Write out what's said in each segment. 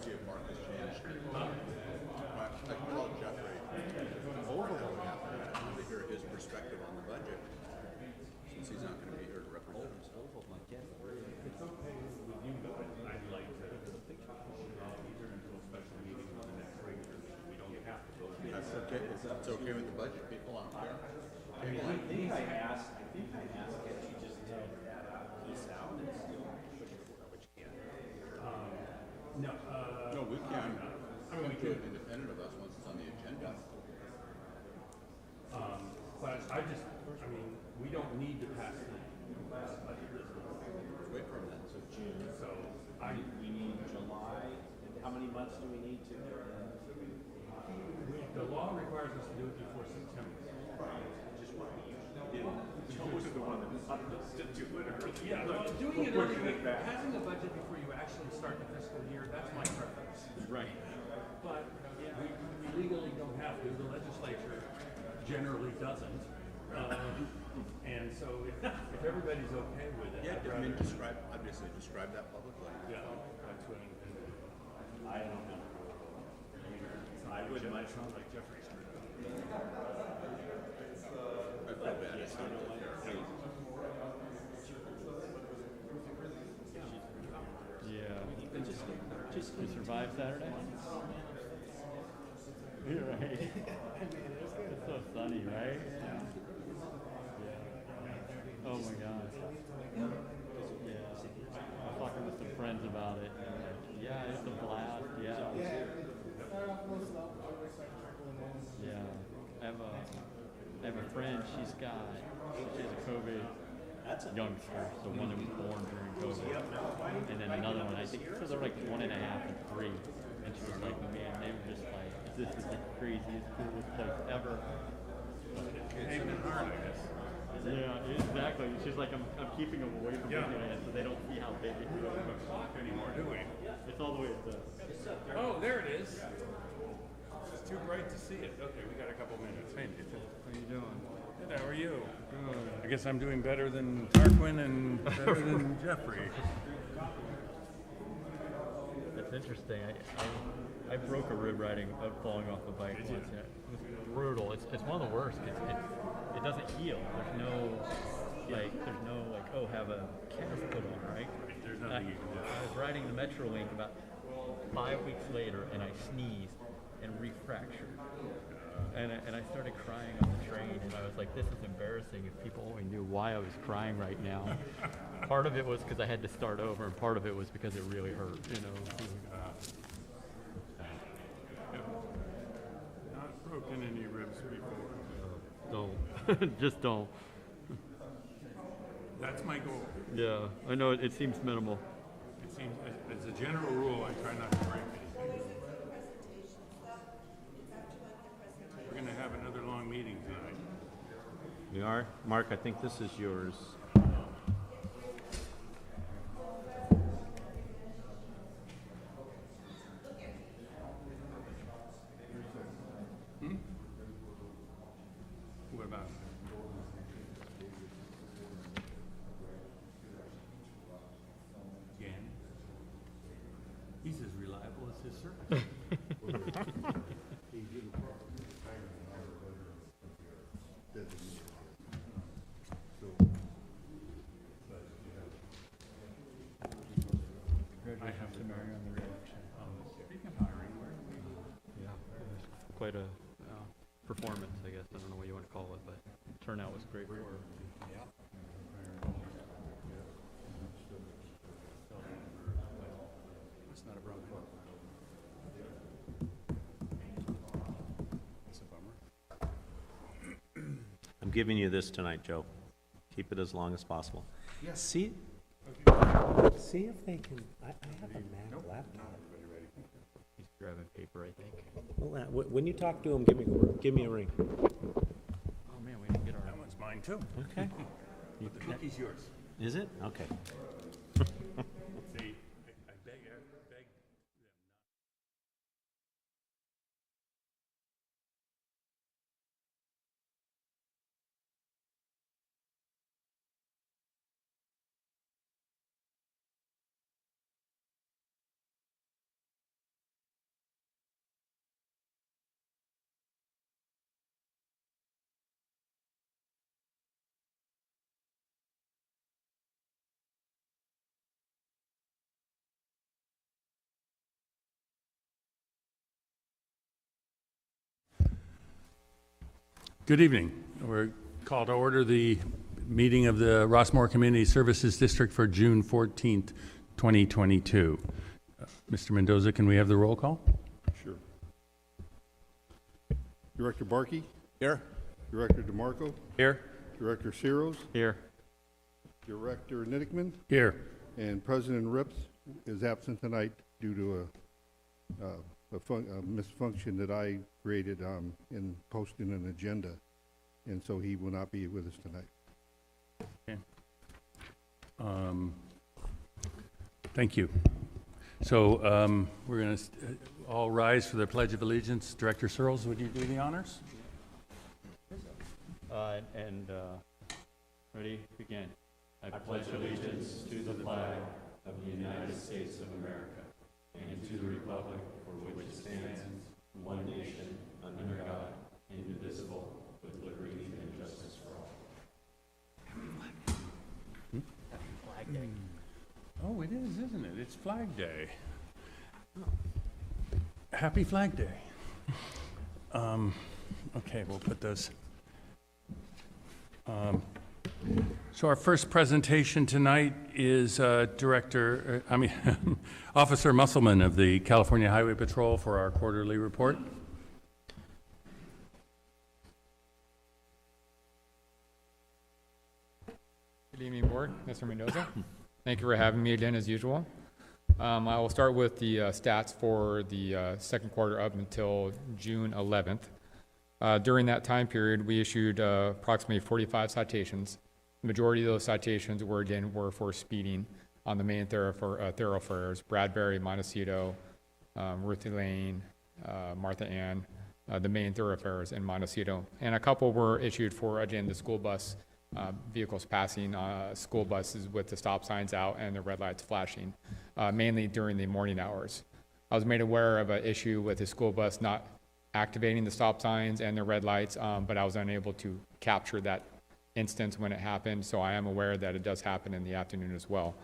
see if Mark has changed. I called Jeffrey over what happened. I wanted to hear his perspective on the budget, since he's not going to be here to represent himself. It's okay with you, but I'd like to either into a special meeting on the next regular. We don't have to vote. That's okay. It's okay with the budget people. I don't care. I mean, I think I asked if you just did peace out and still push it forward, which you can't. No, No, we can. I mean, we do could. it independent of us once it's on the agenda. But I mean, we don't need to pass the budget this month. Let's wait for a minute. So June. So We need July. And how many months do we need to? the law requires us to do it before September. Just what we usually do. Joe was the one that wanted us to do it early. Yeah, well, doing it Pushing early, it back. having a budget before you actually start the fiscal year, that's my preference. Right. But we legally don't have to. The legislature generally doesn't. And so if everybody's okay with it, Yeah, I'd I mean, rather. obviously describe that publicly. Yeah, that's what I don't know. I would much sound like Jeffrey's. I feel bad. It's not really fair. Yeah. You survived Saturday? You're right. It's so sunny, right? Yeah. Oh my gosh. Yeah. I was talking with some friends about it. And like, yeah, it's a blast. Yeah. Yeah. I have a friend. She has a COVID youngster, so one that was born during COVID, and then another one. I think so. They're like 1.5 and 3, and she was like, "Man, they were just like, this is the craziest, coolest place ever." Hanging hard, I guess. Yeah, exactly. She's like, I'm keeping them away from Disneyland so they don't see how big it is. Anymore, do we? It's all the way to the. Oh, there it is. It's too bright to see it. Okay, we got a couple minutes. Hey, Nathan. How you doing? Good, how are you? Good. I guess I'm doing better than Tarquin and better than Jeffrey. That's interesting. I broke a rib riding, falling off the bike once. Yeah. It was brutal. It's one of the worst. It doesn't heal. There's no have a cast put on, right? There's nothing you can do. I was riding the Metrolink about 5 weeks later, and I sneezed and refractured. And I started crying on the train, and I was like, this is embarrassing. If people only knew why I was crying right now. Part of it was because I had to start over, and part of it was because it really hurt, you know. Not broken any ribs before. Don't. Just don't. That's my goal. Yeah, I know it seems minimal. It seems, as a general rule, I try not to break anything. We're going to have another long meeting tonight. We are? Mark, I think this is yours. What about it? Again? He's as reliable as his servant. I have to marry on the reaction. Speaking of hiring, where are we? Yeah, it was quite a performance, I guess. I don't know what you want to call it, but turnout was great for her. Yeah. It's not a Bronco. It's a bummer. I'm giving you this tonight, Joe. Keep it as long as possible. Yes. See if they can. I have a Mac laptop. He's grabbing paper, I think. Well, when you talk to him, give me a ring. Oh man, we didn't get our. That one's mine too. Okay. But the cookie's yours. Is it? Okay. Good evening. We're called to order the meeting of the Rossmoor Community Services District for June 14th, 2022. Mr. Mendoza, can we have the roll call? Sure. Director Barkey, Here? Director DeMarco, Here. Director Ciros, Here. Director Nidickman, Here. and President Rips is absent tonight due to a misfunction that I created in posting an agenda, and so he will not be with us tonight. Okay. Thank you. So we're going to all rise for the Pledge of Allegiance. Director Searles, would you do the honors? Ready? Begin. I pledge allegiance to the flag of the United States of America and to the republic for which it stands, one nation, under God, indivisible, with liberty and justice for all. Flag Day. Oh, it is, isn't it? It's Flag Day. Happy Flag Day. Okay, we'll put those. So our first presentation tonight is Officer Musselman of the California Highway Patrol for our quarterly report. Good evening, Board. Mr. Mendoza. Thank you for having me again, as usual. I will start with the stats for the second quarter up until June 11th. During that time period, we issued approximately 45 citations. The majority of those citations were for speeding on the main thoroughfares, Bradbury, Montecito, Ruthie Lane, Martha Ann, the main thoroughfares in Montecito. And a couple were issued for, again, the school bus vehicles passing school buses with the stop signs out and the red lights flashing, mainly during the morning hours. I was made aware of an issue with the school bus not activating the stop signs and the red lights, but I was unable to capture that instance when it happened, so I am aware that it does happen in the afternoon as well.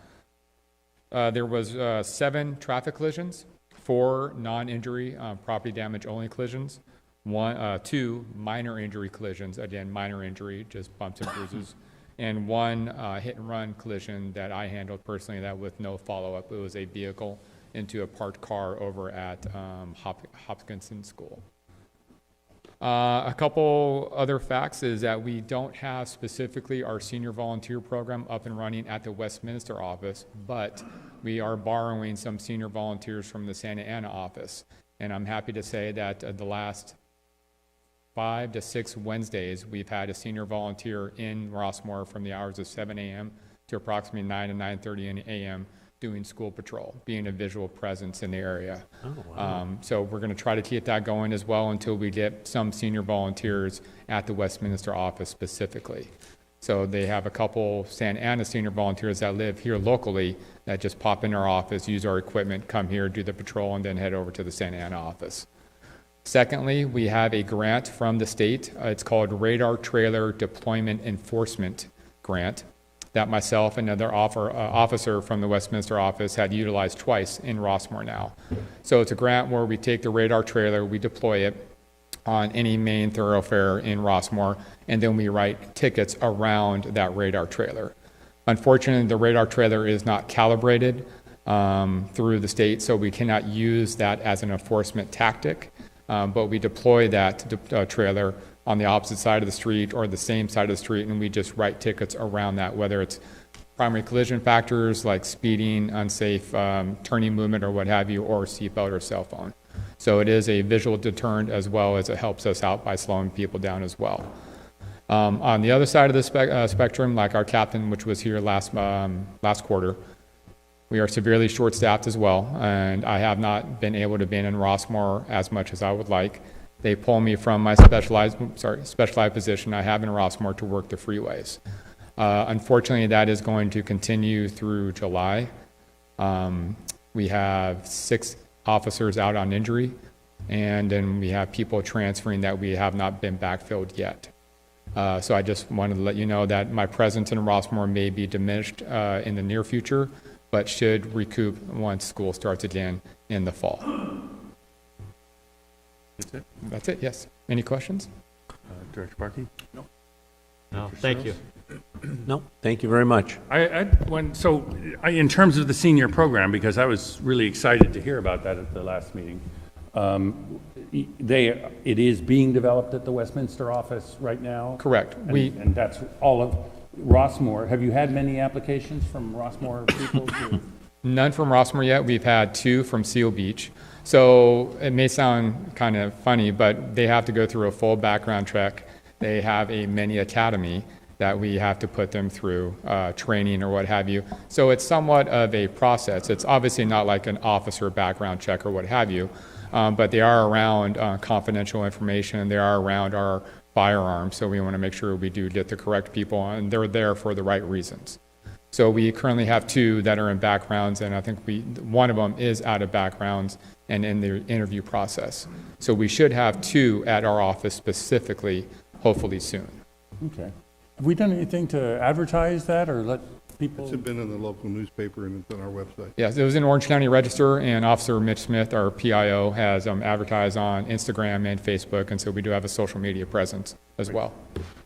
There was 7 traffic collisions, 4 non-injury property damage only collisions, 2 minor injury collisions, again minor injury, just bumps and bruises, and 1 hit and run collision that I handled personally, that with no follow-up. It was a vehicle into a parked car over at Hopkinson School. A couple other facts is that we don't have specifically our senior volunteer program up and running at the Westminster office, but we are borrowing some senior volunteers from the Santa Ana office. And I'm happy to say that the last 5 to 6 Wednesdays, we've had a senior volunteer in Rossmoor from the hours of 7 a.m. to approximately 9 to 9:30 a.m. doing school patrol, being a visual presence in the area. Oh, wow. So we're going to try to keep that going as well until we get some senior volunteers at the Westminster office specifically. So they have a couple Santa Ana senior volunteers that live here locally that just pop in our office, use our equipment, come here, do the patrol, and then head over to the Santa Ana office. Secondly, we have a grant from the state. It's called Radar Trailer Deployment Enforcement Grant, that myself and another officer from the Westminster office had utilized twice in Rossmoor now. So it's a grant where we take the radar trailer, we deploy it on any main thoroughfare in Rossmoor, and then we write tickets around that radar trailer. Unfortunately, the radar trailer is not calibrated through the state, so we cannot use that as an enforcement tactic, but we deploy that trailer on the opposite side of the street or the same side of the street, and we just write tickets around that, whether it's primary collision factors like speeding, unsafe turning movement or what have you, or seatbelt or cell phone. So it is a visual deterrent as well as it helps us out by slowing people down as well. On the other side of the spectrum, like our captain, which was here last quarter, we are severely short-staffed as well, and I have not been able to be in Rossmoor as much as I would like. They pull me from my specialized position I have in Rossmoor to work the freeways. Unfortunately, that is going to continue through July. We have 6 officers out on injury, and then we have people transferring that we have not been backfilled yet. So I just wanted to let you know that my presence in Rossmoor may be diminished in the near future, but should recoup once school starts again in the fall. That's it? That's it, yes. Any questions? Director Barkey? No, Director thank you. Searles? No, thank you very much. In terms of the senior program, because I was really excited to hear about that at the last meeting, it is being developed at the Westminster office right now? Correct. And that's all of Rossmoor. Have you had many applications from Rossmoor people? None from Rossmoor yet. We've had 2 from Seal Beach. So it may sound kind of funny, but they have to go through a full background check. They have a mini academy that we have to put them through, training or what have you. So it's somewhat of a process. It's obviously not like an officer background check or what have you, but they are around confidential information. They are around our firearms, so we want to make sure we do get the correct people, and they're there for the right reasons. So we currently have 2 that are in backgrounds, and I think one of them is out of backgrounds and in the interview process. So we should have 2 at our office specifically, hopefully soon. Okay. Have we done anything to advertise that or let people? It's been in the local newspaper and it's on our website. Yes, it was in Orange County Register, and Officer Mitch Smith, our PIO, has advertised on Instagram and Facebook, and so we do have a social media presence as well.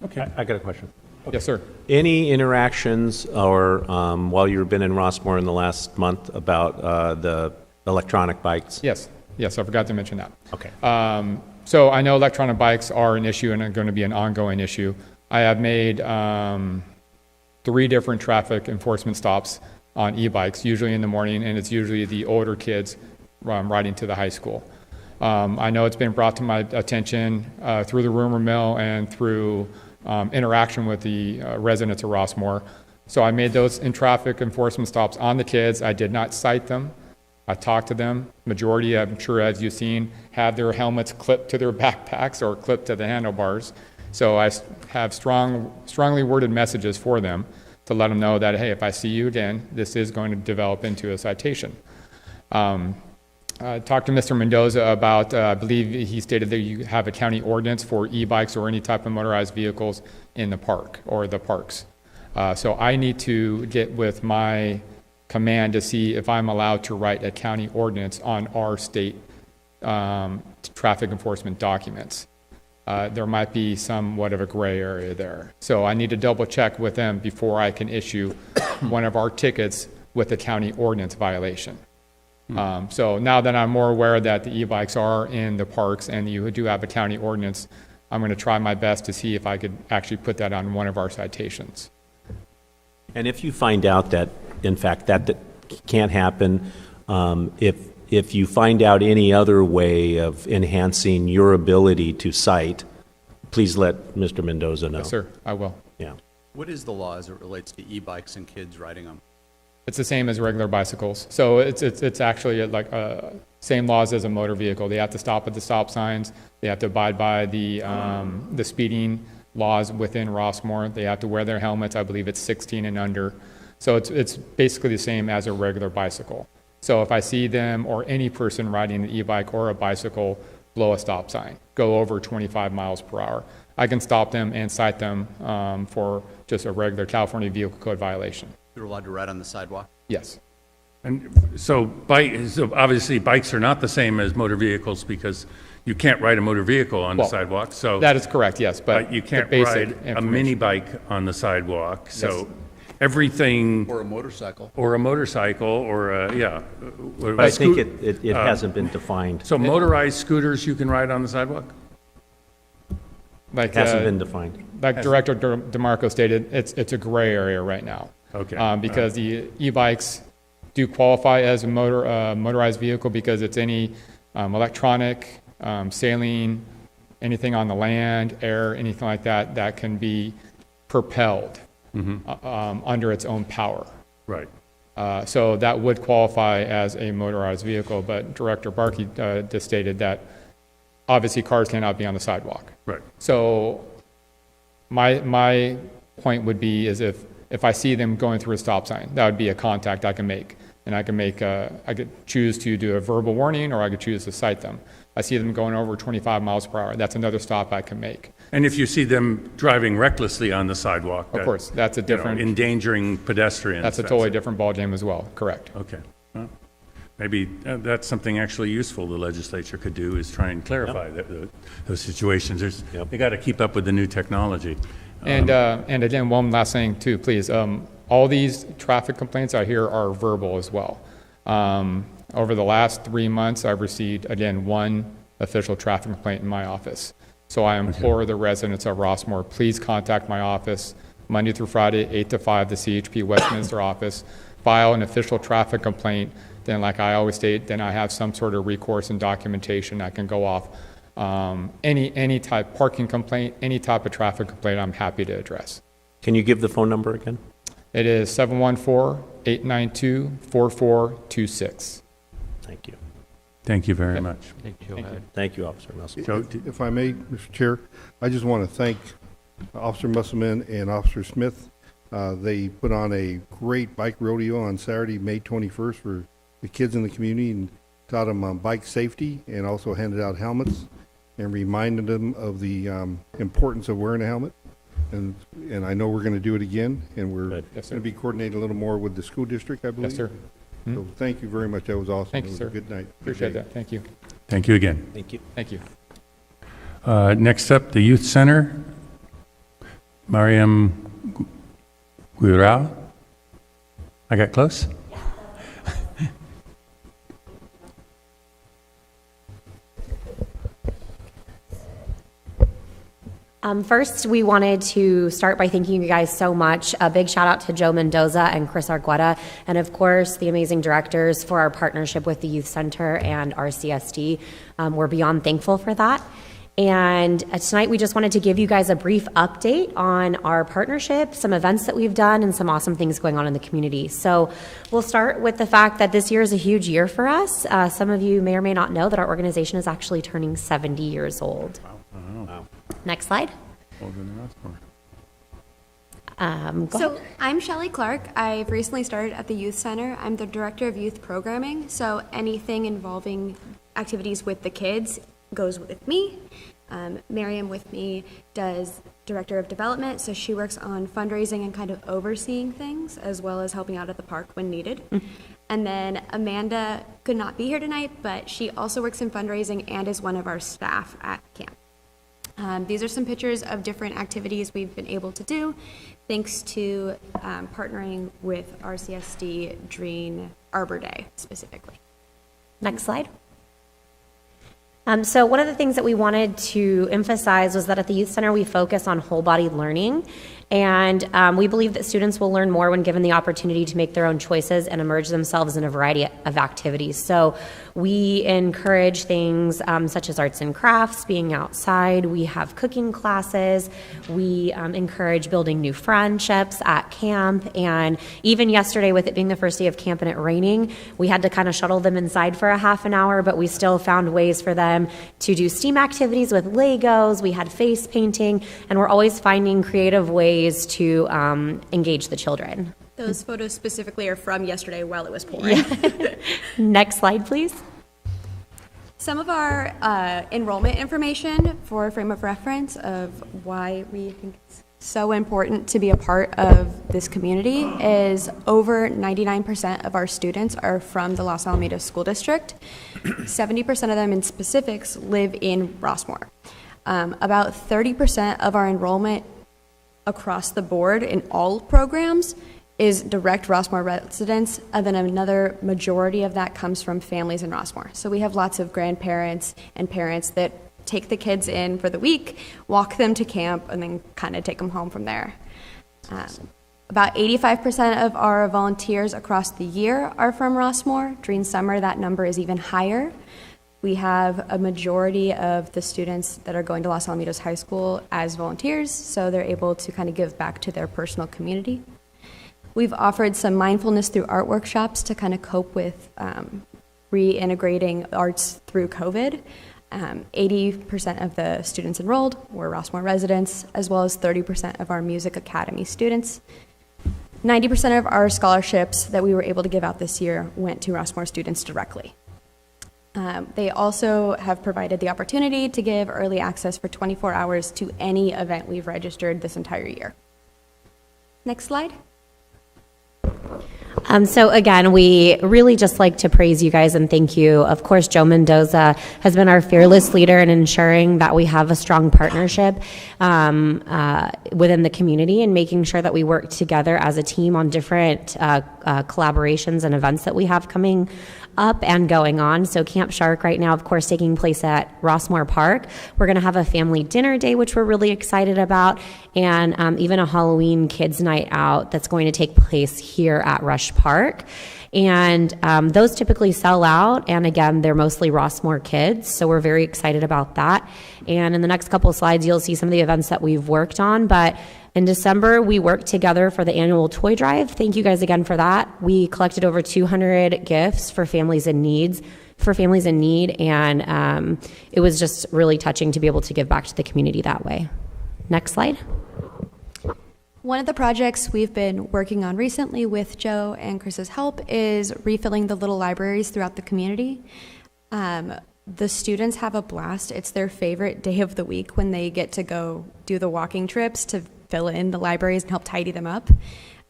Okay. I got a question. Yes, sir. Any interactions or while you've been in Rossmoor in the last month about the electronic bikes? Yes, I forgot to mention that. Okay. So I know electronic bikes are an issue and are going to be an ongoing issue. I have made 3 different traffic enforcement stops on e-bikes, usually in the morning, and it's usually the older kids riding to the high school. I know it's been brought to my attention through the rumor mill and through interaction with the residents of Rossmoor. So I made those in traffic enforcement stops on the kids. I did not cite them. I talked to them. Majority, I'm sure as you've seen, have their helmets clipped to their backpacks or clipped to the handlebars. So I have strongly worded messages for them to let them know that, hey, if I see you again, this is going to develop into a citation. I talked to Mr. Mendoza about, I believe he stated that you have a county ordinance for e-bikes or any type of motorized vehicles in the park or the parks. So I need to get with my command to see if I'm allowed to write a county ordinance on our state traffic enforcement documents. There might be somewhat of a gray area there. So I need to double check with them before I can issue one of our tickets with a county ordinance violation. So now that I'm more aware that the e-bikes are in the parks and you do have a county ordinance, I'm going to try my best to see if I could actually put that on one of our citations. And if you find out that, in fact, that can't happen, if you find out any other way of enhancing your ability to cite, please let Mr. Mendoza know. Yes, sir, I will. Yeah. What is the law as it relates to e-bikes and kids riding them? It's the same as regular bicycles. So it's actually like same laws as a motor vehicle. They have to stop at the stop signs. They have to abide by the speeding laws within Rossmoor. They have to wear their helmets. I believe it's 16 and under. So it's basically the same as a regular bicycle. So if I see them or any person riding an e-bike or a bicycle blow a stop sign, go over 25 miles per hour, I can stop them and cite them for just a regular California Vehicle Code violation. They're allowed to ride on the sidewalk? Yes. And so obviously bikes are not the same as motor vehicles because you can't ride a motor vehicle on the sidewalk, so. That is correct, yes, but You can't the basic ride a information. mini bike on the sidewalk, Yes. so everything. Or a motorcycle? Or a motorcycle, or a, yeah. But I think it hasn't been defined. So motorized scooters you can ride on the sidewalk? Like, It hasn't been defined. like Director DeMarco stated, it's a gray area right now. Okay. Because the e-bikes do qualify as a motorized vehicle because it's any electronic, sailing, anything on the land, air, anything like that, that can be propelled under its own power. Right. So that would qualify as a motorized vehicle, but Director Barkey just stated that obviously cars cannot be on the sidewalk. Right. So my point would be is if I see them going through a stop sign, that would be a contact I can make. And I could choose to do a verbal warning or I could choose to cite them. I see them going over 25 miles per hour. That's another stop I can make. And if you see them driving recklessly on the sidewalk. Of course, that's a different, endangering pedestrians. that's a totally different ballgame as well, correct. Okay. Well, Maybe that's something actually useful the legislature could do, is try and clarify those situations. They got to keep up with the new technology. And again, one last thing too, please. All these traffic complaints I hear are verbal as well. Over the last 3 months, I've received, again, 1 official traffic complaint in my office. So I implore the residents of Rossmoor, please contact my office Monday through Friday, 8 to 5, the CHP Westminster office. File an official traffic complaint. Then, like I always state, then I have some sort of recourse and documentation I can go off. Any type, parking complaint, any type of traffic complaint, I'm happy to address. Can you give the phone number again? It is 714-892-4426. Thank you. Thank you very much. Thank you. Thank you, Officer Musselman. Joe, If I may, Mr. Chair, I just want to thank Officer Musselman and Officer Smith. They put on a great bike rodeo on Saturday, May 21st for the kids in the community, and taught them bike safety, and also handed out helmets and reminded them of the importance of wearing a helmet. And I know we're going to do it again, and we're going Yes, sir. to be coordinating a little more with the school district, I believe. Yes, sir. So thank you very much. That was awesome. Thank It you, was sir. a good night. Good Appreciate day. that. Thank you. thank you again. Thank you. Thank you. Next up, the Youth Center. Mariam Guirao. I got close? First, we wanted to start by thanking you guys so much. A big shout out to Joe Mendoza and Chris Argueta, and of course, the amazing directors for our partnership with the Youth Center and RCSD. We're beyond thankful for that. And tonight, we just wanted to give you guys a brief update on our partnership, some events that we've done, and some awesome things going on in the community. So we'll start with the fact that this year is a huge year for us. Some of you may or may not know that our organization is actually turning 70 years old. Wow. Next slide. Older than us, or- Go ahead. So I'm Shelly Clark. I've recently started at the Youth Center. I'm the Director of Youth Programming, so anything involving activities with the kids goes with me. Miriam with me does Director of Development, so she works on fundraising and kind of overseeing things, as well as helping out at the park when needed. And then Amanda could not be here tonight, but she also works in fundraising and is one of our staff at camp. These are some pictures of different activities we've been able to do thanks to partnering with RCSD Dreen Arbor Day specifically. Next slide. So one of the things that we wanted to emphasize was that at the Youth Center we focus on whole body learning, and we believe that students will learn more when given the opportunity to make their own choices and immerse themselves in a variety of activities. So we encourage things such as arts and crafts, being outside. We have cooking classes. We encourage building new friendships at camp. And even yesterday, with it being the first day of camp and it raining, we had to kind of shuttle them inside for a half an hour, but we still found ways for them to do STEAM activities with Legos. We had face painting, and we're always finding creative ways to engage the children. Those photos specifically are from yesterday while it was pouring. Next slide, please. Some of our enrollment information for a frame of reference of why we think it's so important to be a part of this community is over 99% of our students are from the Los Alamitos School District. 70% of them in specifics live in Rossmoor. About 30% of our enrollment across the board in all programs is direct Rossmoor residents, and then another majority of that comes from families in Rossmoor. So we have lots of grandparents and parents that take the kids in for the week, walk them to camp, and then kind of take them home from there. About 85% of our volunteers across the year are from Rossmoor. During summer, that number is even higher. We have a majority of the students that are going to Los Alamitos High School as volunteers, so they're able to kind of give back to their personal community. We've offered some mindfulness through art workshops to kind of cope with reintegrating arts through COVID. 80% of the students enrolled were Rossmoor residents, as well as 30% of our Music Academy students. 90% of our scholarships that we were able to give out this year went to Rossmoor students directly. They also have provided the opportunity to give early access for 24 hours to any event we've registered this entire year. Next slide. So again, we really just like to praise you guys and thank you. Of course, Joe Mendoza has been our fearless leader in ensuring that we have a strong partnership within the community and making sure that we work together as a team on different collaborations and events that we have coming up and going on. So Camp Shark right now, of course, taking place at Rossmoor Park. We're going to have a family dinner day, which we're really excited about, and even a Halloween kids night out that's going to take place here at Rush Park. And those typically sell out, and again, they're mostly Rossmoor kids, so we're very excited about that. And in the next couple of slides, you'll see some of the events that we've worked on, but in December, we worked together for the annual toy drive. Thank you guys again for that. We collected over 200 gifts for families in need, and it was just really touching to be able to give back to the community that way. Next slide. One of the projects we've been working on recently with Joe and Chris's help is refilling the little libraries throughout the community. The students have a blast. It's their favorite day of the week when they get to go do the walking trips to fill in the libraries and help tidy them up.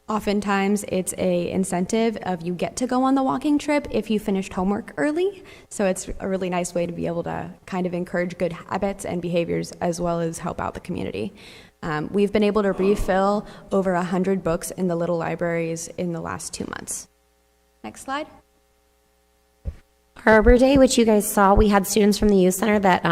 Oftentimes it's a incentive of you get to go on the walking trip if you finished homework early. So it's a really nice way to be able to kind of encourage good habits and behaviors as well as help out the community. We've been able to refill over 100 books in the little libraries in the last 2 months. Next slide. Arbor Day, which you guys saw, we had students from the youth center that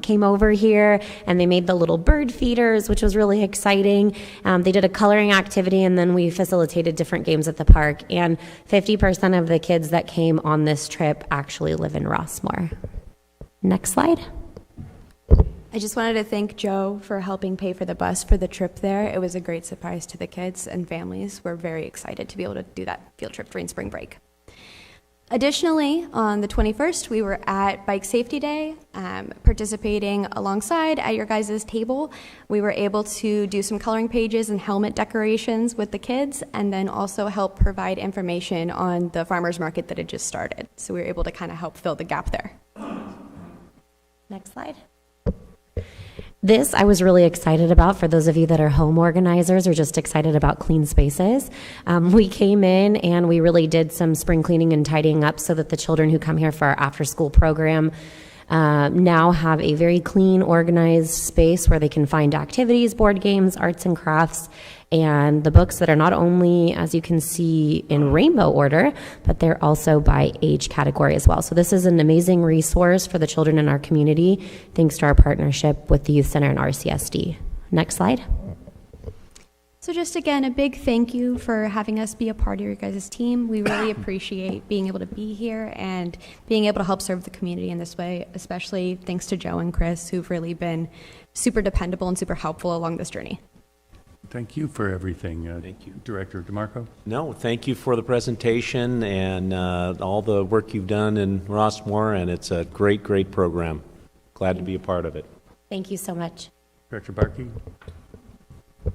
came over here and they made the little bird feeders, which was really exciting. They did a coloring activity, and then we facilitated different games at the park. And 50% of the kids that came on this trip actually live in Rossmoor. Next slide. I just wanted to thank Joe for helping pay for the bus for the trip there. It was a great surprise to the kids and families. We're very excited to be able to do that field trip during spring break. Additionally, on the 21st, we were at Bike Safety Day, participating alongside at your guys' table. We were able to do some coloring pages and helmet decorations with the kids, and then also help provide information on the farmers market that had just started. So we were able to kind of help fill the gap there. Next slide. This I was really excited about for those of you that are home organizers or just excited about clean spaces. We came in and we really did some spring cleaning and tidying up so that the children who come here for our after school program now have a very clean, organized space where they can find activities, board games, arts and crafts, and the books that are not only, as you can see, in rainbow order, but they're also by age category as well. So this is an amazing resource for the children in our community, thanks to our partnership with the Youth Center and RCSD. Next slide. So just again, a big thank you for having us be a part of your guys' team. We really appreciate being able to be here and being able to help serve the community in this way, especially thanks to Joe and Chris, who've really been super dependable and super helpful along this journey. Thank you for everything. Thank you. Director DeMarco? No, thank you for the presentation and all the work you've done in Rossmoor, and it's a great, great program. Glad to be a part of it. Thank you so much. Director Barkey?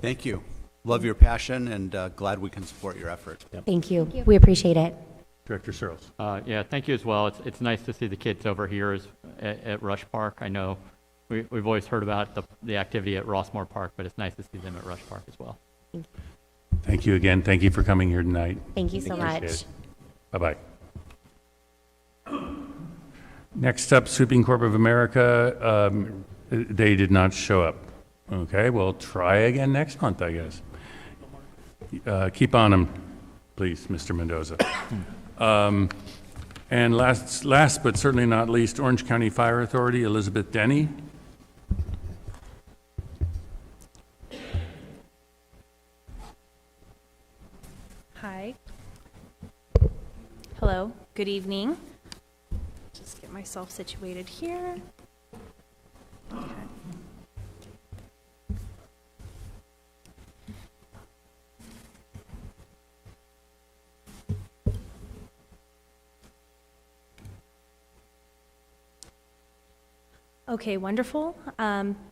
Thank you. Love your passion, and glad we can support your effort. Yep. Thank you. We appreciate it. Director Searles? Yeah, thank you as well. It's nice to see the kids over here at Rush Park. I know we've always heard about the activity at Rossmoor Park, but it's nice to see them at Rush Park as well. Thank you again. Thank you for coming here tonight. Thank you so much. Bye-bye. Next up, Sweeping Corp of America. They did not show up. Okay, we'll try again next month, I guess. Keep on them, please, Mr. Mendoza. And last but certainly not least, Orange County Fire Authority, Elizabeth Denny. Hi. Hello. Good evening. Just get myself situated here. Okay. Okay, wonderful.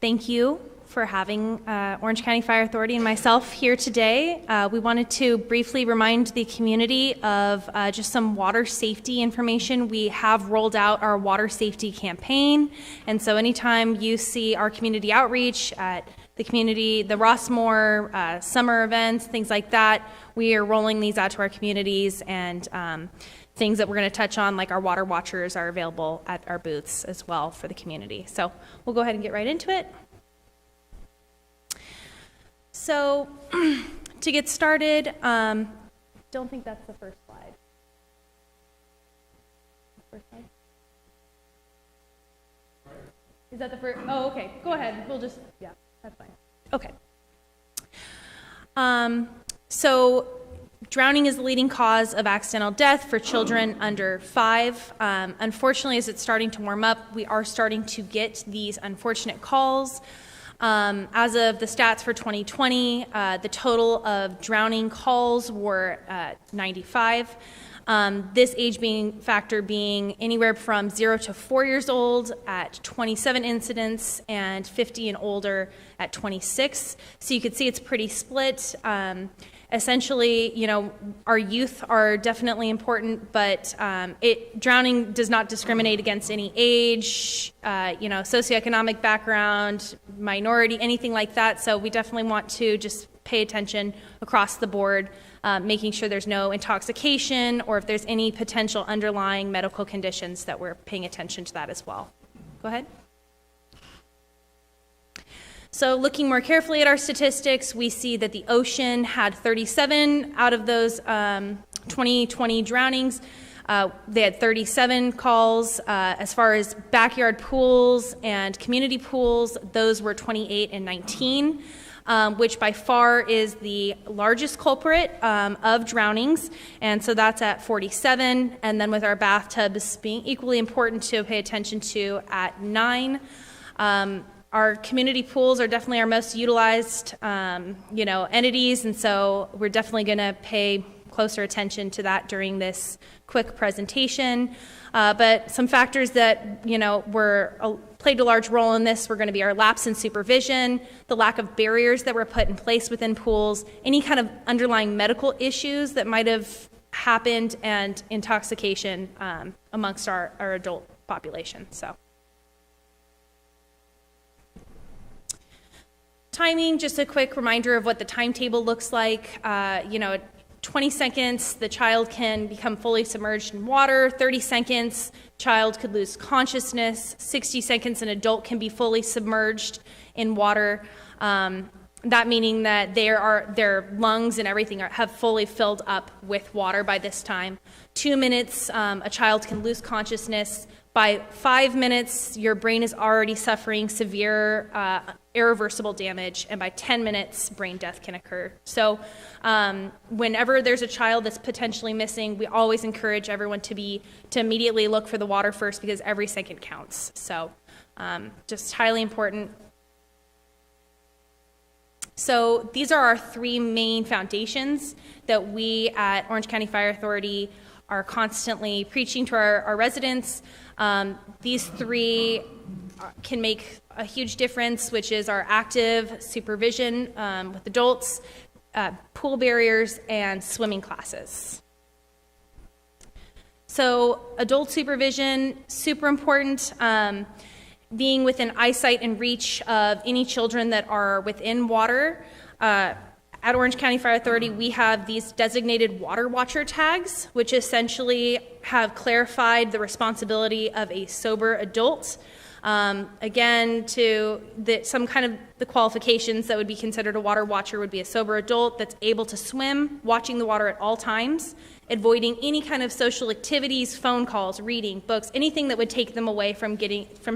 Thank you for having Orange County Fire Authority and myself here today. We wanted to briefly remind the community of just some water safety information. We have rolled out our water safety campaign, and so anytime you see our community outreach at the community, the Rossmoor summer events, things like that. We are rolling these out to our communities, and things that we're going to touch on, like our water watchers, are available at our booths as well for the community. So we'll go ahead and get right into it. So to get started, don't think that's the first slide. First slide? Is that the first? Oh, okay. Go ahead. We'll just, yeah, that's fine. Okay. So drowning is the leading cause of accidental death for children under 5. Unfortunately, as it's starting to warm up, we are starting to get these unfortunate calls. As of the stats for 2020, the total of drowning calls were 95. This age factor being anywhere from 0 to 4 years old at 27 incidents and 50 and older at 26. So you can see it's pretty split. Essentially, you know, our youth are definitely important, but drowning does not discriminate against any age, you know, socioeconomic background, minority, anything like that. So we definitely want to just pay attention across the board, making sure there's no intoxication or if there's any potential underlying medical conditions that we're paying attention to that as well. Go ahead. So looking more carefully at our statistics, we see that the ocean had 37 out of those 2020 drownings. They had 37 calls. As far as backyard pools and community pools, those were 28 and 19, which by far is the largest culprit of drownings. And so that's at 47. And then with our bathtubs being equally important to pay attention to at 9. Our community pools are definitely our most utilized, you know, entities, and so we're definitely going to pay closer attention to that during this quick presentation. But some factors that, you know, played a large role in this were going to be our lapse in supervision, the lack of barriers that were put in place within pools, any kind of underlying medical issues that might have happened, and intoxication amongst our adult population. So. Timing, just a quick reminder of what the timetable looks like. You know, 20 seconds, the child can become fully submerged in water. 30 seconds, child could lose consciousness. 60 seconds, an adult can be fully submerged in water. That meaning that their lungs and everything have fully filled up with water by this time. 2 minutes, a child can lose consciousness. By 5 minutes, your brain is already suffering severe irreversible damage, and by 10 minutes, brain death can occur. So whenever there's a child that's potentially missing, we always encourage everyone to immediately look for the water first, because every second counts. So just highly important. So these are our 3 main foundations that we at Orange County Fire Authority are constantly preaching to our residents. These 3 can make a huge difference, which is our active supervision with adults, pool barriers, and swimming classes. So adult supervision, super important. Being within eyesight and reach of any children that are within water. At Orange County Fire Authority, we have these designated water watcher tags, which essentially have clarified the responsibility of a sober adult. Again, some kind of the qualifications that would be considered a water watcher would be a sober adult that's able to swim, watching the water at all times, avoiding any kind of social activities, phone calls, reading, books, anything that would take them away from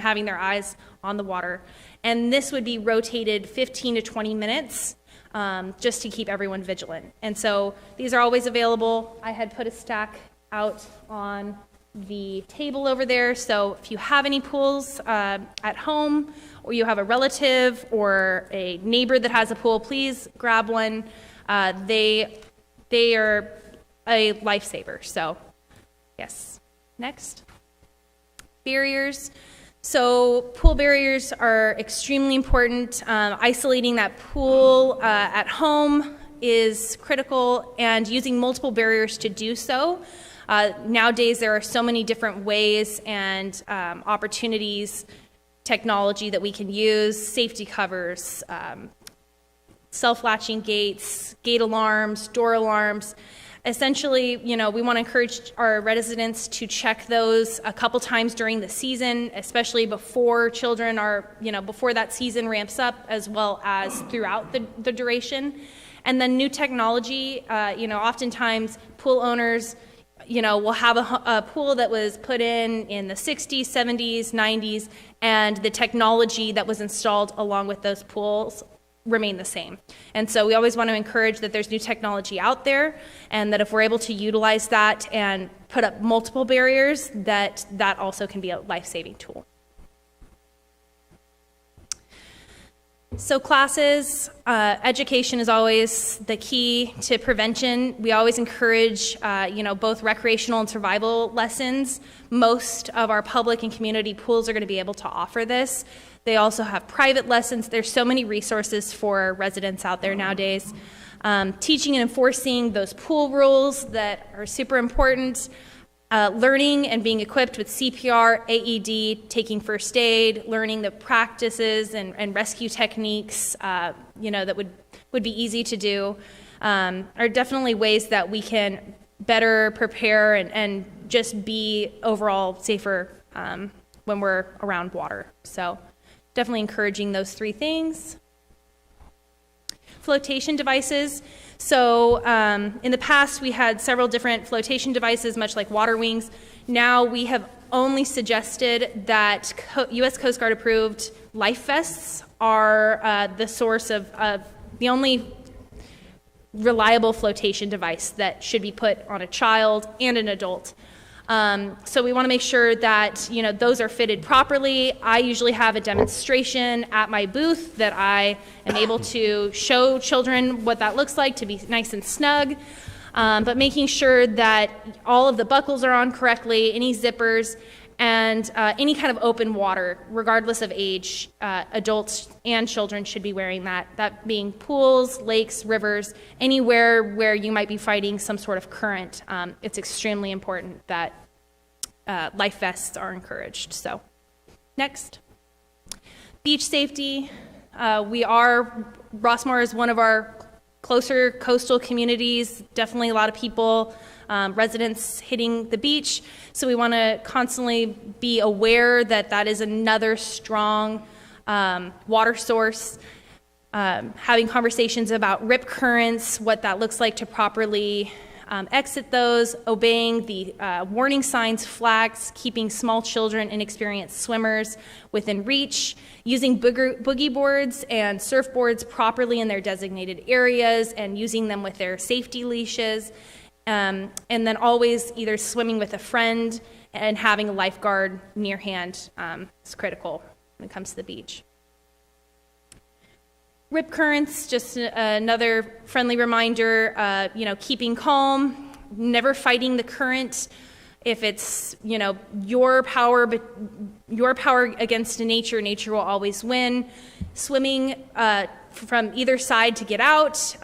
having their eyes on the water. And this would be rotated 15 to 20 minutes. Just to keep everyone vigilant. And so these are always available. I had put a stack out on the table over there. So if you have any pools at home, or you have a relative or a neighbor that has a pool, please grab one. They are a lifesaver. So yes. Next. Barriers. So pool barriers are extremely important. Isolating that pool at home is critical, and using multiple barriers to do so. Nowadays, there are so many different ways and opportunities technology that we can use, safety covers, self-latching gates, gate alarms, door alarms. Essentially, we want to encourage our residents to check those a couple times during the season, especially before children are, before that season ramps up, as well as throughout the duration. And then new technology, oftentimes pool owners, will have a pool that was put in the 60s, 70s, 90s, and the technology that was installed along with those pools remain the same. And so we always want to encourage that there's new technology out there, and that if we're able to utilize that and put up multiple barriers, that also can be a life-saving tool. So classes, education is always the key to prevention. We always encourage, both recreational and survival lessons. Most of our public and community pools are going to be able to offer this. They also have private lessons. There's so many resources for residents out there nowadays. Teaching and enforcing those pool rules that are super important. Learning and being equipped with CPR, AED, taking first aid, learning the practices and rescue techniques, that would be easy to do, are definitely ways that we can better prepare and just be overall safer when we're around water. So definitely encouraging those three things. Flotation devices. So in the past, we had several different flotation devices, much like water wings. Now we have only suggested that U.S. Coast Guard approved life vests are the source of the only reliable flotation device that should be put on a child and an adult. So we want to make sure that those are fitted properly. I usually have a demonstration at my booth that I am able to show children what that looks like to be nice and snug, but making sure that all of the buckles are on correctly, any zippers, and any kind of open water, regardless of age, adults and children should be wearing that. That being pools, lakes, rivers, anywhere where you might be fighting some sort of current. It's extremely important that life vests are encouraged. So, next. Beach safety. Rossmoor is one of our closer coastal communities, definitely a lot of people, residents hitting the beach. So we want to constantly be aware that that is another strong water source. Having conversations about rip currents, what that looks like to properly exit those, obeying the warning signs, flags, keeping small children, inexperienced swimmers within reach, using boogie boards and surfboards properly in their designated areas and using them with their safety leashes, and then always either swimming with a friend and having a lifeguard near hand is critical when it comes to the beach. Rip currents, just another friendly reminder, keeping calm, never fighting the current. If it's, your power against nature, nature will always win. Swimming from either side to get out,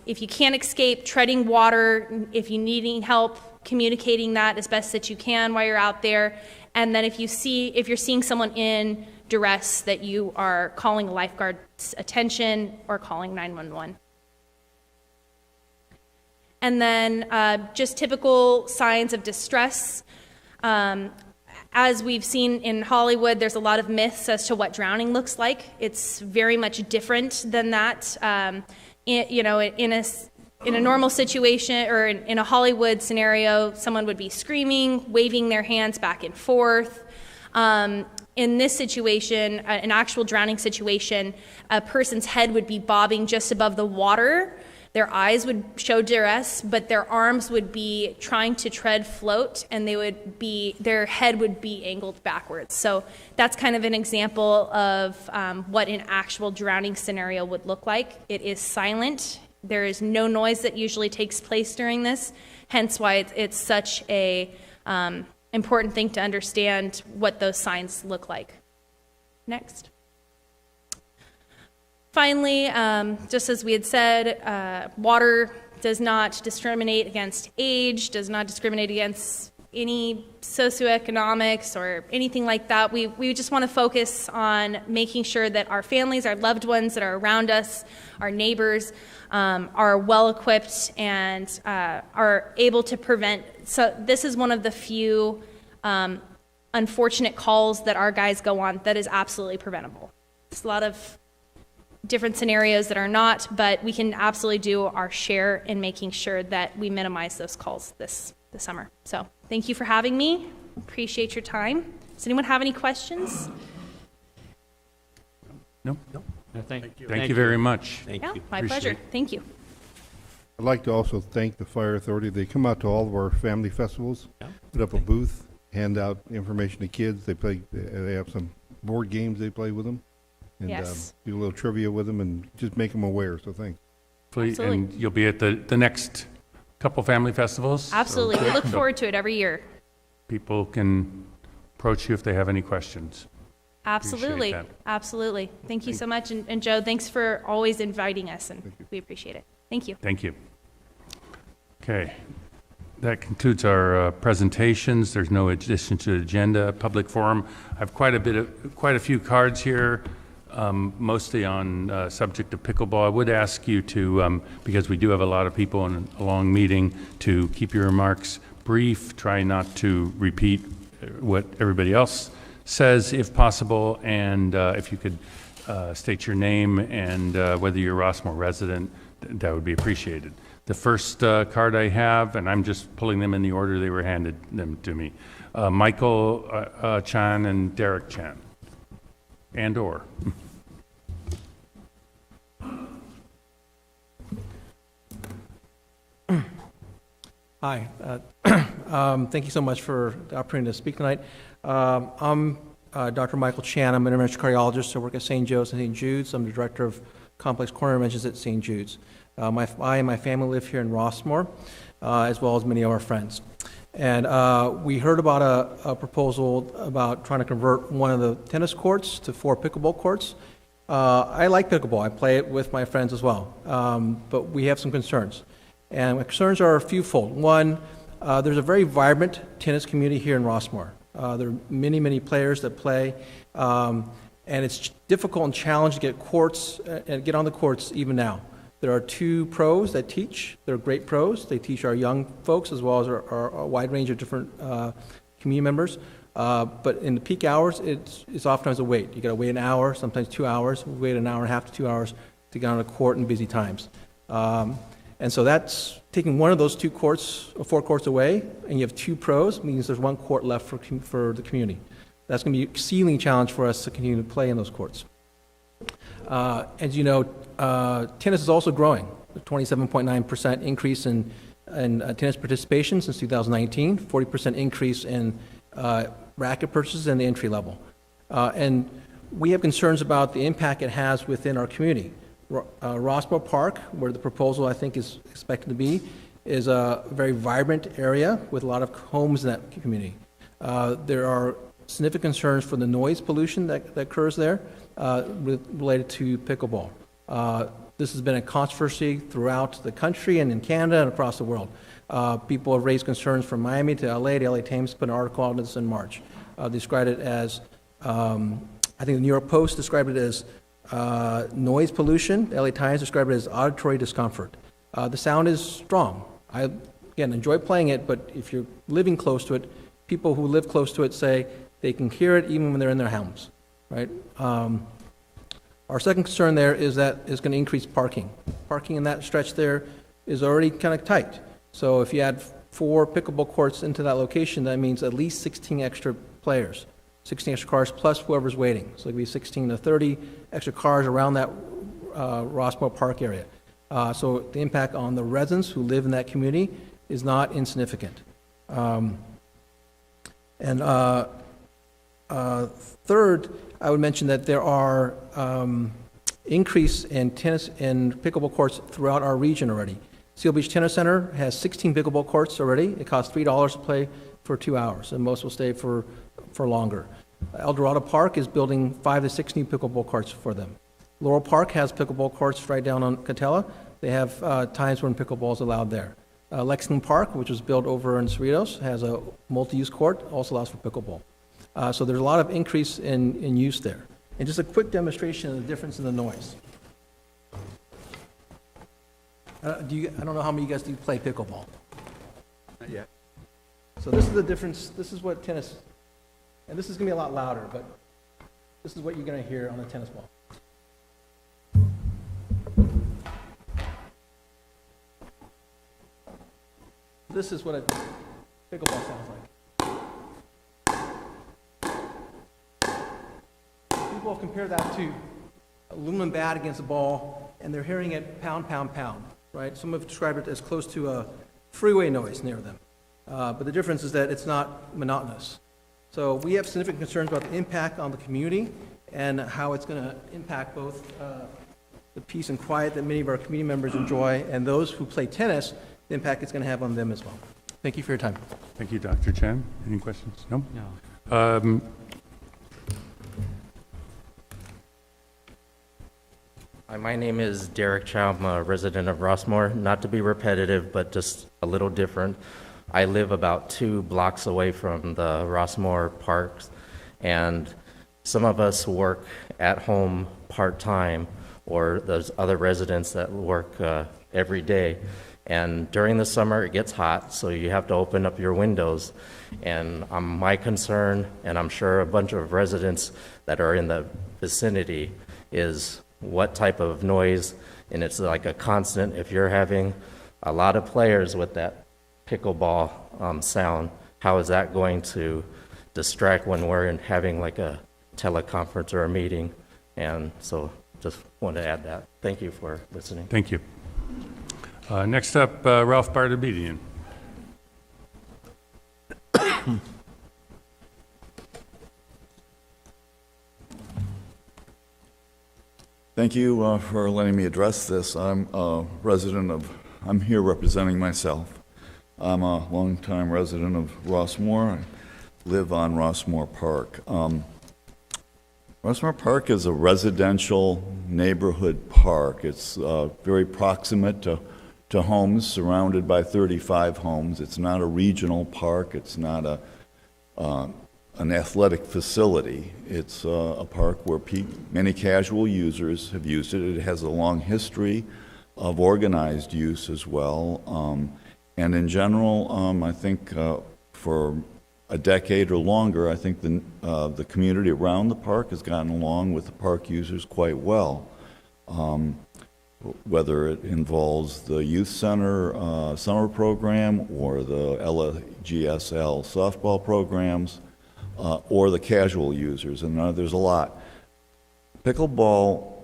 if you can't escape, treading water, if you need any help, communicating that as best that you can while you're out there. And then if you're seeing someone in duress, that you are calling a lifeguard's attention or calling 911. And then just typical signs of distress. As we've seen in Hollywood, there's a lot of myths as to what drowning looks like. It's very much different than that. In a normal situation or in a Hollywood scenario, someone would be screaming, waving their hands back and forth. In this situation, an actual drowning situation, a person's head would be bobbing just above the water. Their eyes would show duress, but their arms would be trying to tread float, and their head would be angled backwards. So that's kind of an example of what an actual drowning scenario would look like. It is silent. There is no noise that usually takes place during this, hence why it's such a important thing to understand what those signs look like. Next. Finally, just as we had said, water does not discriminate against age, does not discriminate against any socioeconomics or anything like that. We just want to focus on making sure that our families, our loved ones that are around us, our neighbors, are well equipped and are able to prevent. So this is one of the few unfortunate calls that our guys go on that is absolutely preventable. There's a lot of different scenarios that are not, but we can absolutely do our share in making sure that we minimize those calls this summer. So thank you for having me. Appreciate your time. Does anyone have any questions? No? No, thank you. Thank you very much. Thank Yeah, you. my Appreciate pleasure. it. Thank you. I'd like to also thank the fire authority. They come out to all of our family festivals, put up a booth, hand out information to kids. They play. They have some board games they play with them, and Yes. do a little trivia with them, and just make them aware. So thanks. Absolutely. And you'll be at the next couple family festivals? So- Absolutely. We look so forward to it every year. people can approach you if they have any questions. Absolutely. that. Absolutely. Thank you so much. And Joe, thanks for always inviting us, and we appreciate it. Thank you. Thank you. Okay. That concludes our presentations. There's no addition to the agenda. Public forum. I have quite a few cards here, mostly on subject of pickleball. I would ask you to, because we do have a lot of people in a long meeting, to keep your remarks brief. Try not to repeat what everybody else says, if possible, and if you could state your name and whether you're a Rossmoor resident, that would be appreciated. The first card I have, and I'm just pulling them in the order they were handed them to me, Michael Chan and Derek Chan, and or. Hi. Thank you so much for the opportunity to speak tonight. I'm Dr. Michael Chan. I'm an interventional cardiologist. I work at St. Joe's and St. Jude's. I'm the director of complex coronary interventions at St. Jude's. I and my family live here in Rossmoor, as well as many of our friends. And we heard about a proposal about trying to convert one of the tennis courts to 4 pickleball courts. I like pickleball. I play it with my friends as well. But we have some concerns. And my concerns are a fewfold. One, there's a very vibrant tennis community here in Rossmoor. There are many, many players that play, and it's difficult and challenging to get courts and get on the courts even now. There are 2 pros that teach. They're great pros. They teach our young folks as well as our wide range of different community members. But in the peak hours, it's oftentimes a wait. You got to wait an hour, sometimes 2 hours. We wait an hour and a half to 2 hours to get on a court in busy times. And so that's taking one of those 2 courts, or 4 courts away, and you have 2 pros, means there's 1 court left for the community. That's going to be a ceiling challenge for us to continue to play in those courts. As you know, tennis is also growing. A 27.9% increase in tennis participation since 2019, 40% increase in racket purchases and the entry level. And we have concerns about the impact it has within our community. Rossmoor Park, where the proposal I think is expected to be, is a very vibrant area with a lot of homes in that community. There are significant concerns for the noise pollution that occurs there related to pickleball. This has been a controversy throughout the country and in Canada and across the world. People have raised concerns from Miami to LA. The LA Times put an article on this in March. Described it as, I think the New York Post described it as noise pollution. The LA Times described it as auditory discomfort. The sound is strong. I, again, enjoy playing it, but if you're living close to it, people who live close to it say they can hear it even when they're in their homes, right? Our second concern there is that it's going to increase parking. Parking in that stretch there is already kind of tight. So if you add 4 pickleball courts into that location, that means at least 16 extra players, 16 extra cars plus whoever's waiting. So it could be 16 to 30 extra cars around that Rossmoor Park area. So the impact on the residents who live in that community is not insignificant. Third, I would mention that there are increase in tennis and pickleball courts throughout our region already. Seal Beach Tennis Center has 16 pickleball courts already. It costs $3 to play for 2 hours, and most will stay for longer. El Dorado Park is building 5 to 6 new pickleball courts for them. Laurel Park has pickleball courts right down on Catella. They have times when pickleball is allowed there. Lexington Park, which was built over in Cerritos, has a multi-use court, also allows for pickleball. So there's a lot of increase in use there. And just a quick demonstration of the difference in the noise. I don't know how many of you guys do play pickleball. Not yet. So this is the difference. This is what tennis, and this is going to be a lot louder, but this is what you're going to hear on a tennis ball. This is what a pickleball sounds like. People compare that to aluminum bat against a ball, and they're hearing it pound, pound, pound, right? Some have described it as close to a freeway noise near them. But the difference is that it's not monotonous. So we have significant concerns about the impact on the community and how it's going to impact both the peace and quiet that many of our community members enjoy, and those who play tennis, the impact it's going to have on them as well. Thank you for your time. Thank you, Dr. Chen. Any questions? No? No. Hi, my name is Derek Chow. I'm a resident of Rossmoor. Not to be repetitive, but just a little different. I live about 2 blocks away from the Rossmoor parks, and some of us work at home part-time, or there's other residents that work every day. And during the summer, it gets hot, so you have to open up your windows. And my concern, and I'm sure a bunch of residents that are in the vicinity, is what type of noise, and it's like a constant. If you're having a lot of players with that pickleball sound, how is that going to distract when we're having like a teleconference or a meeting? And so just want to add that. Thank you for listening. Thank you. Next up, Ralph Bardabedian. Thank you for letting me address this. I'm here representing myself. I'm a longtime resident of Rossmoor. I live on Rossmoor Park. Rossmoor Park is a residential neighborhood park. It's very proximate to homes, surrounded by 35 homes. It's not a regional park. It's not an athletic facility. It's a park where many casual users have used it. It has a long history of organized use as well. And in general, I think for a decade or longer, I think the community around the park has gotten along with the park users quite well. Whether it involves the youth center summer program or the LGSL softball programs, or the casual users, and there's a lot. Pickleball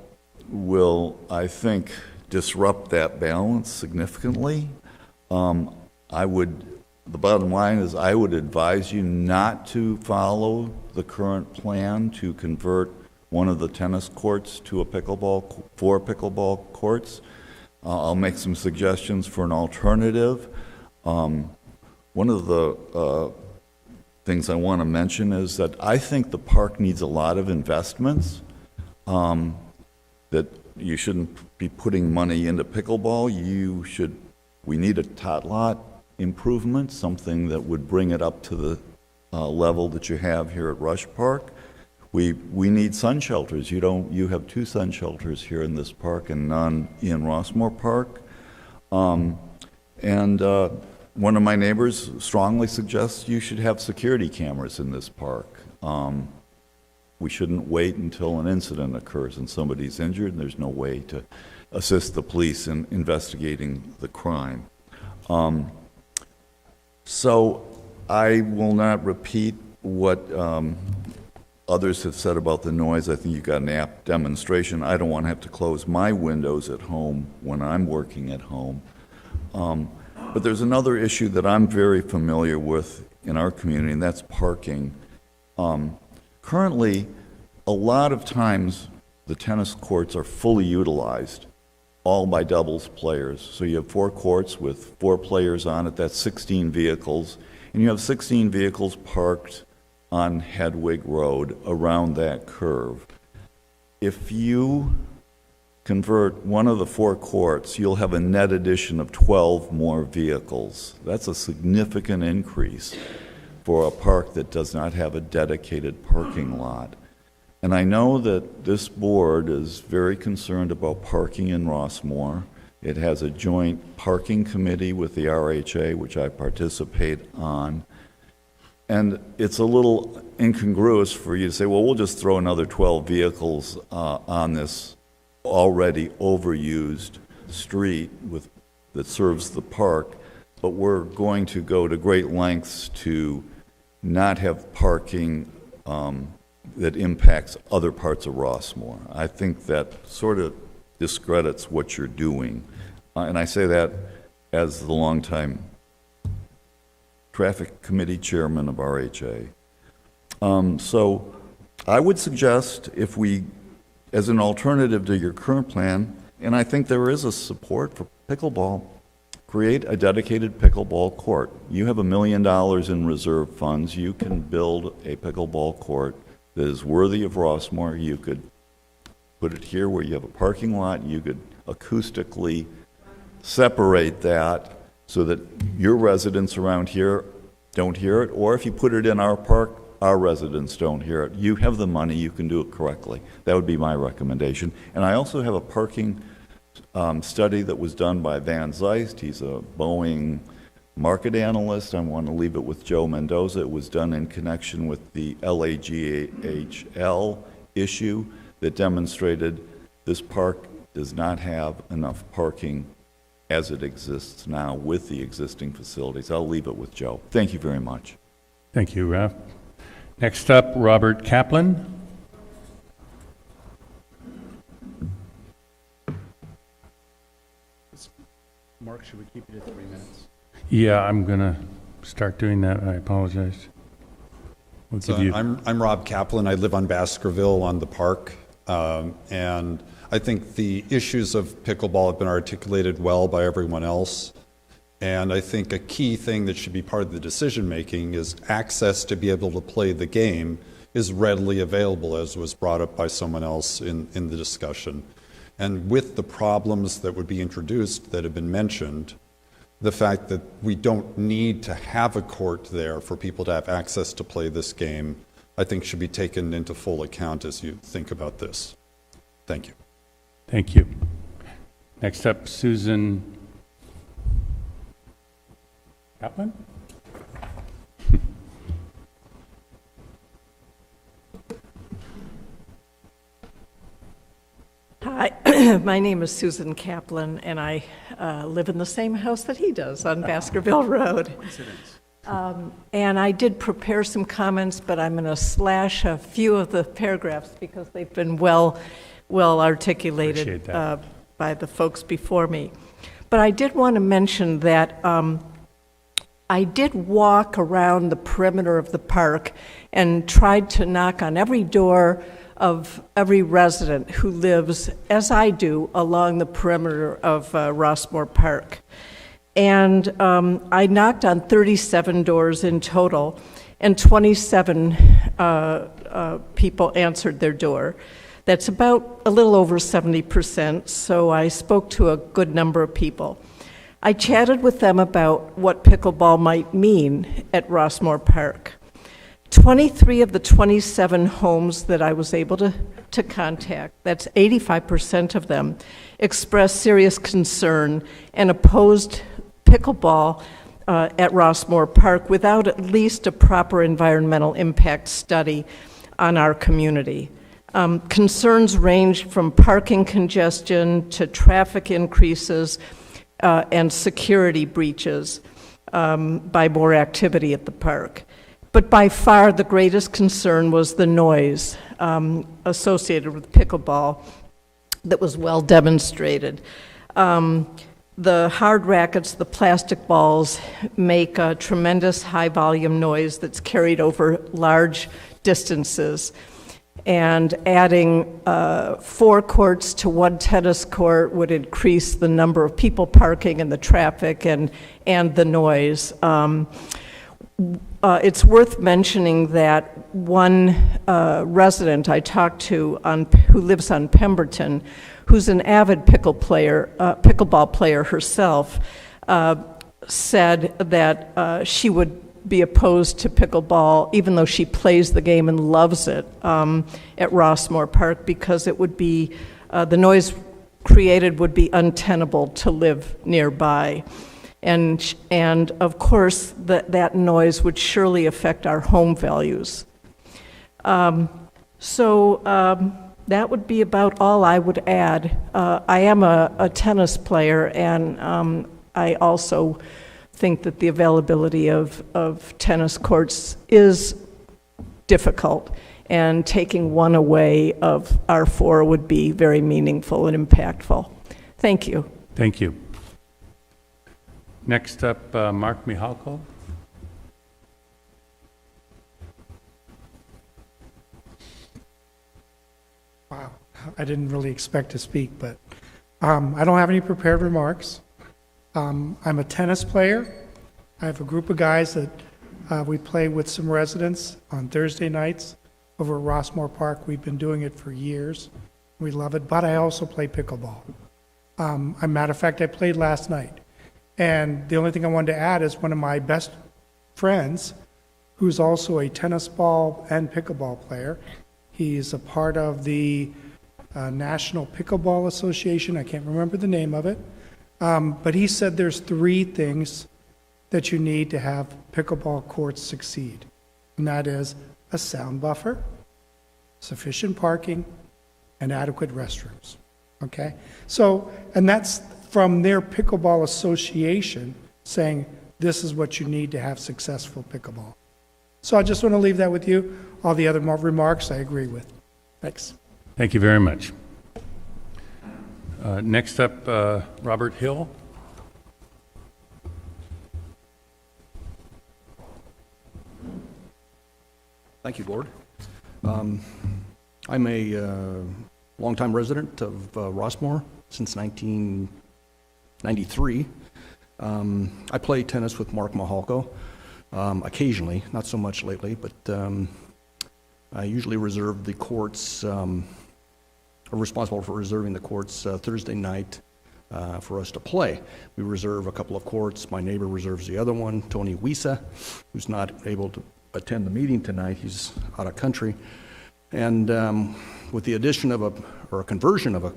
will, I think, disrupt that balance significantly. The bottom line is I would advise you not to follow the current plan to convert one of the tennis courts to four pickleball courts. I'll make some suggestions for an alternative. One of the things I want to mention is that I think the park needs a lot of investments, that you shouldn't be putting money into pickleball. We need a tot lot improvement, something that would bring it up to the level that you have here at Rush Park. We need sun shelters. You have 2 sun shelters here in this park and none in Rossmoor Park. One of my neighbors strongly suggests you should have security cameras in this park. We shouldn't wait until an incident occurs and somebody's injured and there's no way to assist the police in investigating the crime. So I will not repeat what others have said about the noise. I think you got an apt demonstration. I don't want to have to close my windows at home when I'm working at home. But there's another issue that I'm very familiar with in our community, and that's parking. Currently, a lot of times the tennis courts are fully utilized, all by doubles players. So you have 4 courts with 4 players on it, that's 16 vehicles, and you have 16 vehicles parked on Hedwig Road around that curve. If you convert one of the 4 courts, you'll have a net addition of 12 more vehicles. That's a significant increase for a park that does not have a dedicated parking lot. And I know that this board is very concerned about parking in Rossmoor. It has a joint parking committee with the RHA, which I participate on. And it's a little incongruous for you to say, well, we'll just throw another 12 vehicles on this already overused street that serves the park, but we're going to go to great lengths to not have parking that impacts other parts of Rossmoor. I think that sort of discredits what you're doing. And I say that as the longtime traffic committee chairman of RHA. So I would suggest if we, as an alternative to your current plan, and I think there is a support for pickleball, create a dedicated pickleball court. You have $1 million in reserve funds. You can build a pickleball court that is worthy of Rossmoor. You could put it here where you have a parking lot. You could acoustically separate that so that your residents around here don't hear it, or if you put it in our park, our residents don't hear it. You have the money, you can do it correctly. That would be my recommendation. And I also have a parking study that was done by Van Zeist. He's a Boeing market analyst. I want to leave it with Joe Mendoza. It was done in connection with the LAGHL issue that demonstrated this park does not have enough parking as it exists now with the existing facilities. I'll leave it with Joe. Thank you very much. Thank you, Ralph. Next up, Robert Kaplan. Mark, should we keep it at 3 minutes? Yeah, I'm going to start doing that. I apologize. We'll give you... I'm Rob Kaplan. I live on Baskerville on the park. And I think the issues of pickleball have been articulated well by everyone else. And I think a key thing that should be part of the decision making is access to be able to play the game is readily available, as was brought up by someone else in the discussion. And with the problems that would be introduced that have been mentioned, the fact that we don't need to have a court there for people to have access to play this game, I think should be taken into full account as you think about this. Thank you. Thank you. Next up, Susan Kaplan. Hi, my name is Susan Kaplan, and I live in the same house that he does on Baskerville Road. And I did prepare some comments, but I'm going to slash a few of the paragraphs because they've been well articulated by the folks before me. But I did want to mention that I did walk around the perimeter of the park and tried to knock on every door of every resident who lives, as I do, along the perimeter of Rossmoor Park. And I knocked on 37 doors in total, and 27 people answered their door. That's about a little over 70%, so I spoke to a good number of people. I chatted with them about what pickleball might mean at Rossmoor Park. 23 of the 27 homes that I was able to contact, that's 85% of them, expressed serious concern and opposed pickleball at Rossmoor Park without at least a proper environmental impact study on our community. Concerns ranged from parking congestion to traffic increases and security breaches by more activity at the park. But by far the greatest concern was the noise associated with pickleball that was well demonstrated. The hard rackets, the plastic balls, make a tremendous high volume noise that's carried over large distances. And adding 4 courts to 1 tennis court would increase the number of people parking and the traffic and the noise. it's worth mentioning that one resident I talked to who lives on Pemberton, who's an avid pickleball player herself, said that she would be opposed to pickleball, even though she plays the game and loves it, at Rossmoor Park, because it would be, the noise created would be untenable to live nearby. And of course, that noise would surely affect our home values. That would be about all I would add. I am a tennis player, and I also think that the availability of tennis courts is difficult, and taking one away of our 4 would be very meaningful and impactful. Thank you. Thank you. Next up, Mark Mihalko. Wow, I didn't really expect to speak, but I don't have any prepared remarks. I'm a tennis player. I have a group of guys that we play with some residents on Thursday nights over at Rossmoor Park. We've been doing it for years. We love it, but I also play pickleball. As a matter of fact, I played last night. And the only thing I wanted to add is one of my best friends, who's also a tennis ball and pickleball player. He's a part of the National Pickleball Association. I can't remember the name of it. But he said there's 3 things that you need to have pickleball courts succeed. And that is a sound buffer, sufficient parking, and adequate restrooms. Okay? So, and that's from their pickleball association saying this is what you need to have successful pickleball. So I just want to leave that with you. All the other remarks I agree with. Thanks. Thank you very much. Next up, Robert Hill. Thank you, Gord. I'm a longtime resident of Rossmoor since 1993. I play tennis with Mark Mihalko occasionally, not so much lately, but I usually reserve the courts, are responsible for reserving the courts Thursday night for us to play. We reserve a couple of courts. My neighbor reserves the other one, Tony Wisa, who's not able to attend the meeting tonight. He's out of country. And with the addition of a conversion of a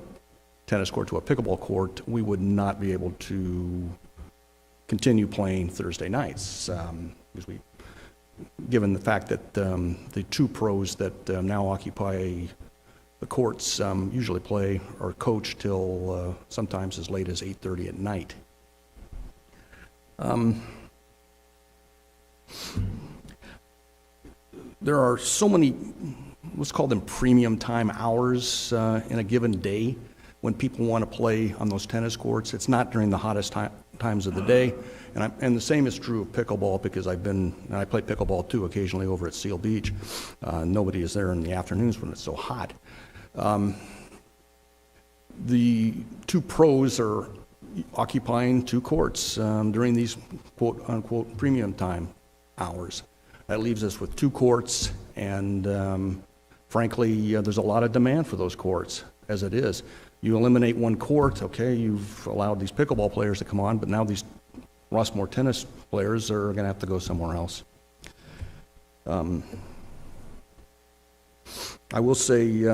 tennis court to a pickleball court, we would not be able to continue playing Thursday nights because given the fact that the 2 pros that now occupy the courts usually play or coach till sometimes as late as 8:30 at night. There are so many, let's call them premium time hours in a given day when people want to play on those tennis courts. It's not during the hottest times of the day. And the same is true of pickleball, because I play pickleball too occasionally over at Seal Beach. Nobody is there in the afternoons when it's so hot. The 2 pros are occupying 2 courts during these quote unquote premium time hours. That leaves us with 2 courts, and frankly, there's a lot of demand for those courts as it is. You eliminate 1 court, okay, you've allowed these pickleball players to come on, but now these Rossmoor tennis players are going to have to go somewhere else. I will say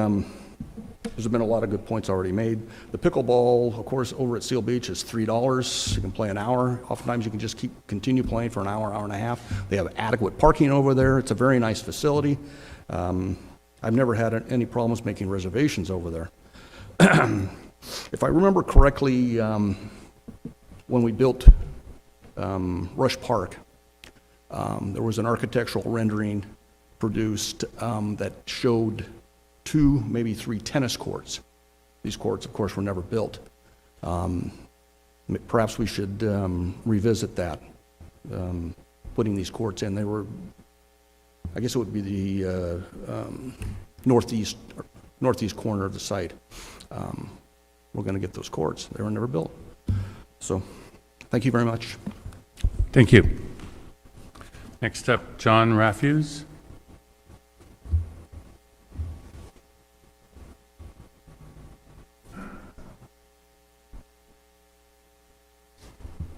there's been a lot of good points already made. The pickleball, of course, over at Seal Beach is $3. You can play an hour. Oftentimes you can just continue playing for an hour, hour and a half. They have adequate parking over there. It's a very nice facility. I've never had any problems making reservations over there. If I remember correctly, when we built Rush Park, there was an architectural rendering produced that showed 2, maybe 3 tennis courts. These courts, of course, were never built. Perhaps we should revisit that, putting these courts in. They were, I guess it would be the northeast corner of the site. We're going to get those courts. They were never built. So, thank you very much. Thank you. Next up, John Rafuse.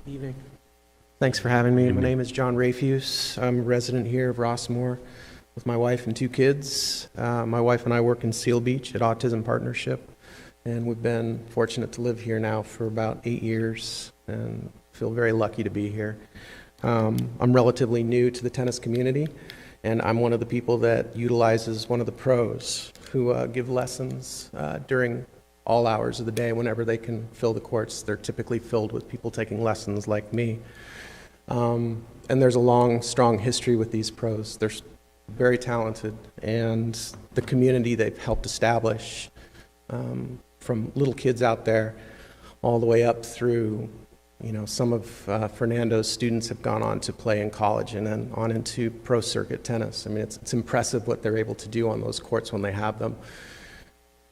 Evening. Thanks for having me. My name is John Rafuse. I'm a resident here of Rossmoor with my wife and 2 kids. My wife and I work in Seal Beach at Autism Partnership, and we've been fortunate to live here now for about 8 years and feel very lucky to be here. I'm relatively new to the tennis community, and I'm one of the people that utilizes one of the pros who give lessons during all hours of the day whenever they can fill the courts. They're typically filled with people taking lessons like me. And there's a long, strong history with these pros. They're very talented, and the community they've helped establish, from little kids out there all the way up through, you know, some of Fernando's students have gone on to play in college and then on into pro circuit tennis. I mean, it's impressive what they're able to do on those courts when they have them.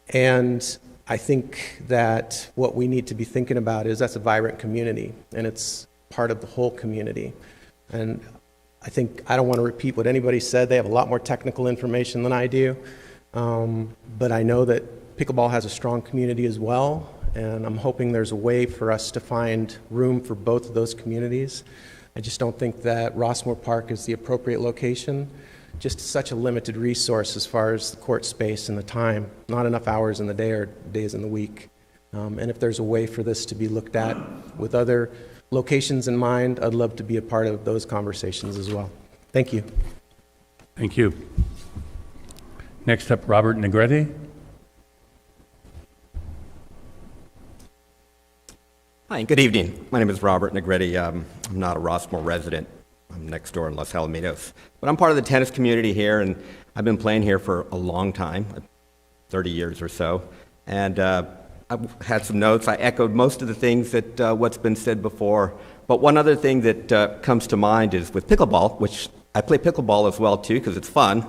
And I think that what we need to be thinking about is that's a vibrant community, and it's part of the whole community. And I think, I don't want to repeat what anybody said. They have a lot more technical information than I do. But I know that pickleball has a strong community as well, and I'm hoping there's a way for us to find room for both of those communities. I just don't think that Rossmoor Park is the appropriate location. Just such a limited resource as far as the court space and the time. Not enough hours in the day or days in the week. And if there's a way for this to be looked at with other locations in mind, I'd love to be a part of those conversations as well. Thank you. Thank you. Next up, Robert Negretti. Hi, good evening. My name is Robert Negretti. I'm not a Rossmoor resident. I'm next door in Los Alamitos. But I'm part of the tennis community here, and I've been playing here for a long time, 30 years or so. And I've had some notes. I echoed most of the things that what's been said before. But one other thing that comes to mind is with pickleball, which I play pickleball as well, too, because it's fun.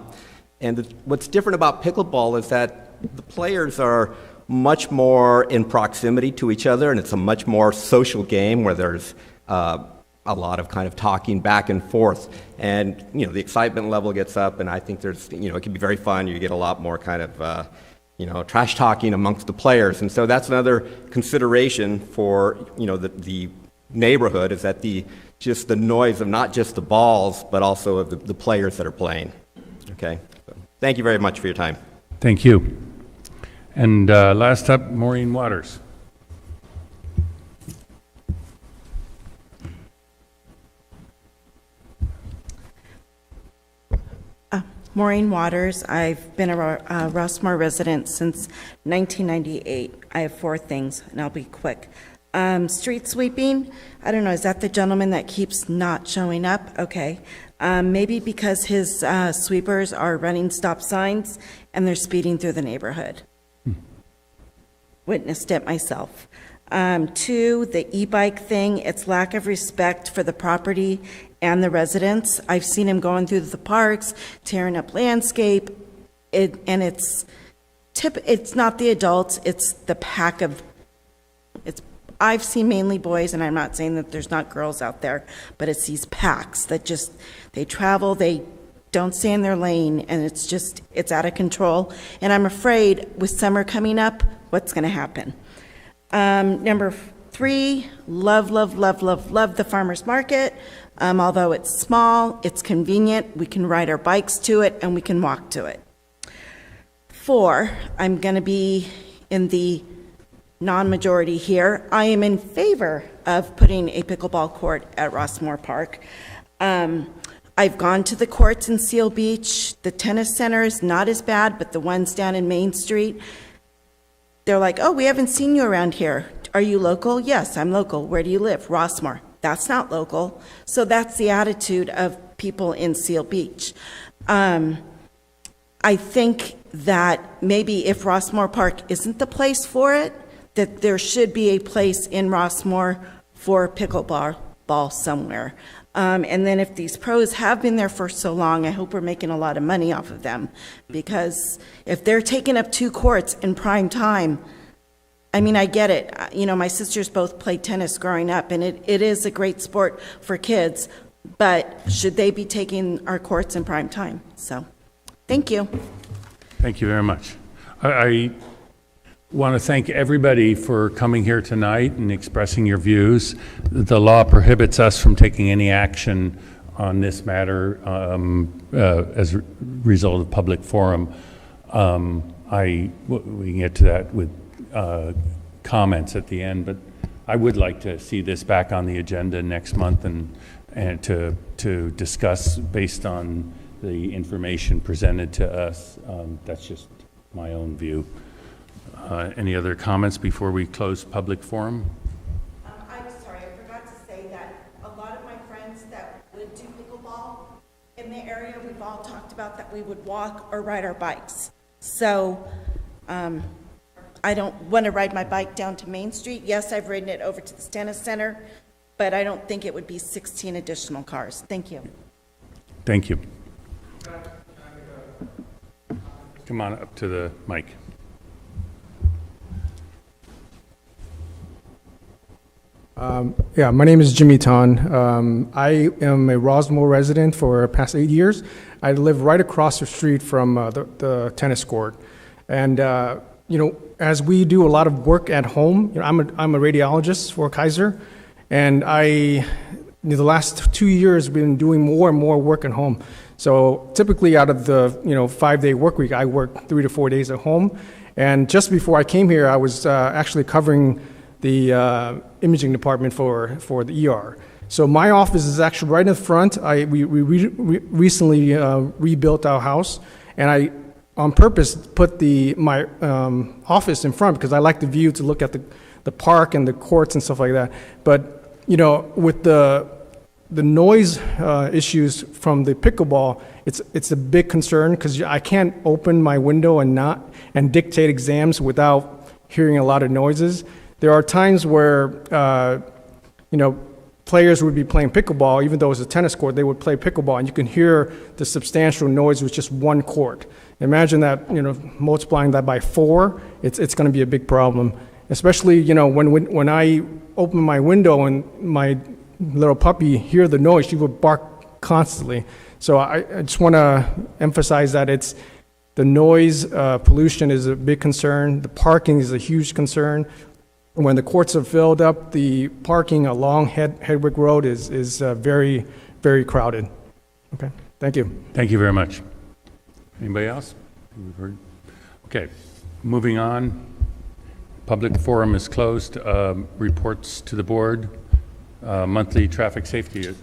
And what's different about pickleball is that the players are much more in proximity to each other, and it's a much more social game where there's a lot of kind of talking back and forth, and you know the excitement level gets up, and I think there's it can be very fun. You get a lot more kind of trash talking amongst the players, and so that's another consideration for the neighborhood is that just the noise of not just the balls but also of the players that are playing. Okay, so thank you very much for your time. Thank you. And last up, Maureen Waters. Maureen Waters. I've been a Rossmoor resident since 1998. I have 4 things, and I'll be quick. Street sweeping, I don't know, is that the gentleman that keeps not showing up? Okay. Maybe because his sweepers are running stop signs and they're speeding through the neighborhood. Witnessed it myself. 2, the e-bike thing, it's lack of respect for the property and the residents. I've seen him going through the parks, tearing up landscape, and it's not the adults, it's the pack of, I've seen mainly boys, and I'm not saying that there's not girls out there, but it's these packs that just, they travel, they don't stay in their lane, and it's out of control. And I'm afraid with summer coming up, what's gonna happen? Number 3, love the farmer's market. Although it's small, it's convenient, we can ride our bikes to it, and we can walk to it. 4, I'm going to be in the non-majority here. I am in favor of putting a pickleball court at Rossmoor Park. I've gone to the courts in Seal Beach. The tennis center is not as bad, but the ones down in Main Street, they're like, oh, we haven't seen you around here. Are you local? Yes, I'm local. Where do you live? Rossmoor. That's not local. So that's the attitude of people in Seal Beach. I think that maybe if Rossmoor Park isn't the place for it, that there should be a place in Rossmoor for pickleball somewhere. And then if these pros have been there for so long, I hope we're making a lot of money off of them. Because if they're taking up 2 courts in prime time, I mean, I get it. My sisters both played tennis growing up, and it is a great sport for kids. but should they be taking our courts in prime time? So, thank you. Thank you very much. I want to thank everybody for coming here tonight and expressing your views. The law prohibits us from taking any action on this matter as a result of public forum. We can get to that with comments at the end, but I would like to see this back on the agenda next month and to discuss based on the information presented to us. That's just my own view. Any other comments before we close public forum? I'm sorry, I forgot to say that a lot of my friends that would do pickleball in the area, we've all talked about that we would walk or ride our bikes. So I don't want to ride my bike down to Main Street. Yes, I've ridden it over to the tennis center, but I don't think it would be 16 additional cars. Thank you. Thank you. Come on up to the mic. Yeah, my name is Jimmy Tan. I am a Rossmoor resident for the past 8 years. I live right across the street from the tennis court. And, as we do a lot of work at home, I'm a radiologist for Kaiser, and the last 2 years, been doing more and more work at home. So typically out of the 5-day work week, I work 3 to 4 days at home. And just before I came here, I was actually covering the imaging department for the ER. So my office is actually right in front. We recently rebuilt our house, and I, on purpose, put my office in front because I like the view to look at the park and the courts and stuff like that. But with the noise issues from the pickleball, it's a big concern because I can't open my window and dictate exams without hearing a lot of noises. There are times where players would be playing pickleball, even though it's a tennis court, they would play pickleball, and you can hear the substantial noise with just one court. Imagine that, multiplying that by 4, it's going to be a big problem. Especially, when I open my window and my little puppy hear the noise, she would bark constantly. So I just want to emphasize that the noise pollution is a big concern. The parking is a huge concern. When the courts are filled up, the parking along Hedwig Road is very, very crowded. Okay, thank you. Thank you very much. Anybody else? Okay, moving on. Public forum is closed. Reports to the board. Monthly traffic safety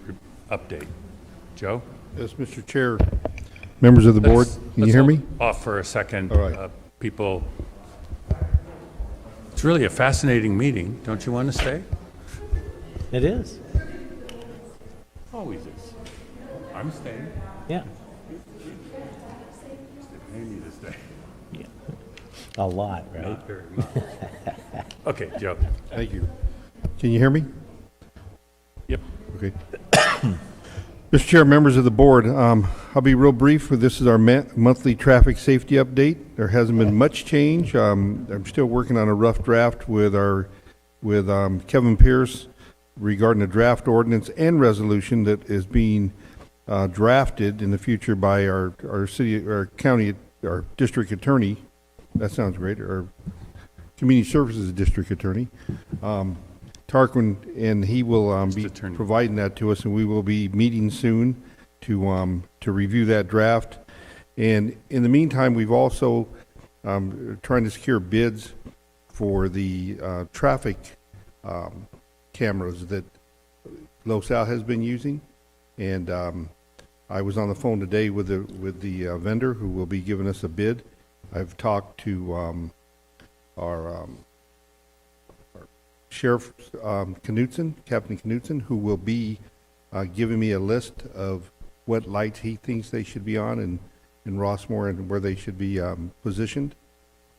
update. Joe? Yes, Mr. Chair. Members of the board, can you hear me? Off for a second. All right. People. It's really a fascinating meeting. Don't you want to stay? It is. Always is. I'm staying. Yeah. You need to stay. Yeah. A lot, right? Not very much. Okay, Joe. Thank you. Can you hear me? Yep. Okay. Mr. Chair, members of the board, I'll be real brief. This is our monthly traffic safety update. There hasn't been much change. I'm still working on a rough draft with Kevin Pierce regarding a draft ordinance and resolution that is being drafted in the future by our district attorney. That sounds great. Our community services district attorney. Tarquin, and he will be providing that to us, and we will be meeting soon to review that draft. And in the meantime, we've also trying to secure bids for the traffic cameras that LoSal has been using. And I was on the phone today with the vendor who will be giving us a bid. I've talked to our Sheriff Knutson, Captain Knutson, who will be giving me a list of what lights he thinks they should be on in Rossmoor and where they should be positioned.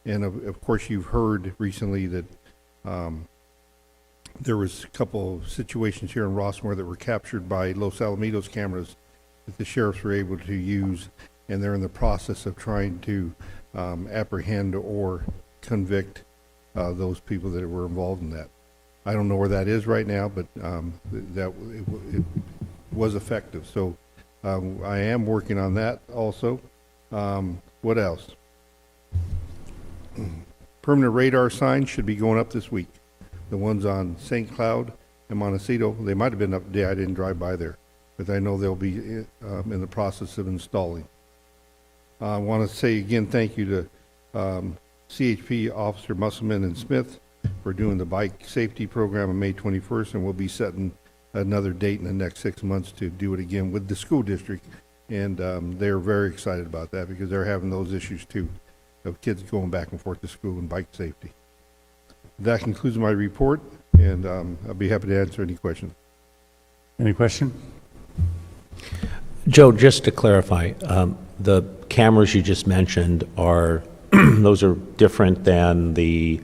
And of course, you've heard recently that there was a couple of situations here in Rossmoor that were captured by Los Alamitos cameras that the sheriffs were able to use, and they're in the process of trying to apprehend or convict those people that were involved in that. I don't know where that is right now, but was effective. So I am working on that also. What else? Permanent radar signs should be going up this week. The ones on St. Cloud and Montecito, they might have been up today. I didn't drive by there, but I know they'll be in the process of installing. I want to say again thank you to CHP Officer Musselman and Smith for doing the bike safety program on May 21st, and we'll be setting another date in the next 6 months to do it again with the school district. And they're very excited about that because they're having those issues too of kids going back and forth to school and bike safety. That concludes my report, and I'll be happy to answer any questions. Any question? Joe, just to clarify, the cameras you just mentioned are, those are different than the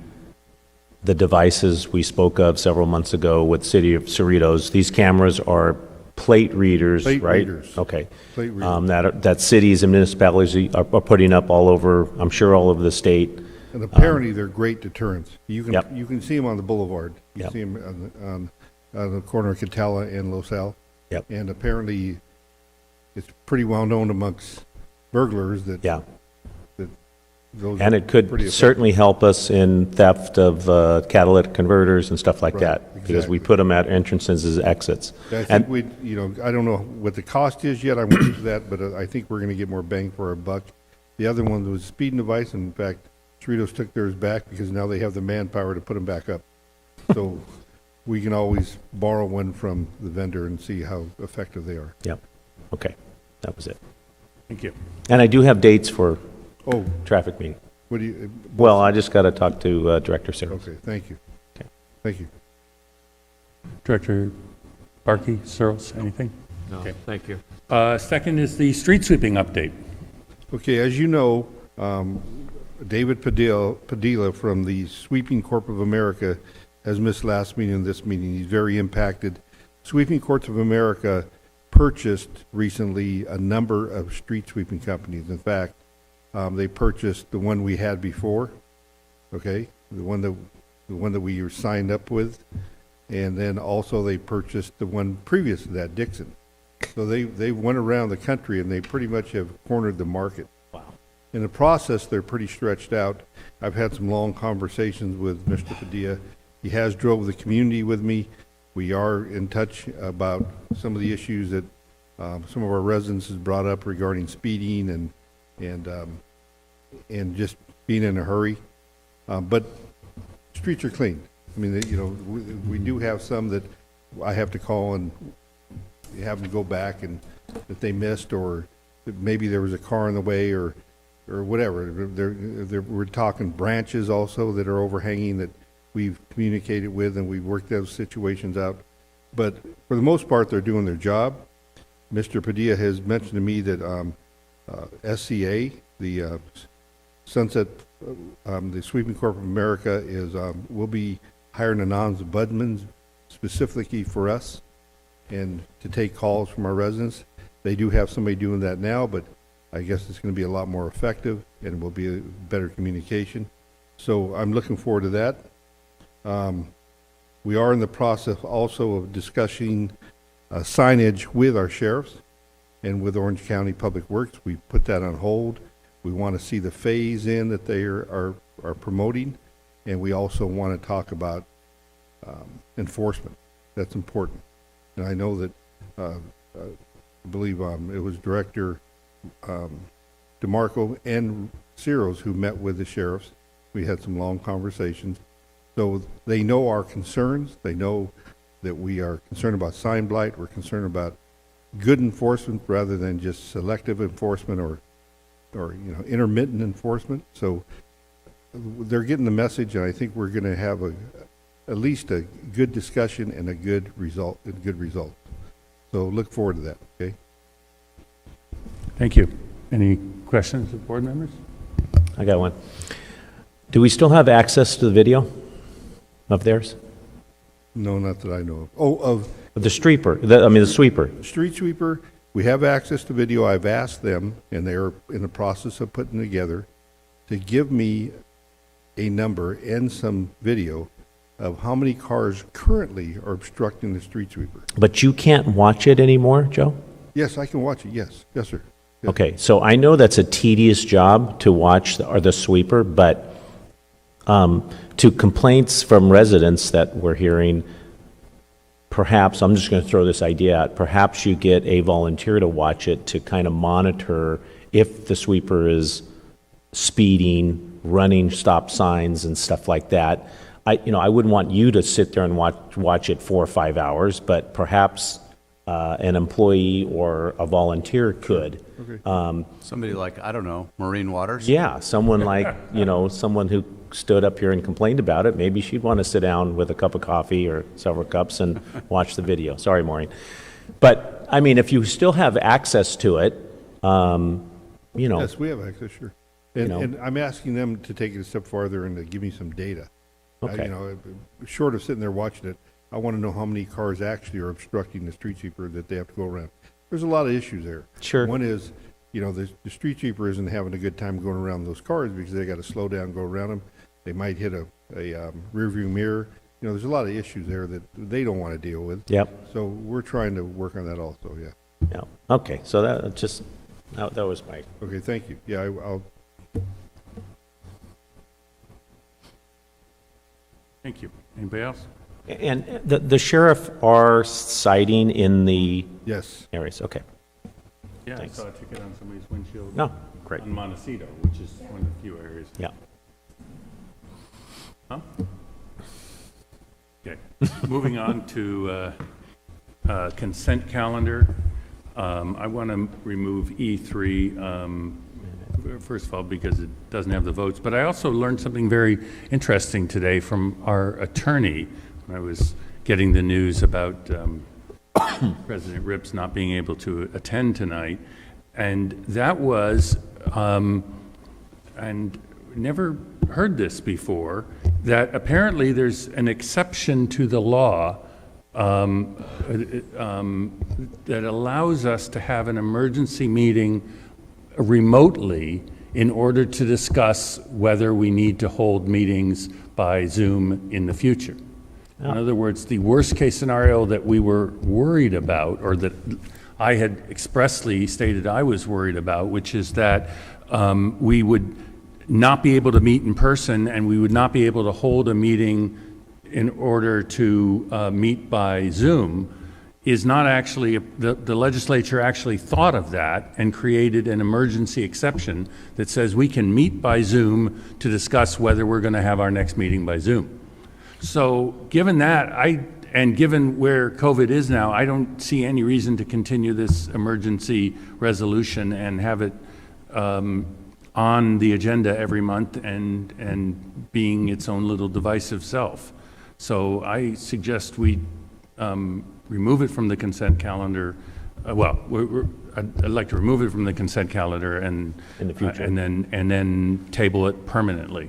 devices we spoke of several months ago with City of Cerritos. These cameras are plate readers, Plate right? readers. Okay. Plate readers. That cities and municipalities are putting up all over, I'm sure all over the state. And apparently they're great deterrents. You can Yep. you can see them on the boulevard. You Yep. see them on the corner of Catella and Los Al. Yep. And apparently it's pretty well known amongst burglars that Yeah. those And are it could pretty effective. certainly help us in theft of catalytic converters and stuff like Right, that, because we exactly. put them at entrances as exits. I think And we, I don't know what the cost is yet. I won't do that, but I think we're going to get more bang for our buck. The other one was speeding device, and in fact, Cerritos took theirs back because now they have the manpower to put them back up. So we can always borrow one from the vendor and see how effective they are. Yep. Okay. That was it. Thank you. And I do have dates for Oh. traffic meeting. What do you? Well, I just got to talk to Director Searles. Okay, thank you. Okay. Thank you. Director Barkey, Searles, anything? No, Okay. thank you. Second is the street sweeping update. Okay, as you know, David Padilla from the Sweeping Corp of America has missed last meeting and this meeting. He's very impacted. Sweeping Corps of America purchased recently a number of street sweeping companies. In fact, they purchased the one we had before, okay, the one that we were signed up with, and then also they purchased the one previous to that, Dixon. So they went around the country and they pretty much have cornered the market. Wow. In the process, they're pretty stretched out. I've had some long conversations with Mr. Padilla. He has drove the community with me. We are in touch about some of the issues that some of our residents has brought up regarding speeding and just being in a hurry. But streets are clean. I mean, we do have some that I have to call and have them go back and that they missed, or that maybe there was a car in the way, or whatever. We're talking branches also that are overhanging that we've communicated with, and we've worked those situations out. But for the most part, they're doing their job. Mr. Padilla has mentioned to me that SCA, the Sunset, the Sweeping Corp of America, will be hiring an ombudsman specifically for us and to take calls from our residents. They do have somebody doing that now, but I guess it's going to be a lot more effective and will be a better communication. So I'm looking forward to that. We are in the process also of discussing signage with our sheriffs and with Orange County Public Works. We put that on hold. We want to see the phase in that they are promoting, and we also want to talk about enforcement. That's important. And I know that I believe it was Director DeMarco and Ciros who met with the sheriffs. We had some long conversations. So they know our concerns. They know that we are concerned about sign blight. We're concerned about good enforcement rather than just selective enforcement or intermittent enforcement. So they're getting the message, and I think we're going to have at least a good discussion and a good result. So look forward to that. Okay. Thank you. Any questions of board members? I got one. Do we still have access to the video of theirs? No, not that I know of. Oh, of the sweeper. The sweeper. Street sweeper. We have access to video. I've asked them, and they're in the process of putting together, to give me a number and some video of how many cars currently are obstructing the street sweeper. But you can't watch it anymore, Joe? Yes, I can watch it, yes. Yes, sir. Yes. Okay, so I know that's a tedious job to watch the sweeper, but to complaints from residents that we're hearing, perhaps, I'm just going to throw this idea out, perhaps you get a volunteer to watch it to kind of monitor if the sweeper is speeding, running stop signs and stuff like that. I wouldn't want you to sit there and watch it 4 or 5 hours, but perhaps an employee or a volunteer could. Okay. Somebody like, I don't know, Marine Waters? Yeah, someone like, someone who stood up here and complained about it, maybe she'd want to sit down with a cup of coffee or several cups and watch the video. Sorry, Maureen. But, I mean, if you still have access to it, Yes, we have access, sure. And I'm asking them to take it a step farther and to give me some data. Okay. Short of sitting there watching it, I want to know how many cars actually are obstructing the street sweeper that they have to go around. There's a lot of issues there. Sure. One is, the street sweeper isn't having a good time going around those cars because they got to slow down, go around them. They might hit a rear view mirror. There's a lot of issues there that they don't want to deal with. Yep. So we're trying to work on that also, yeah. Yeah. Okay, so that was my... Okay, thank you. Yeah, I'll... Thank you. Anybody else? And the sheriff are citing in the yes areas. Okay. Yeah, Thanks. I saw a ticket on somebody's windshield. No, great. On Montecito, which is one of the few areas. Yeah. Huh? Okay. Moving on to consent calendar. I want to remove E3, first of all, because it doesn't have the votes. But I also learned something very interesting today from our attorney when I was getting the news about President Rips not being able to attend tonight. And that was, and never heard this before, that apparently there's an exception to the law that allows us to have an emergency meeting remotely in order to discuss whether we need to hold meetings by Zoom in the future. In other words, the worst case scenario that we were worried about, or that I had expressly stated I was worried about, which is that we would not be able to meet in person and we would not be able to hold a meeting in order to meet by Zoom, is not actually, the legislature actually thought of that and created an emergency exception that says we can meet by Zoom to discuss whether we're going to have our next meeting by Zoom. So given that, and given where COVID is now, I don't see any reason to continue this emergency resolution and have it on the agenda every month and being its own little divisive self. So I suggest we remove it from the consent calendar. I'd like to remove it from the consent calendar and in the future, and then table it permanently.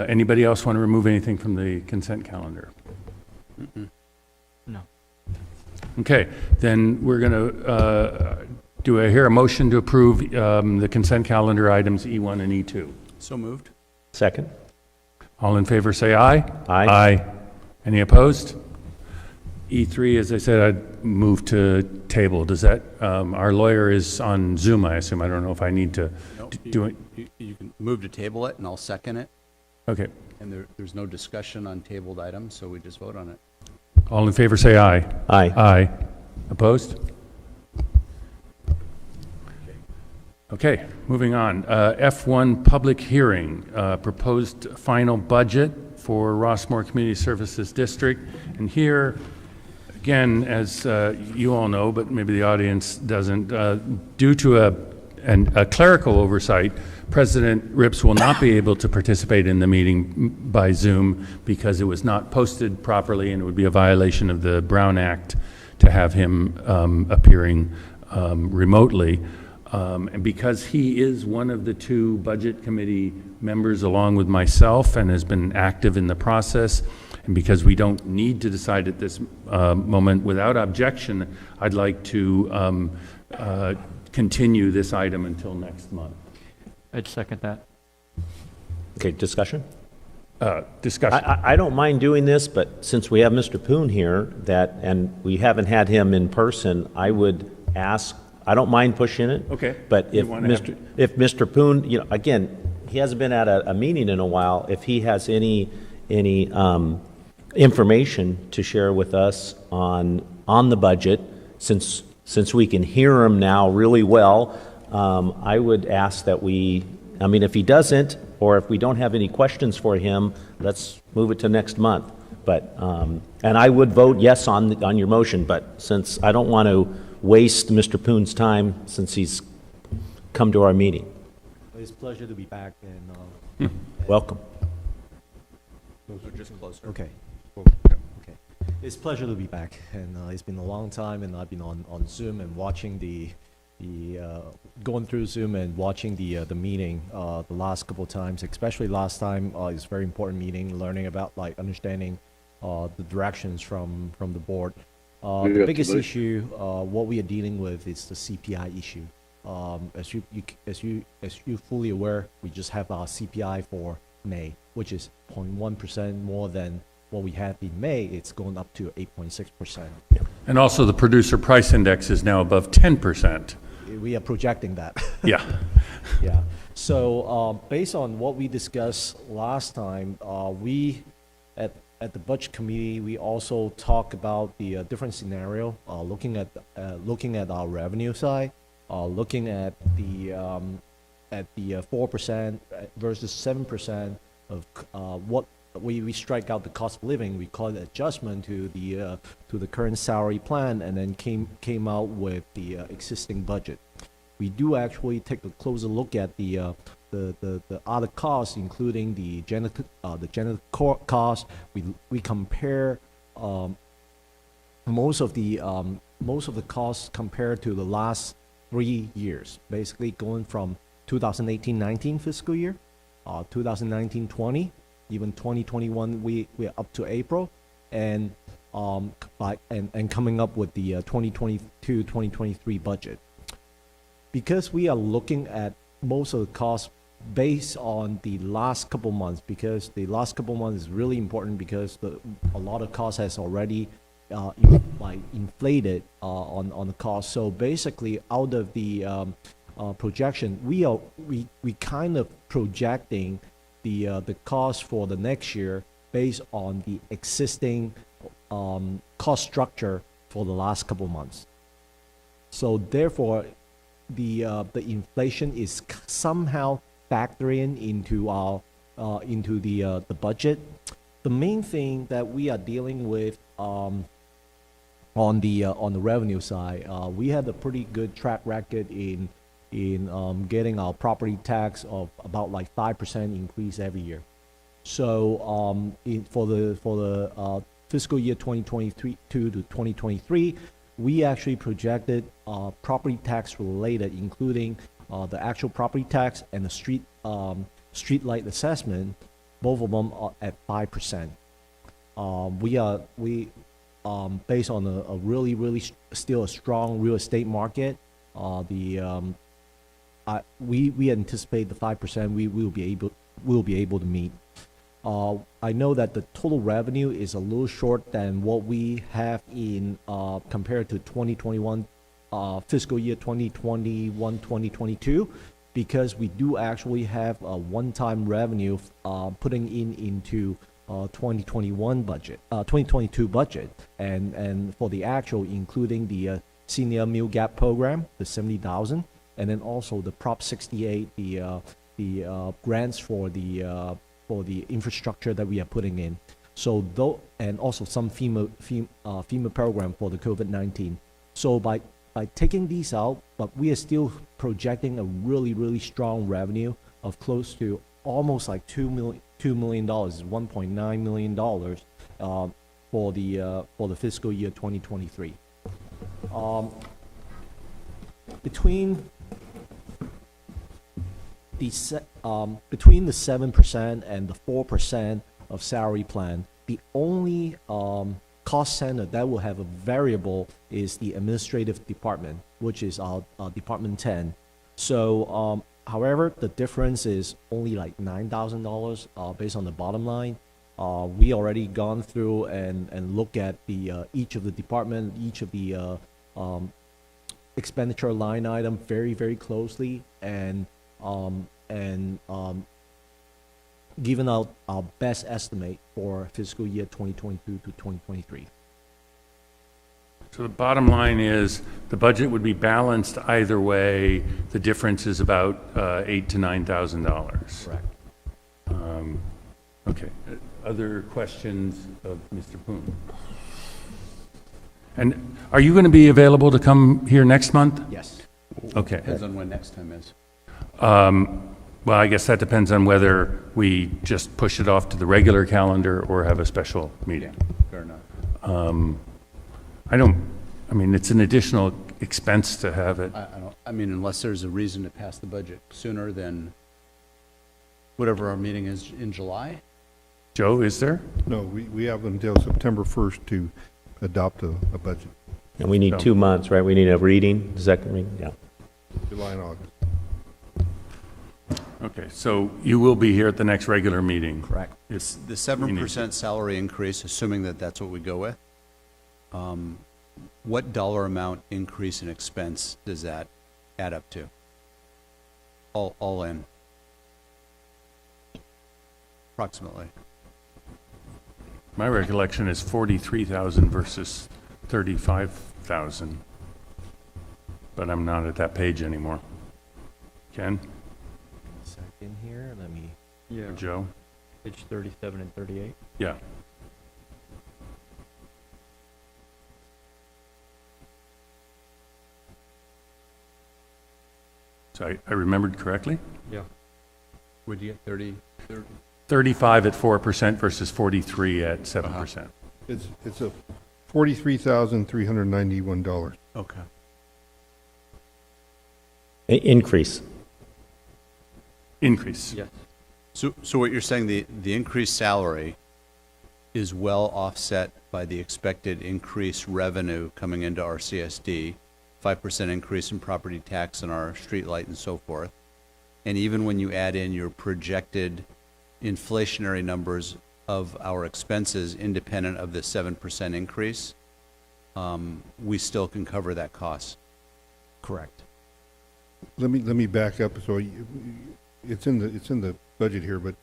Anybody else want to remove anything from the consent calendar? No. Okay, then we're going to, do I hear a motion to approve the consent calendar items E1 and E2? So moved. Second. All in favor say aye. Aye. Aye. Any opposed? E3, as I said, I'd move to table. Does that, our lawyer is on Zoom, I assume. I don't know if I need to do it. You can move to table it, and I'll second it. Okay. And there's no discussion on tabled items, so we just vote on it. All in favor say aye. Aye. Aye. Opposed? Okay, moving on. F1 public hearing, proposed final budget for Rossmoor Community Services District. And here, again, as you all know, but maybe the audience doesn't, due to a clerical oversight, President Rips will not be able to participate in the meeting by Zoom because it was not posted properly, and it would be a violation of the Brown Act to have him appearing remotely. And because he is one of the two budget committee members along with myself and has been active in the process, and because we don't need to decide at this moment without objection, I'd like to continue this item until next month. I'd second that. Okay, discussion? Discussion. I don't mind doing this, but since we have Mr. Poon here, and we haven't had him in person, I would ask, I don't mind pushing it. Okay. But You if wanna have- if Mr. Poon, again, he hasn't been at a meeting in a while, if he has any information to share with us on the budget, since we can hear him now really well, I would ask that if he doesn't, or if we don't have any questions for him, let's move it to next month. But, and I would vote yes on your motion, but since I don't want to waste Mr. Poon's time since he's come to our meeting. It's a pleasure to be back and Welcome. Just closer. okay. It's a pleasure to be back, and it's been a long time, and I've been on Zoom and watching going through Zoom and watching the meeting the last couple of times, especially last time. It's a very important meeting, learning about understanding the directions from the board. The biggest issue, what we are dealing with, is the CPI issue. As you fully aware, we just have our CPI for May, which is 0.1% more than what we had in May. It's going up to 8.6%. And also the producer price index is now above 10%. We are projecting that. Yeah. Yeah. So based on what we discussed last time, we at the budget committee, we also talk about the different scenario, looking at our revenue side, looking at the 4% versus 7% of what we strike out the cost of living. We call it adjustment to the current salary plan, and then came out with the existing budget. We do actually take a closer look at the other costs, including the general cost. We compare most of the costs compared to the last 3 years, basically going from 2018-19 fiscal year, 2019-20, even 2021 we're up to April, and coming up with the 2022-2023 budget. Because we are looking at most of the costs based on the last couple months, because the last couple months is really important, because a lot of costs has already inflated on the cost. So basically, out of the projection, we kind of projecting the cost for the next year based on the existing cost structure for the last couple months. So therefore, the inflation is somehow factoring into the budget. The main thing that we are dealing with on the revenue side, we had a pretty good track record in getting our property tax of about 5% increase every year. So for the fiscal year 2022 to 2023, we actually projected property tax related, including the actual property tax and the street light assessment, both of them are at 5%. We based on a really still a strong real estate market. We anticipate the 5% we will be able to meet. I know that the total revenue is a little short than what we have in compared to 2021 fiscal year 2021-2022, because we do actually have a one-time revenue putting into 2021 budget, 2022 budget, and for the actual, including the senior meal gap program, the 70,000, and then also the Prop 68, the grants for the infrastructure that we are putting in. So though, and also some FEMA program for the COVID-19. So by taking these out, but we are still projecting a really strong revenue of close to almost $2 million, $1.9 million for the fiscal year 2023. Between the 7% and the 4% of salary plan, the only cost center that will have a variable is the administrative department, which is our Department 10. So However, the difference is only like $9,000 based on the bottom line. We already gone through and look at the each of the department, each of the expenditure line item very, very closely, and given out our best estimate for fiscal year 2022 to 2023. So the bottom line is the budget would be balanced either way. The difference is about $8,000 to $9,000. Correct. Okay. Other questions of Mr. Poon? And are you going to be available to come here next month? Yes. Okay. Depends on when next time is. Well, I guess that depends on whether we just push it off to the regular calendar or have a special meeting. Yeah, fair enough. I mean, it's an additional expense to have it. I mean, unless there's a reason to pass the budget sooner than whatever our meeting is in July. Joe, is there? No, we have until September 1st to adopt a budget. And we need 2 months, right? We need a reading, the second reading, yeah. July and August. Okay, so you will be here at the next regular meeting? Correct. It's the 7% salary increase, assuming that that's what we go with. What dollar amount increase in expense does that add up to? All in? Approximately. My recollection is 43,000 versus 35,000. But I'm not at that page anymore. Ken? Second here, let me. Yeah. Joe? Page 37 and 38. Yeah. So I remembered correctly? Yeah. Would you get 30? 35 at 4% versus 43 at 7%. It's a $43,391. Okay. Increase. Increase. Yes. So what you're saying, the increased salary is well offset by the expected increased revenue coming into our CSD, 5% increase in property tax on our street light and so forth. And even when you add in your projected inflationary numbers of our expenses independent of the 7% increase, we still can cover that cost. Correct. Let me back up. So it's in the budget here, but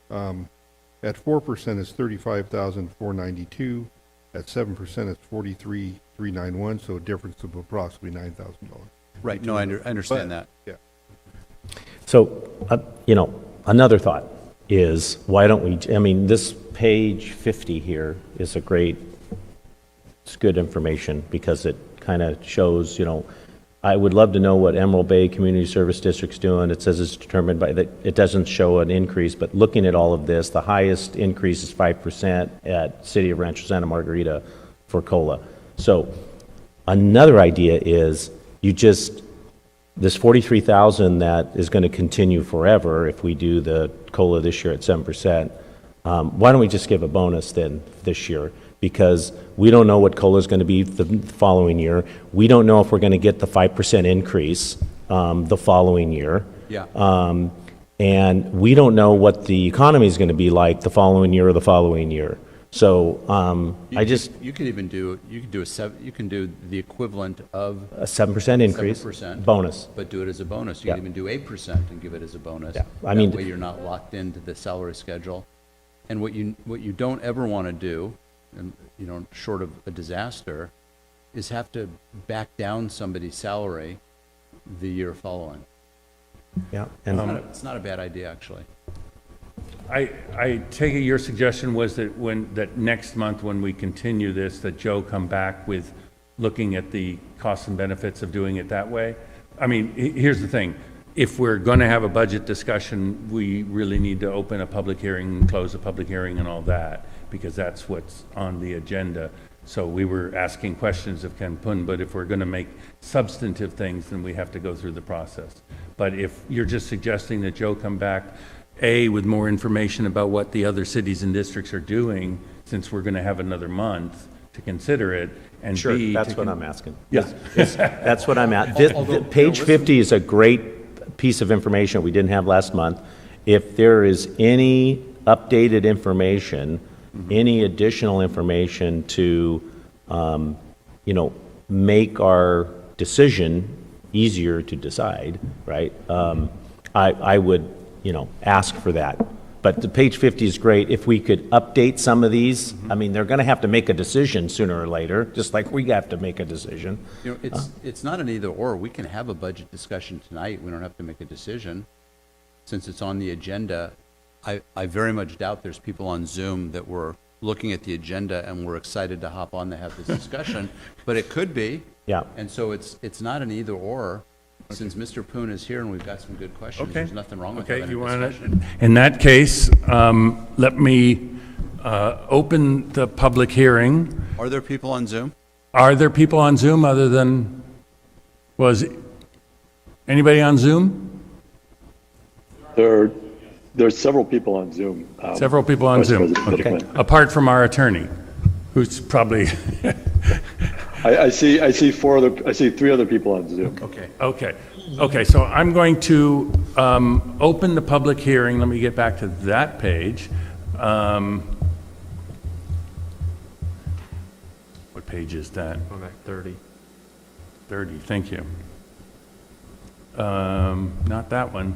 at 4% it's 35,492. At 7% it's 43,391. So a difference of approximately $9,000. Right. No, I understand that. Yeah. So, another thought is why don't we, this page 50 here is it's good information because it kind of shows, I would love to know what Emerald Bay Community Service District's doing. It says it's determined by that. It doesn't show an increase, but looking at all of this, the highest increase is 5% at City of Rancho Santa Margarita for COLA. So another idea is this 43,000 that is going to continue forever if we do the COLA this year at 7%. Why don't we just give a bonus then this year? Because we don't know what COLA is going to be the following year. We don't know if we're going to get the 5% increase the following year. Yeah. And we don't know what the economy is going to be like the following year or the following year. So you could even do the equivalent of a 7% increase 7% bonus, but do it as a bonus. You Yeah. could even do 8% and give it as a bonus. Yeah. That way you're not locked into the salary schedule. And what you don't ever want to do, and short of a disaster, is have to back down somebody's salary the year following. Yeah, and it's not a bad idea actually. I take it your suggestion was that next month when we continue this, that Joe come back with looking at the costs and benefits of doing it that way? I mean, here's the thing. If we're going to have a budget discussion, we really need to open a public hearing and close a public hearing and all that, because that's what's on the agenda. So we were asking questions of Ken Pun, but if we're going to make substantive things, then we have to go through the process. But if you're just suggesting that Joe come back, A, with more information about what the other cities and districts are doing, since we're going to have another month to consider it, and Sure, B, that's what I'm asking. Yes. That's what I'm at. Page 50 is a great piece of information we didn't have last month. If there is any updated information, any additional information to, make our decision easier to decide, right? I would, ask for that. But the page 50 is great. If we could update some of these, I mean, they're going to have to make a decision sooner or later, just like we have to make a decision. It's not an either or. We can have a budget discussion tonight. We don't have to make a decision. Since it's on the agenda, I very much doubt there's people on Zoom that were looking at the agenda and were excited to hop on to have this discussion, but it could be. Yeah. And so it's not an either or. Since Mr. Poon is here and we've got some good questions, there's nothing wrong with having a discussion. In that case, let me open the public hearing. Are there people on Zoom? Are there people on Zoom other than, anybody on Zoom? There's several people on Zoom. Several people on Zoom, okay. Apart from our attorney, who's probably... I see three other people on Zoom. Okay, so I'm going to open the public hearing. Let me get back to that page. What page is that? I'm at 30. 30, thank you. Not that one.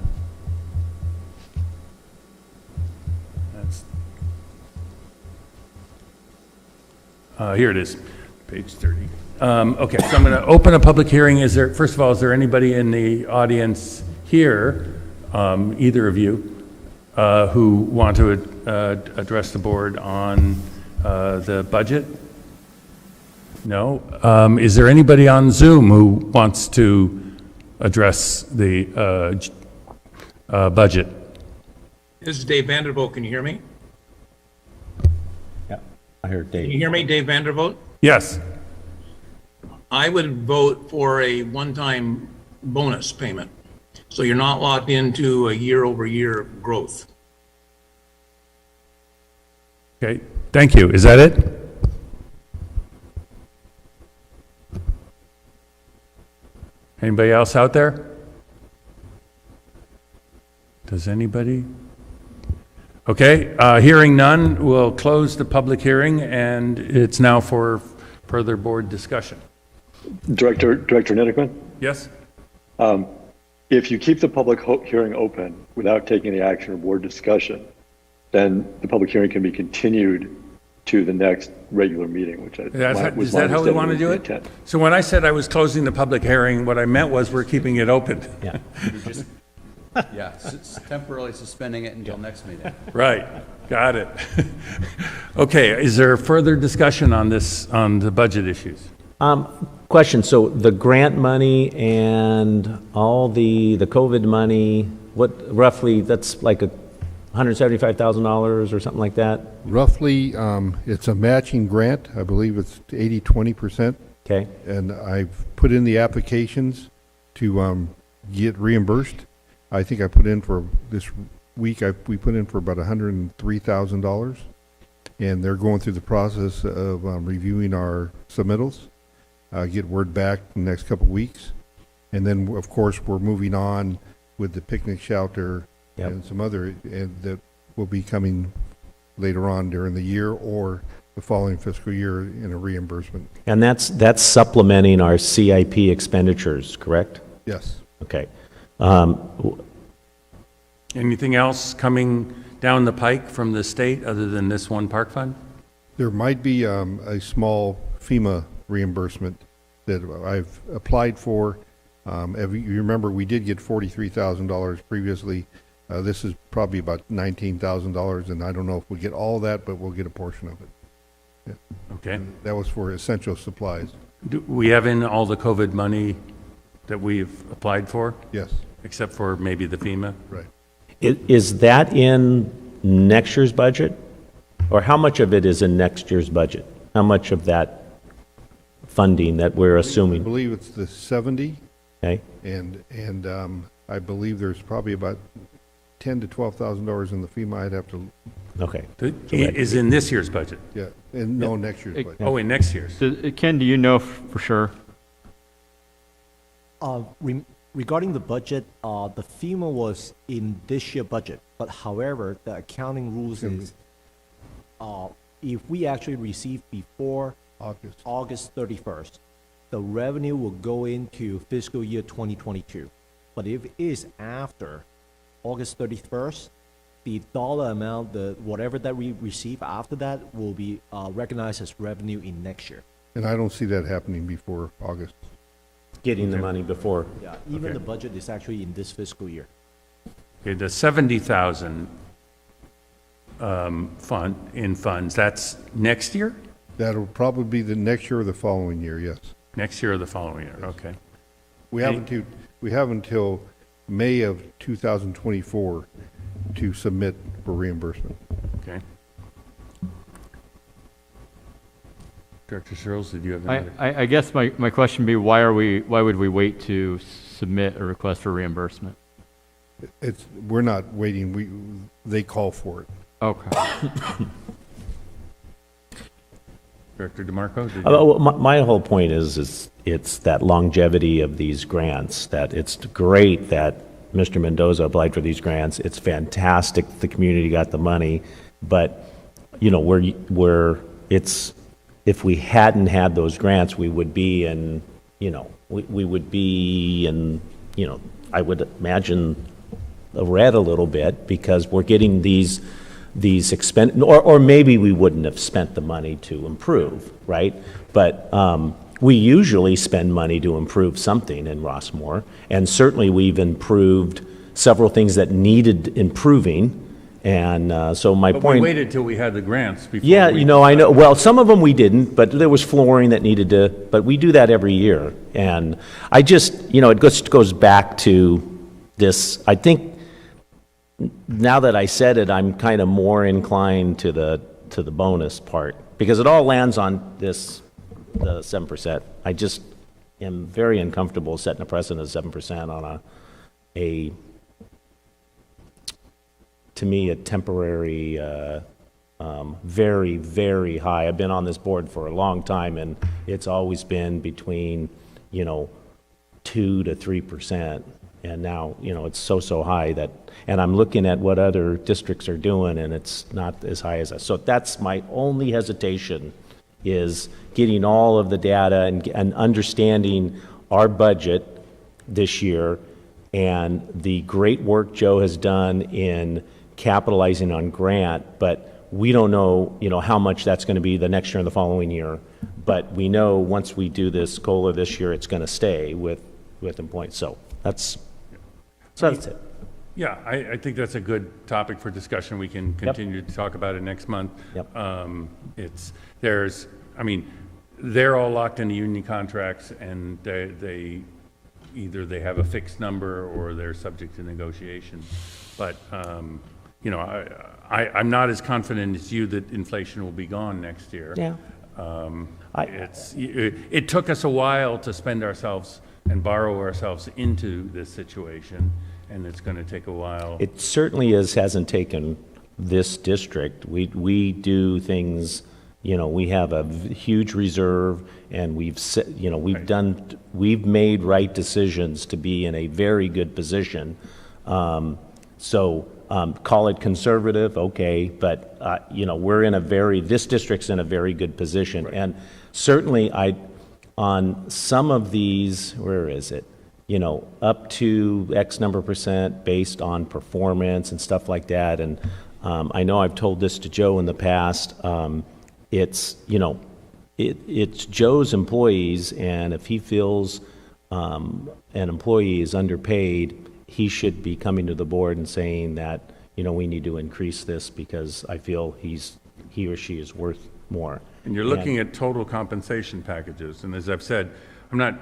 Here it is, page 30. Okay, so I'm going to open a public hearing. First of all, is there anybody in the audience here, either of you, who want to address the board on the budget? No? Is there anybody on Zoom who wants to address the budget? This is Dave Vandervoort. Can you hear me? Yeah, I heard Dave. Can you hear me, Dave Vandervoort? Yes. I would vote for a one-time bonus payment, so you're not locked into a year-over-year growth. Okay, thank you. Is that it? Anybody else out there? Does anybody? Okay, hearing none, we'll close the public hearing, and it's now for further board discussion. Director Niederquin? Yes? If you keep the public hearing open without taking any action or board discussion, then the public hearing can be continued to the next regular meeting, which Is that how we want to do it? So when I said I was closing the public hearing, what I meant was we're keeping it open. Yeah. Yeah, temporarily suspending it until next meeting. Right, got it. Okay, is there further discussion on this, on the budget issues? Question, so the grant money and all the COVID money, what roughly, that's like $175,000 or something like that? Roughly, it's a matching grant. I believe it's 80-20%. Okay. And I've put in the applications to get reimbursed. I think I put in for this week, we put in for about $103,000. And they're going through the process of reviewing our submittals. Get word back in the next couple of weeks. And then, of course, we're moving on with the picnic shelter and some other that will be coming later on during the year or the following fiscal year in a reimbursement. And that's supplementing our CIP expenditures, correct? Yes. Okay. Anything else coming down the pike from the state other than this one park fund? There might be a small FEMA reimbursement that I've applied for. You remember we did get $43,000 previously. This is probably about $19,000, and I don't know if we'll get all that, but we'll get a portion of it. Yeah. Okay. And that was for essential supplies. Do we have in all the COVID money that we've applied for? Yes. Except for maybe the FEMA? Right. Is that in next year's budget? Or how much of it is in next year's budget? How much of that funding that we're assuming? I believe it's the 70. Okay. And I believe there's probably about $10,000 to $12,000 in the FEMA. I'd have to. Okay. Is in this year's budget? Yeah. And no, next year's budget. Oh, in next year's. Ken, do you know for sure? regarding the budget, the FEMA was in this year budget, but however, the accounting rules is, if we actually receive before August 31st, the revenue will go into fiscal year 2022. But if it is after August 31st, the dollar amount, whatever that we receive after that will be recognized as revenue in next year. And I don't see that happening before August. Getting the money before. Yeah, even the budget is actually in this fiscal year. Okay, the 70,000 funds, that's next year? That'll probably be the next year or the following year, yes. Next year or the following year, okay. We have until May of 2024 to submit for reimbursement. Okay. Director Searles, did you have another? I guess my question would be, why would we wait to submit a request for reimbursement? We're not waiting, they call for it. Okay. Director DeMarco? My whole point is it's that longevity of these grants, that it's great that Mr. Mendoza applied for these grants. It's fantastic the community got the money, but, you know, if we hadn't had those grants, we would be in, you know, we would be in, you know, I would imagine the red a little bit, because we're getting these or maybe we wouldn't have spent the money to improve, right? But we usually spend money to improve something in Rossmoor, and certainly we've improved several things that needed improving. And so my But point. we waited till we had the grants before. Yeah, you know, I know. Well, some of them we didn't, but there was flooring that needed to. But we do that every year, and I just, you know, it goes back to this. I think now that I said it, I'm kind of more inclined to the bonus part, because it all lands on the 7%. I just am very uncomfortable setting a precedent of 7% on a to me, a temporary, very, very high. I've been on this board for a long time, and it's always been between, you know, 2 to 3%. And now, you know, it's so high that, and I'm looking at what other districts are doing, and it's not as high as us. So that's my only hesitation, is getting all of the data and understanding our budget this year and the great work Joe has done in capitalizing on grant, but we don't know, you know, how much that's going to be the next year and the following year. But we know once we do this COLA this year, it's going to stay with employees. So that's it. Yeah, I think that's a good topic for discussion. We can continue to talk about it next month. Yep. They're all locked into union contracts, and they either they have a fixed number or they're subject to negotiation. But you know, I'm not as confident as you that inflation will be gone next year. Yeah. It took us a while to spend ourselves and borrow ourselves into this situation, and it's going to take a while. It certainly hasn't taken this district. We do things, you know, we have a huge reserve, and we've made right decisions to be in a very good position. Call it conservative, okay, but you know, this district's in a very good position. Right. And certainly on some of these, where is it? You know, up to X number % based on performance and stuff like that. And I know I've told this to Joe in the past. It's, you know, it's Joe's employees, and if he feels an employee is underpaid, he should be coming to the board and saying that, you know, we need to increase this because I feel he or she is worth more. And you're looking at total compensation packages, and as I've said, I'm not,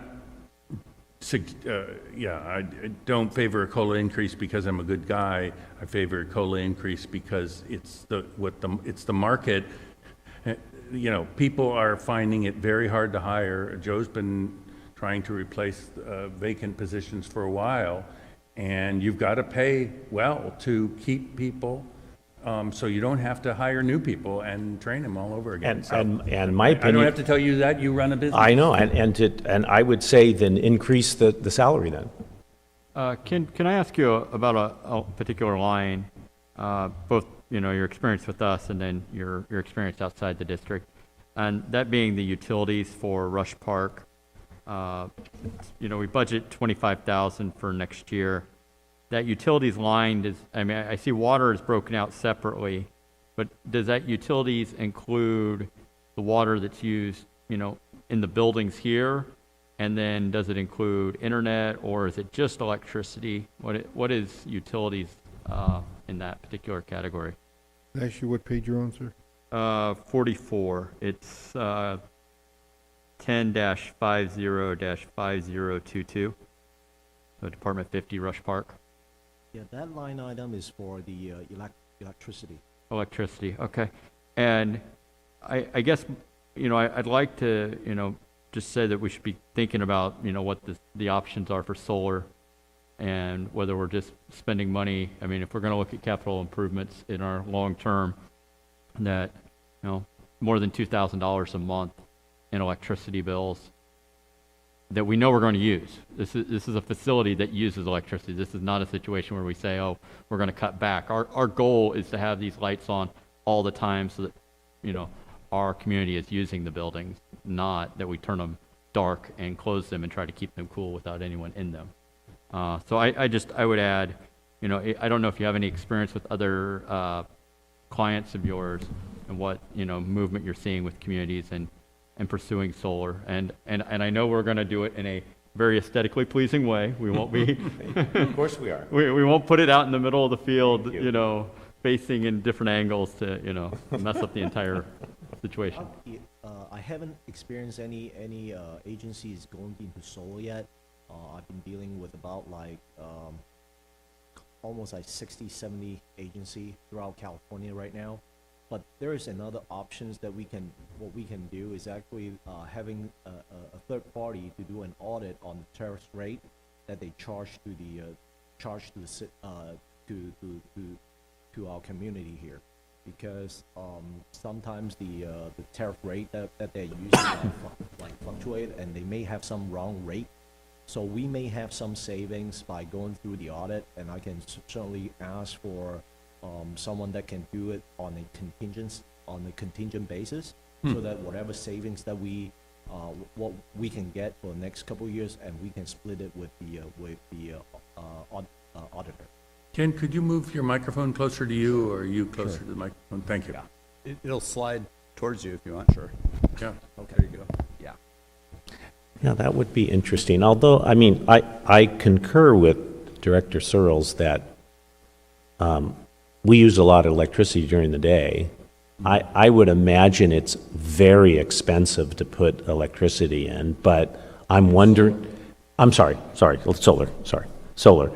I don't favor a COLA increase because I'm a good guy. I favor a COLA increase because it's the market. You know, people are finding it very hard to hire. Joe's been trying to replace vacant positions for a while, and you've got to pay well to keep people. So you don't have to hire new people and train them all over again. And my opinion, I don't have to tell you that. You run a business. I know, and I would say then increase the salary then. Can I ask you about a particular line, both, your experience with us and then your experience outside the district, and that being the utilities for Rush Park. We budget 25,000 for next year. That utilities line is, I see water is broken out separately, but does that utilities include the water that's used, in the buildings here? And then does it include internet, or is it just electricity? What is utilities in that particular category? Actually, what page you're on, sir? 44. It's 10-50-5022. So Department 50, Rush Park. Yeah, that line item is for the electricity. Electricity, okay. And I guess, I'd like to, just say that we should be thinking about, what the options are for solar, and whether we're just spending money. If we're going to look at capital improvements in our long term, that, more than $2,000 a month in electricity bills that we know we're going to use. This is a facility that uses electricity. This is not a situation where we say, oh, we're going to cut back. Our goal is to have these lights on all the time so that, our community is using the buildings, not that we turn them dark and close them and try to keep them cool without anyone in them. So I would add, I don't know if you have any experience with other clients of yours and what, movement you're seeing with communities and pursuing solar. And I know we're going to do it in a very aesthetically pleasing way. We won't be. Of course we are. We won't put it out in the middle of the field, facing in different angles to, mess up the entire situation. I haven't experienced any agencies going into solar yet. I've been dealing with about almost 60, 70 agency throughout California right now. But there is another options that what we can do is actually having a third party to do an audit on the tariff rate that they charge to our community here, because sometimes the tariff rate that they're using fluctuate, and they may have some wrong rate. So we may have some savings by going through the audit, and I can certainly ask for someone that can do it on a contingent basis, so that whatever savings that what we can get for the next couple of years, and we can split it with the auditor. Ken, could you move your microphone closer to you, or you closer to the microphone? Thank you. Yeah. It'll slide towards you if you want. Sure. Yeah. Okay. There you go. Yeah. Yeah, that would be interesting. Although, I concur with Director Searles that we use a lot of electricity during the day. I would imagine it's very expensive to put electricity in, but I'm wondering, solar.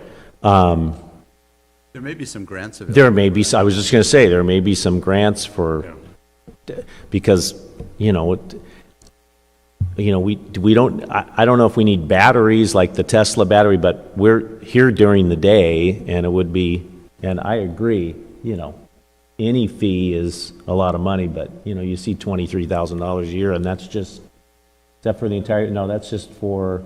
There may be some grants available. There may be, I was just going to say, there may be some grants for, because, we don't, I don't know if we need batteries like the Tesla battery, but we're here during the day, and it would be, and I agree, any fee is a lot of money, but, you see $23,000 a year, and that's just, is that for the entire, no, that's just for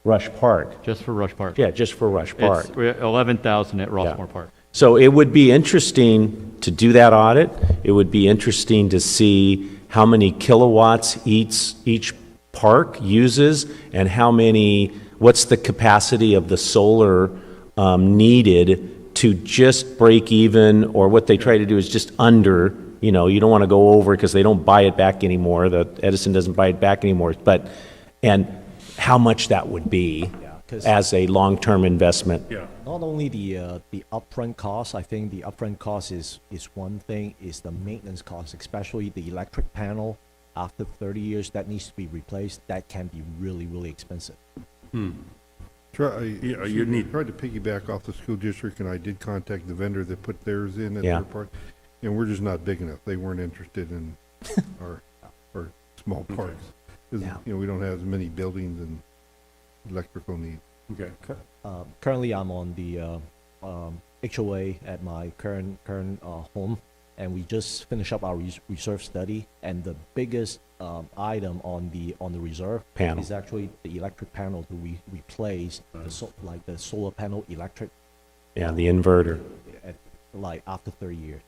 Rush Park. Just for Rush Park. Yeah, just for Rush Park. It's 11,000 at Rossmoor Park. So it would be interesting to do that audit. It would be interesting to see how many kilowatts each park uses, and what's the capacity of the solar needed to just break even, or what they try to do is just under, you don't want to go over because they don't buy it back anymore. Edison doesn't buy it back anymore, and how much that would be as a long-term investment. Yeah. Not only the upfront cost, I think the upfront cost is one thing, is the maintenance cost, especially the electric panel after 30 years that needs to be replaced. That can be really, really expensive. You tried to piggyback off the school district, and I did contact the vendor that put theirs in at their park, and we're just not big enough. They weren't interested in our small parks. Because, we don't have as many buildings and electrical needs. Okay. Currently, I'm on the HOA at my current home, and we just finished up our reserve study, and the biggest item on the reserve Panel. is actually the electric panel to replace like the solar panel electric. Yeah, the inverter. Like after 30 years.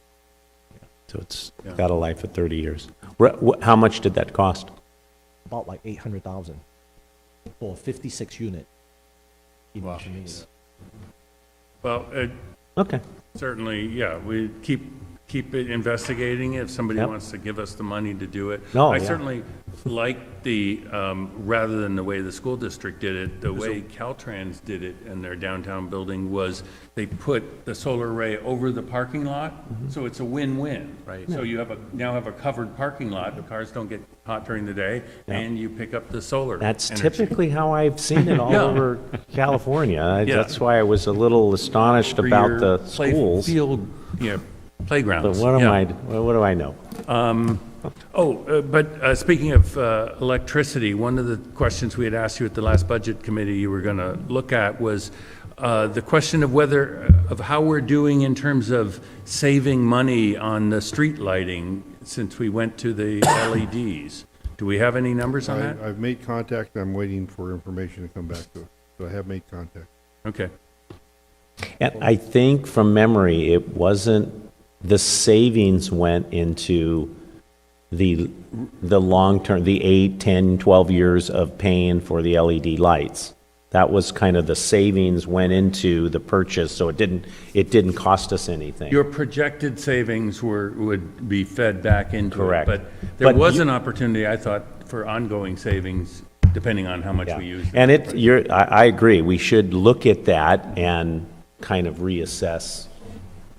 So it's got a life of 30 years. How much did that cost? About like 800,000 for a 56 unit. Wow. Initially. Well, okay. Certainly, yeah, we keep it investigating if somebody Yep. wants to give us the money to do it. No, I yeah. certainly like the, rather than the way the school district did it, the way Caltrans did it in their downtown building was they put the solar array over the parking lot, so it's a win-win. Right. So you now have a covered parking lot, the cars don't get hot during the day, Yeah. and you pick up the solar That's energy. typically how I've seen it all Yeah. over California. Yeah. That's why I was a little astonished For about your the schools. Field, yeah, playgrounds. But what yeah. what do I know? But speaking of electricity, one of the questions we had asked you at the last budget committee you were going to look at was the question of how we're doing in terms of saving money on the street lighting since we went to the LEDs. Do we have any numbers on that? I've made contact, I'm waiting for information to come back to it, so I have made contact. Okay. And I think from memory, it wasn't, the savings went into the long-term, the 8, 10, 12 years of paying for the LED lights. That was kind of the savings went into the purchase, so it didn't cost us anything. Your projected savings would be fed back into Correct. it. But there But was you- an opportunity, I thought, for ongoing savings, depending on how much Yeah. we use. And I agree, we should look at that and kind of reassess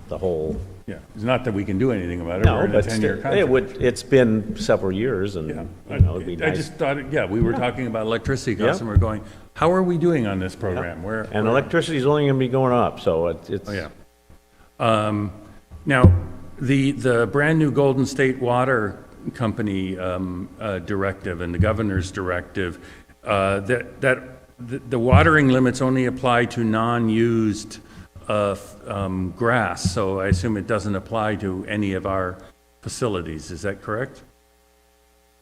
the whole. Yeah, it's not that we can do anything about it. No, We're in a but 10-year still, contract. it's been several years and, it'd be I nice. just thought, we were talking about electricity costs, Yeah. and we're going, how are we doing on this program? And electricity is only going to be going up, so it's. Oh, yeah. Now, the brand-new Golden State Water Company directive and the governor's directive, the watering limits only apply to non-used grass, so I assume it doesn't apply to any of our facilities. Is that correct?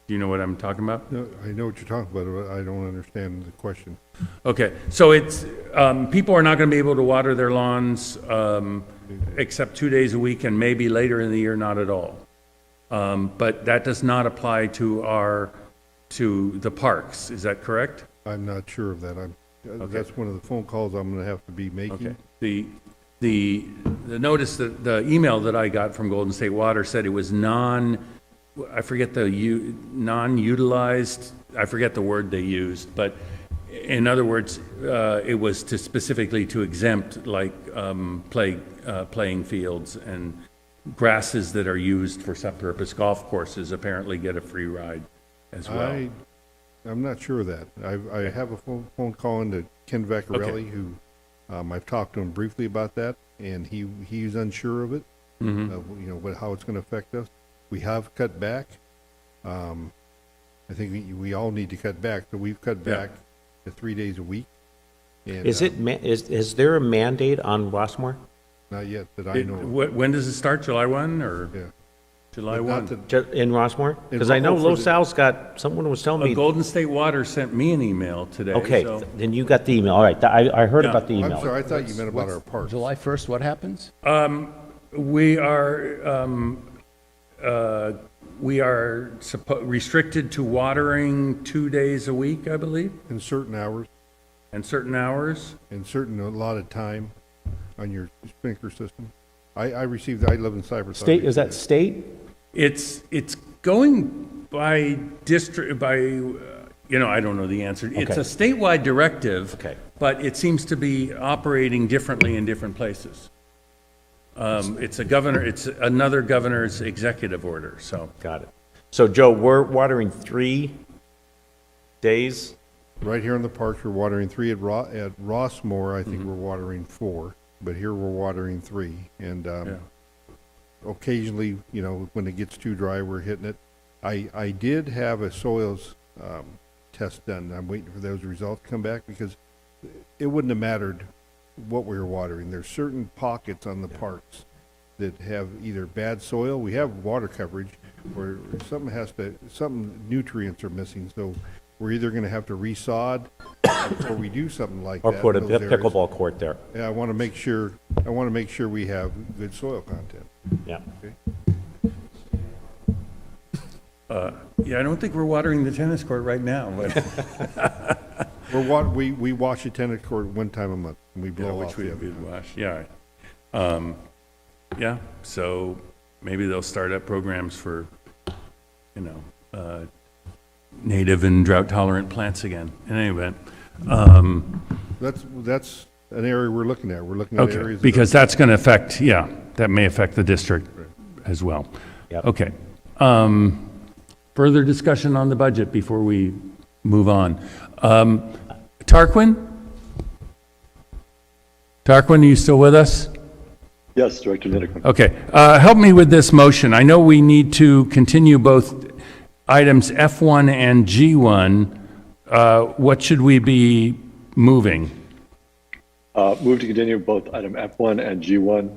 Do you know what I'm talking about? No, I know what you're talking about, but I don't understand the question. Okay, so it's, people are not going to be able to water their lawns except 2 days a week and maybe later in the year, not at all. But that does not apply to the parks, is that correct? I'm not sure of that. That's one of the phone calls I'm gonna have to be making. Okay. The notice that, the email that I got from Golden State Water said it was I forget non-utilized, I forget the word they used, but in other words, it was specifically to exempt like playing fields and grasses that are used for some purpose. Golf courses apparently get a free ride as well. I'm not sure of that. I have a phone call into Ken Vaccarelli, who I've talked to him briefly about that, and he's unsure of it. How it's going to affect us. We have cut back. I think we all need to cut back, so we've cut back to 3 days a week. And, Is there a mandate on Rossmoor? Not yet that I know of. When does it start? July 1 or? Yeah. July But 1. not In Rossmoor? Because I know Los Al's someone was telling me. Golden State Water sent me an email today. Okay, so- then you got the email. All right, I heard about the email. I'm sorry, I thought you meant about our parks. July 1st, what happens? We are restricted to watering 2 days a week, I believe. In certain hours. And certain hours. And certain allotted time on your sprinkler system. I live in Cypress. State, is that state? It's going by district, I don't know the answer. It's a statewide directive, but it seems to be operating differently in different places. It's another governor's executive order, so. Got it. So Joe, we're watering 3 days? Right here in the parks, we're watering 3. At Rossmoor, I think we're watering 4, but here we're watering 3. And occasionally, when it gets too dry, we're hitting it. I did have a soils test done. I'm waiting for those results to come back because it wouldn't have mattered what we were watering. There's certain pockets on the parks that have either bad soil, we have water coverage, or some nutrients are missing, so we're either gonna have to resod before we do something like Or that. put a in those areas. pickleball court there. Yeah, I wanna make sure we have good soil content. Yeah. Okay? Yeah, I don't think we're watering the tennis court right now, but. We wash a tennis court one time a month, and we blow off the other time. Wash, yeah. Yeah, so maybe they'll start up programs for, native and drought-tolerant plants again, in any event. That's an area we're looking at. We're looking at areas. Okay, because that's going to affect, that may affect the district as well. Yep. Okay. Further discussion on the budget before we move on. Tarquin? Tarquin, are you still with us? Yes, Director Niederquin. Okay. Help me with this motion. I know we need to continue both items F1 and G1. What should we be moving? Move to continue both item F1 and G1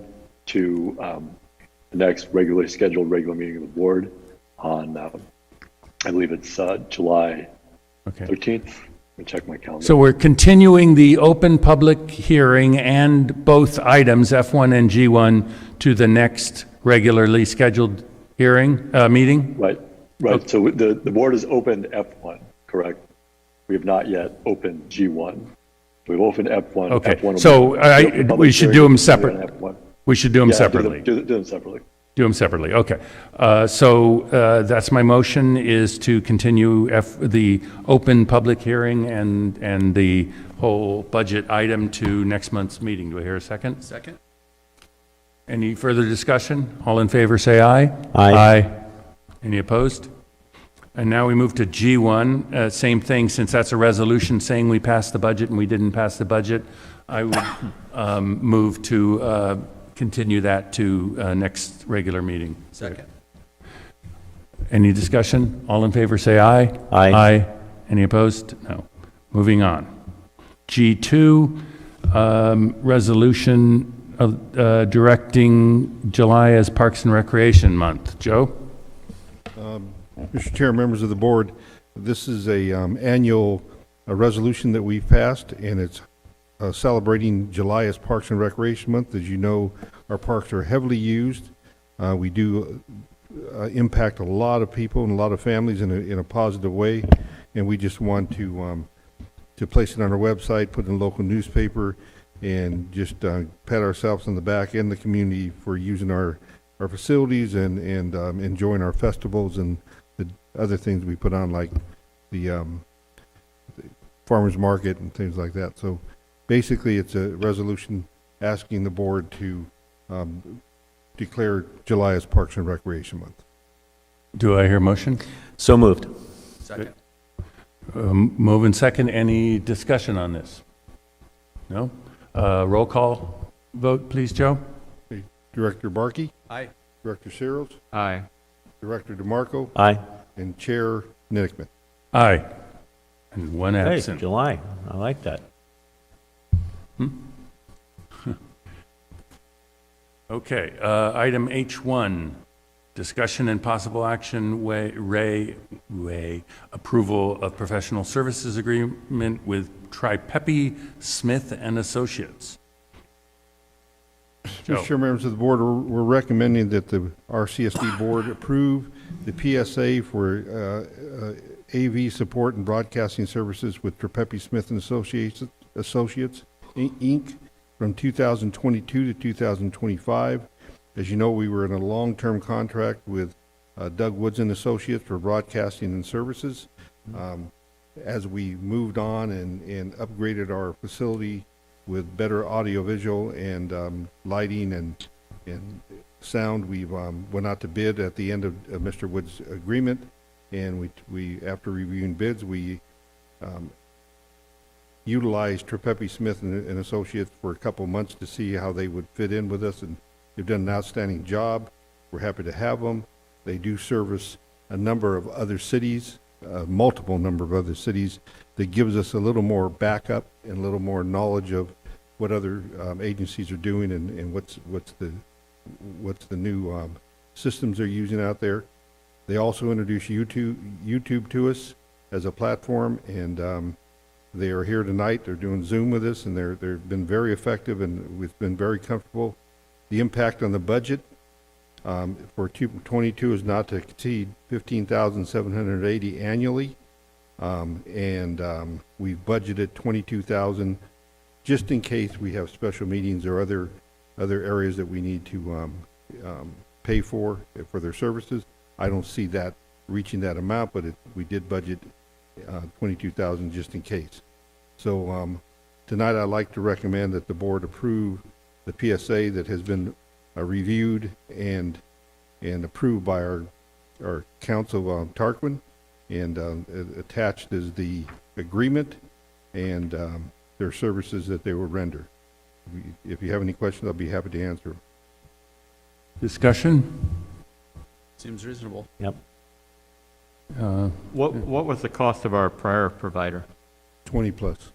to the next regularly scheduled regular meeting of the board on, I believe it's July 13th. Let me check my calendar. So we're continuing the open public hearing and both items, F1 and G1, to the next regularly scheduled hearing, meeting? Right. Okay. So the board has opened F1, correct? We have not yet opened G1. We've opened F1. Okay. F1 So we should do them separate. We should do them separately. Do them separately. Do them separately, okay. So that's my motion, is to continue the open public hearing and the whole budget item to next month's meeting. Do I hear a second? Second. Any further discussion? All in favor, say aye. Aye. Any opposed? And now we move to G1, same thing, since that's a resolution saying we passed the budget and we didn't pass the budget, I would move to continue that to next regular meeting. Second. Any discussion? All in favor say aye. Aye. Any opposed? No. Moving on. G2, resolution of directing July as Parks and Recreation Month. Joe? Mr. Chair, members of the board, this is a annual resolution that we've passed, and it's celebrating July as Parks and Recreation Month. As you know, our parks are heavily used. We do impact a lot of people and a lot of families in a positive way, and we just want to place it on our website, put it in the local newspaper, and just pat ourselves on the back and the community for using our facilities and enjoying our festivals and the other things we put on, like the farmers market and things like that. So basically, it's a resolution asking the board to declare July as Parks and Recreation Month. Do I hear a motion? So moved. Second. Move and second. Any discussion on this? No? Roll call vote, please, Joe. Director Barkey? Aye. Director Searles? Aye. Director DeMarco? Aye. And Chair Niederquin. Aye. And one Hey, absent. July. I like that. Okay, item H1, discussion and possible action, approval of professional services agreement with Tripepi Smith and Associates. Mr. Chair, members of the board, we're recommending that the RCSD board approve the PSA for AV support and broadcasting services with Tripepi Smith and Associates Inc. from 2022 to 2025. As you know, we were in a long-term contract with Doug Woods and Associates for broadcasting and services. As we moved on and upgraded our facility with better audiovisual and lighting and sound, we went out to bid at the end of Mr. Woods' agreement, and we after reviewing bids, we utilized Tripepi Smith and Associates for a couple months to see how they would fit in with us, and they've done an outstanding job. We're happy to have them. They do service a number of other cities, multiple number of other cities, that gives us a little more backup and a little more knowledge of what other agencies are doing and what's the what's the new systems they're using out there. They also introduced YouTube to us as a platform, and they are here tonight. They're doing Zoom with us, and they've been very effective, and we've been very comfortable. The impact on the budget for 22 is not to exceed $15,780 annually, and we've budgeted $22,000 just in case we have special meetings or other areas that we need to pay for their services. I don't see that reaching that amount, but we did budget $22,000 just in case. So tonight I'd like to recommend that the board approve the PSA that has been reviewed and approved by our council, Tarquin, and attached is the agreement and their services that they will render. If you have any questions, I'll be happy to answer. Discussion? Seems reasonable. Yep. What was the cost of our prior provider? 20 plus.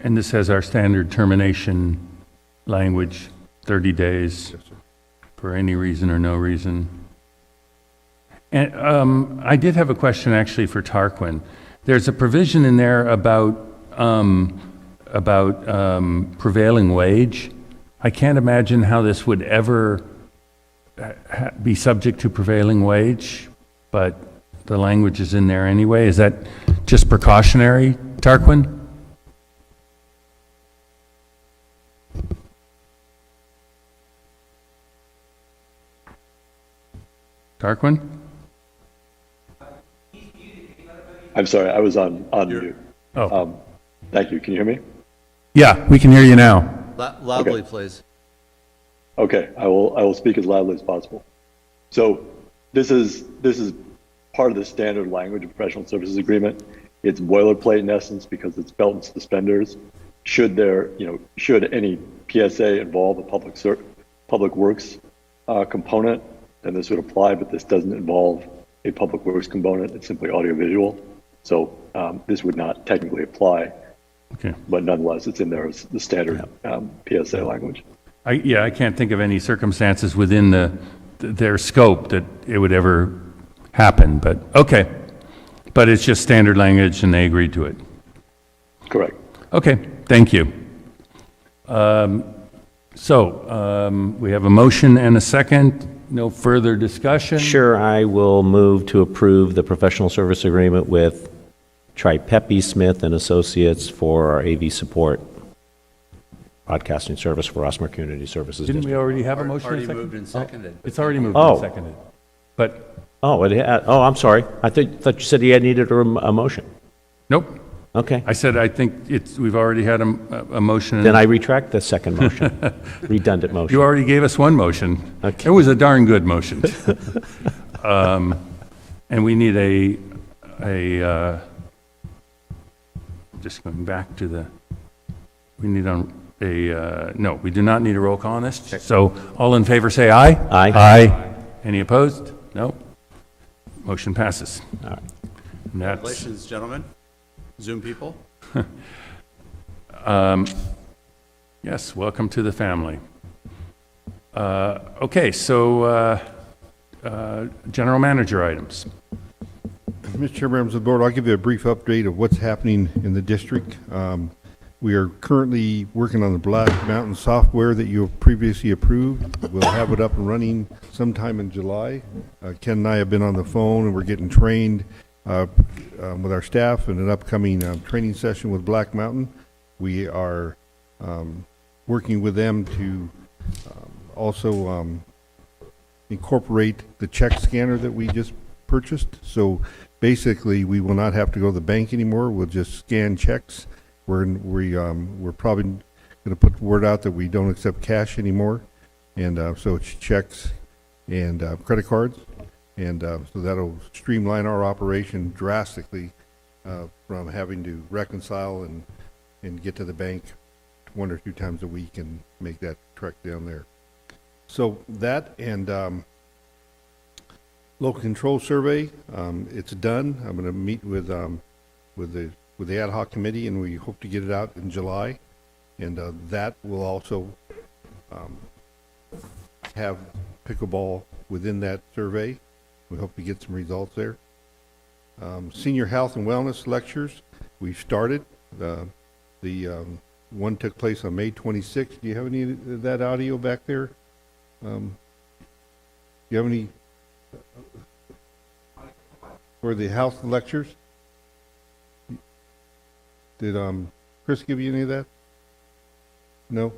And this has our standard termination language, 30 days for any reason or no reason. And I did have a question actually for Tarquin. There's a provision in there about prevailing wage. I can't imagine how this would ever be subject to prevailing wage, but the language is in there anyway. Is that just precautionary, Tarquin? Tarquin? I'm sorry, I was on mute. Oh. Thank you. Can you hear me? Yeah, we can hear you now. Loudly, please. Okay, I will speak as loudly as possible. So this is part of the standard language of professional services agreement. It's boilerplate in essence because it's belt and suspenders. Should any PSA involve a public works component, then this would apply, but this doesn't involve a public works component. It's simply audiovisual. So this would not technically apply. Okay. But nonetheless, it's in there as the standard PSA language. I can't think of any circumstances within their scope that it would ever happen, but okay. But it's just standard language and they agreed to it. Correct. Okay, thank you. We have a motion and a second. No further discussion? Sure, I will move to approve the professional service agreement with Tripepi Smith and Associates for our AV support broadcasting service for Rossmoor Community Services Didn't we District. already have a motion? Already and a second? moved and seconded. Oh, it's already moved Oh. and seconded. But I'm sorry. I thought you said you needed a motion. nope. Okay. I said I think we've already had a motion. Then I retract the second motion. Redundant motion. You already gave us one motion. Okay. It was a darn good motion. And we need just going back to no, we do not need a roll call on this. So all in favor say aye. Aye. Aye. Any opposed? No. Motion passes. All right. And that's- Congratulations, gentlemen. Zoom people. Yes, welcome to the family. Okay, so general manager items. Mr. Chair, members of the board, I'll give you a brief update of what's happening in the district. We are currently working on the Black Mountain software that you have previously approved. We'll have it up and running sometime in July. Ken and I have been on the phone and we're getting trained with our staff in an upcoming training session with Black Mountain. We are working with them to also incorporate the check scanner that we just purchased. So basically, we will not have to go to the bank anymore. We'll just scan checks. We're probably going to put the word out that we don't accept cash anymore, and so it's checks and credit cards. And so that'll streamline our operation drastically from having to reconcile and get to the bank 1 or 2 times a week and make that trek down there. So that and local control survey, it's done. I'm going to meet with the ad hoc committee, and we hope to get it out in July. And that will also have pickleball within that survey. We hope to get some results there. Senior health and wellness lectures, we've started. The one took place on May 26th. Do you have any of that audio back there? Do you have any for the health lectures? Did Chris give you any of that? No?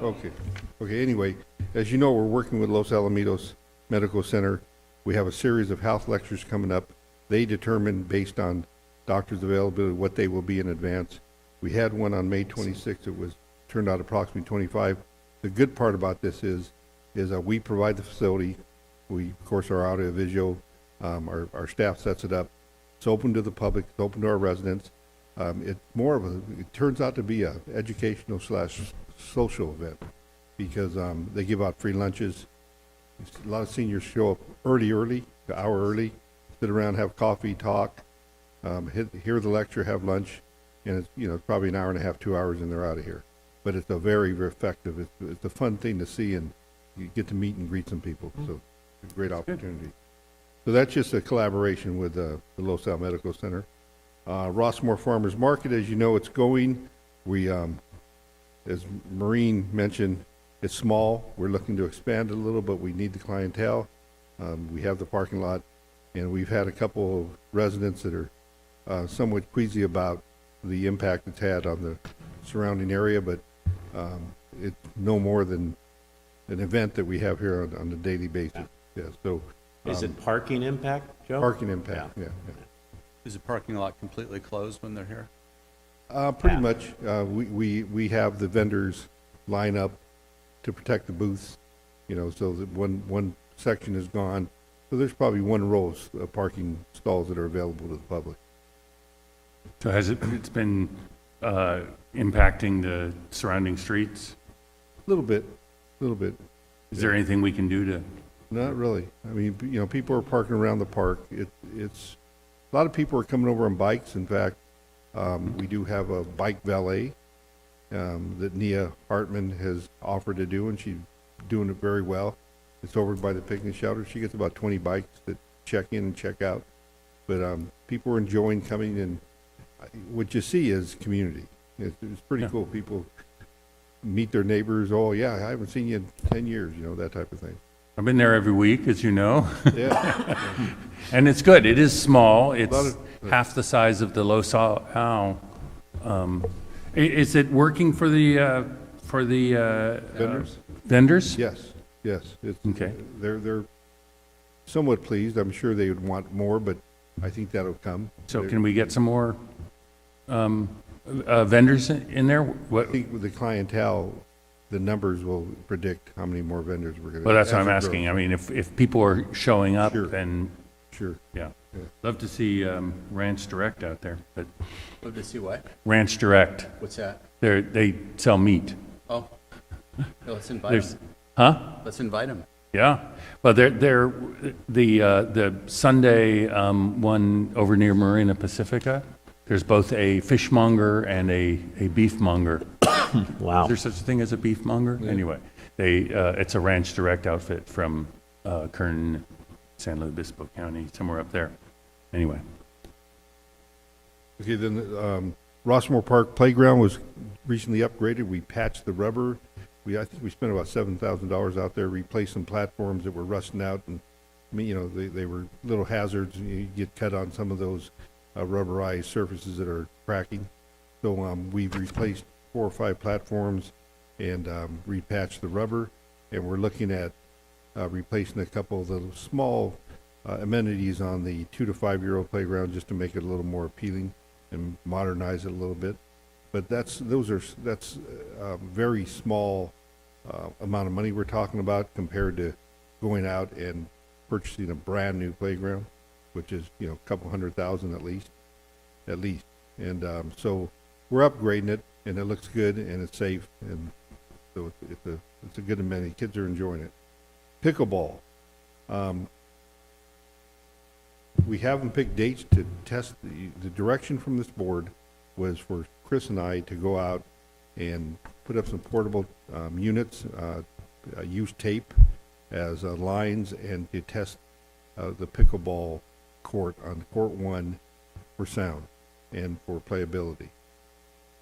Okay. Okay, anyway, as you know, we're working with Los Alamitos Medical Center. We have a series of health lectures coming up. They determine, based on doctors' availability, what they will be in advance. We had one on May 26th. It was turned out approximately 25. The good part about this is we provide the facility. We, of course, are audio-visual. Our staff sets it up. It's open to the public. It's open to our residents. It turns out to be a educational / social event because they give out free lunches. A lot of seniors show up early, an hour early, sit around, have coffee, talk, hear the lecture, have lunch, and it's probably an hour and a half, 2 hours, and they're out of here. But it's a very, very effective. It's a fun thing to see, and you get to meet and greet some people. So, it's a great opportunity. So that's just a collaboration with the Los Al Medical Center. Rossmoor Farmers Market, as you know, it's going. We, as Maureen mentioned, it's small. We're looking to expand it a little, but we need the clientele. We have the parking lot, and we've had a couple of residents that are somewhat queasy about the impact it's had on the surrounding area, but it's no more than an event that we have here on a daily basis. Yeah. So, is it parking impact, Joe? Parking impact. Yeah. Is the parking lot completely closed when they're here? Pretty much. We have the vendors line up to protect the booths, so that one section is gone. So there's probably one row of parking stalls that are available to the public. So it's been impacting the surrounding streets? A little bit. Is there anything we can do to? Not really. I mean, people are parking around the park. It's a lot of people are coming over on bikes. In fact, we do have a bike valet that Nia Hartman has offered to do, and she's doing it very well. It's over by the picnic shelter. She gets about 20 bikes that check in and check out. But people are enjoying coming in. What you see is community. It's pretty cool. People meet their neighbors. Oh, yeah, I haven't seen you in 10 years, that type of thing. I've been there every week, as you know. Yeah. And it's good. It is small. It's half the size of the Los Al. Is it working for the vendors? Vendors? Yes. It's, okay. They're somewhat pleased. I'm sure they would want more, but I think that'll come. So can we get some more vendors in there? I think with the clientele, the numbers will predict how many more vendors we're going to. Well, that's what I'm asking. I mean, if people are showing up, then sure. Yeah. Love to see Ranch Direct out there, but Love to see what? Ranch Direct. What's that? They sell meat. Oh, let's invite them. Huh? Let's invite them. Yeah. Well, they're the Sunday one over near Marina Pacifica. There's both a fishmonger and a beefmonger. Wow. Is there such a thing as a beefmonger? Yeah. Anyway, it's a Ranch Direct outfit from Kern, San Luis Obispo County, somewhere up there. Anyway. Okay, then Rossmoor Park Playground was recently upgraded. We patched the rubber. I think we spent about $7,000 out there, replaced some platforms that were rusting out, and they were little hazards. You get cut on some of those rubberized surfaces that are cracking. So we've replaced 4 or 5 platforms and repatched the rubber, and we're looking at replacing a couple of the small amenities on the 2 to 5 year old playground just to make it a little more appealing and modernize it a little bit. But that's very small amount of money we're talking about compared to going out and purchasing a brand new playground, which is a couple $100,000 at least. And so we're upgrading it, and it looks good and it's safe, and so it's a good amenity. Kids are enjoying it. Pickleball. We haven't picked dates to test. The direction from this board was for Chris and I to go out and put up some portable units, use tape as lines, and to test the pickleball court on court 1 for sound and for playability.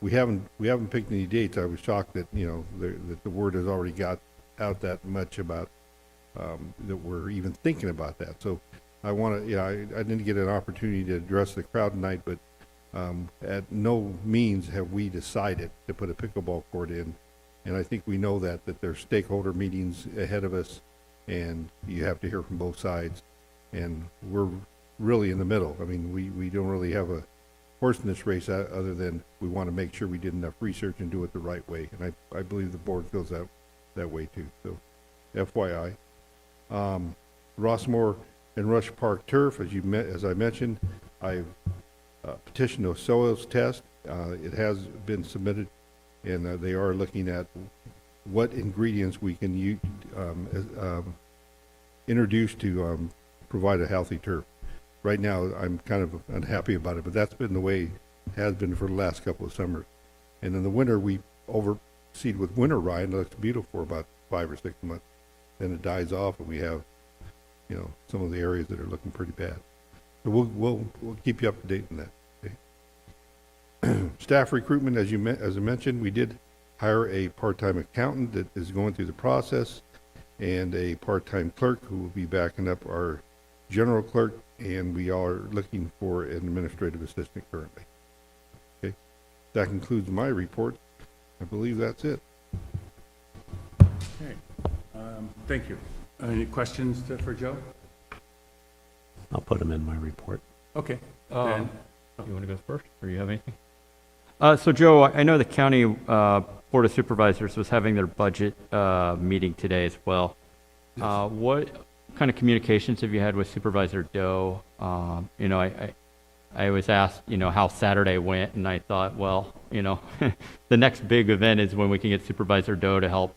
We haven't picked any dates. I was shocked that that the word has already got out that much about that we're even thinking about that. So I want to, I didn't get an opportunity to address the crowd tonight, but at no means have we decided to put a pickleball court in, and I think we know that there's stakeholder meetings ahead of us, and you have to hear from both sides, and we're really in the middle. I mean, we don't really have a horse in this race other than we want to make sure we did enough research and do it the right way, and I believe the board feels that way too. So FYI. Rossmoor and Rush Park turf, as I mentioned, I've petitioned a soils test. It has been submitted, and they are looking at what ingredients we can introduce to provide a healthy turf. Right now, I'm kind of unhappy about it, but that's been the way it has been for the last couple of summers. And in the winter, we overseed with winter rye, and it looks beautiful for about 5 or 6 months. Then it dies off, and we have, some of the areas that are looking pretty bad. So we'll keep you up to date on that. Okay. Staff recruitment, as I mentioned, we did hire a part-time accountant that is going through the process, and a part-time clerk who will be backing up our general clerk, and we are looking for an administrative assistant currently. Okay, that concludes my report. I believe that's it. Okay. Thank you. Any questions for Joe? I'll put them in my report. Okay. You want to go first, or you have anything? So Joe, I know the county Board of Supervisors was having their budget meeting today as well. Yes. What kind of communications have you had with Supervisor Doe? I was asked, how Saturday went, and I thought, well, the next big event is when we can get Supervisor Doe to help,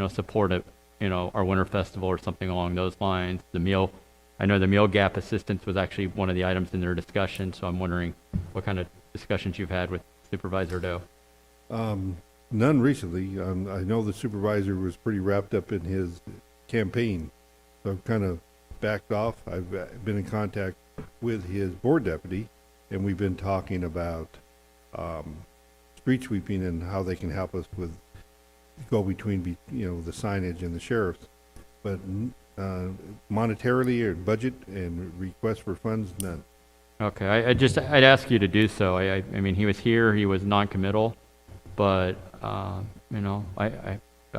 support it, our winter festival or something along those lines. I know the meal gap assistance was actually one of the items in their discussion, so I'm wondering what kind of discussions you've had with Supervisor Doe. None recently. I know the supervisor was pretty wrapped up in his campaign, so I've kind of backed off. I've been in contact with his board deputy, and we've been talking about street sweeping and how they can help us with go between the signage and the sheriff's, but monetarily or budget and request for funds, none. Okay, I'd ask you to do so. I mean, he was here, he was non-committal, but I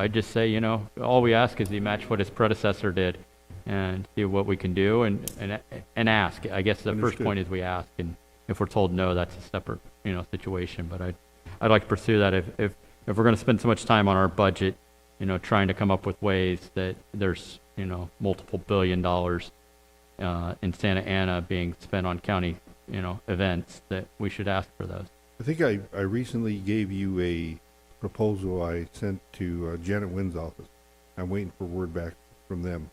just say, all we ask is he match what his predecessor did, and see what we can do, and ask. I guess the Understood. first point is we ask, and if we're told no, that's a separate situation. But I'd like to pursue that if we're going to spend so much time on our budget, trying to come up with ways that there's multiple $1 billion in Santa Ana being spent on county events, that we should ask for those. I think I recently gave you a proposal I sent to Janet Wynn's office. I'm waiting for word back from them.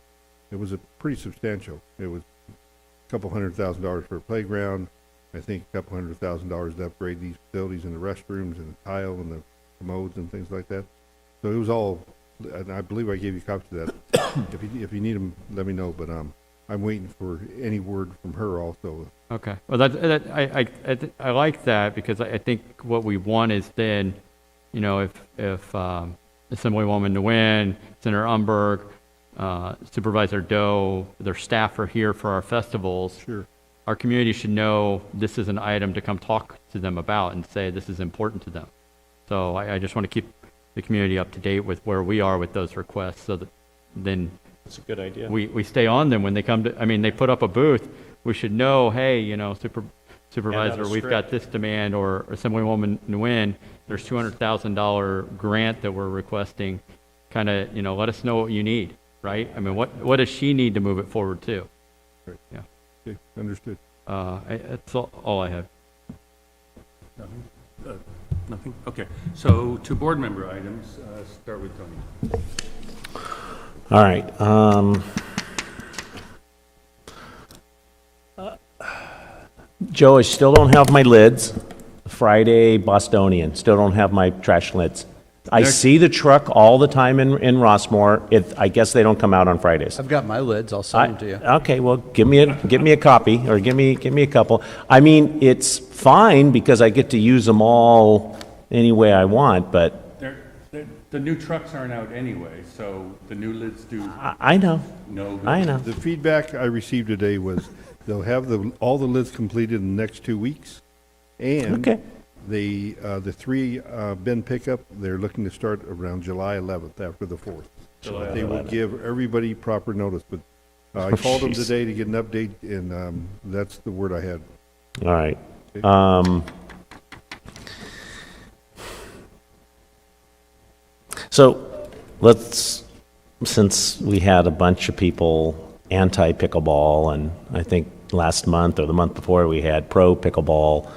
It was a pretty substantial. It was a couple $100,000 for a playground. I think a couple $100,000 to upgrade these facilities and the restrooms and the tile and the commodes and things like that. So it was all, and I believe I gave you copies of that. If you need them, let me know. But I'm waiting for any word from her also. Okay. Well, I like that, because I think what we want is then, if Assemblywoman Nguyen, Senator Umberg, Supervisor Doe, their staff are here for our festivals. Sure. Our community should know this is an item to come talk to them about and say this is important to them. So I just want to keep the community up to date with where we are with those requests, so that then That's a good idea. we stay on them when they come to, they put up a booth. We should know, hey, Supervisor, we've got this demand, or Assemblywoman Nguyen, there's $200,000 grant that we're requesting. Kind of, let us know what you need, right? What does she need to move it forward too? Right. Yeah. Okay, understood. That's all I have. Nothing? Nothing? Okay. So to board member items, start with Tony. All right. Joe, I still don't have my lids. Friday Bostonian. Still don't have my trash lids. I see the truck all the time in Rossmoor. I guess they don't come out on Fridays. I've got my lids. I'll send them to you. Okay, well, give me a copy, or give me a couple. I mean, it's fine because I get to use them all any way I want, but The new trucks aren't out anyway, so the new lids do. I know. No good. I know. The feedback I received today was they'll have all the lids completed in the next 2 weeks. And Okay. the 3 bin pickup, they're looking to start around July 11th after the 4th. July They will 11th. give everybody proper notice, but I called them today to get an update, and that's the word I had. All right. So since we had a bunch of people anti-pickleball, and I think last month or the month before we had pro-pickleball,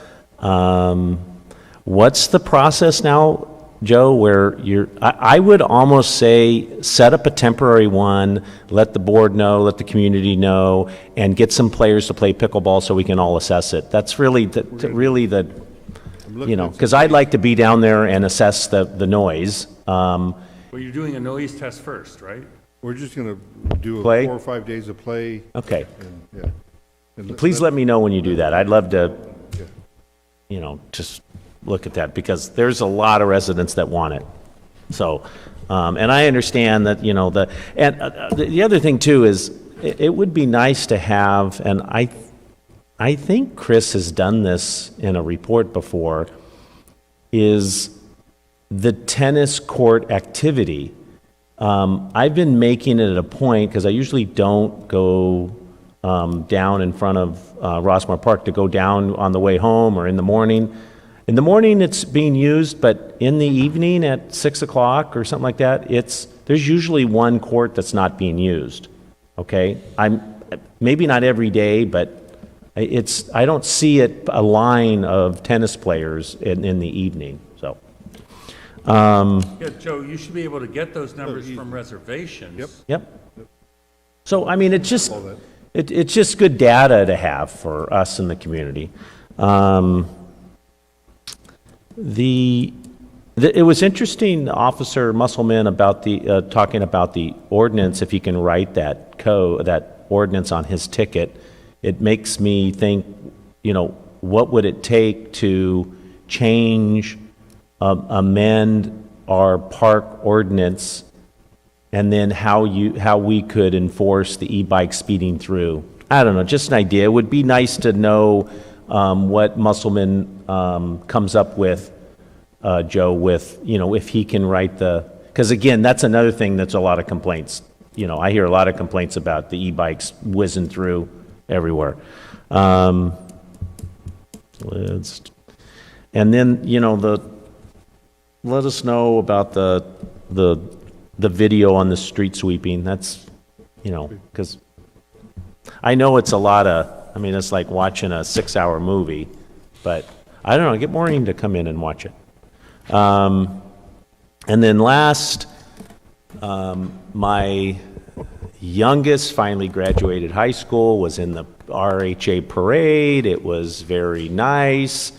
what's the process now, Joe, where I would almost say set up a temporary one, let the board know, let the community know, and get some players to play pickleball so we can all assess it. That's really because I'd like to be down there and assess the noise. Well, you're doing a noise test first, right? We're just going to do Play? 4 or 5 days of play. Okay. And Please let me know when you do that. I'd love to, just look at that, because there's a lot of residents that want it. So, and I understand that, the other thing too is it would be nice to have, and I think Chris has done this in a report before, is the tennis court activity. I've been making it a point, because I usually don't go down in front of Rossmoor Park, to go down on the way home or in the morning. In the morning it's being used, but in the evening at 6 o'clock or something like that, there's usually one court that's not being used. Okay? Maybe not every day, but I don't see a line of tennis players in the evening. So, Yeah, Joe, you should be able to get those numbers from reservations. Yep. So, I mean, it's just good data to have for us in the community. It was interesting, Officer Musselman, about talking about the ordinance. If he can write that ordinance on his ticket, it makes me think, what would it take to change, amend our park ordinance, and then how we could enforce the e-bike speeding through. I don't know, just an idea. It would be nice to know what Musselman comes up with, Joe, with, if he can write because again, that's another thing that's a lot of complaints. I hear a lot of complaints about the e-bikes whizzing through everywhere. And then, let us know about the video on the street sweeping. That's, because I know it's a lot it's like watching a 6-hour movie, but I don't know, get Maureen to come in and watch it. And then last, my youngest finally graduated high school, was in the RHA parade. It was very nice.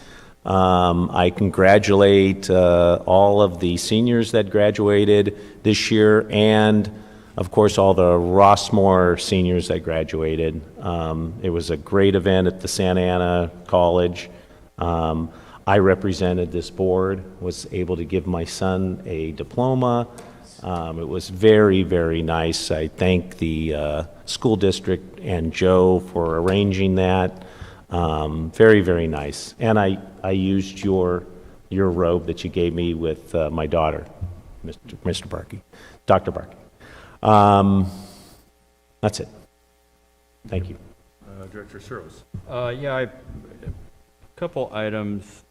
I congratulate all of the seniors that graduated this year, and of course all the Rossmoor seniors that graduated. It was a great event at the Santa Ana College. I represented this board, was able to give my son a diploma. It was very, very nice. I thank the school district and Joe for arranging that. Very, very nice. And I used your robe that you gave me with my daughter, Mr. Barkey, Dr. Barkey. That's it. Thank you. Director Searles. A couple items.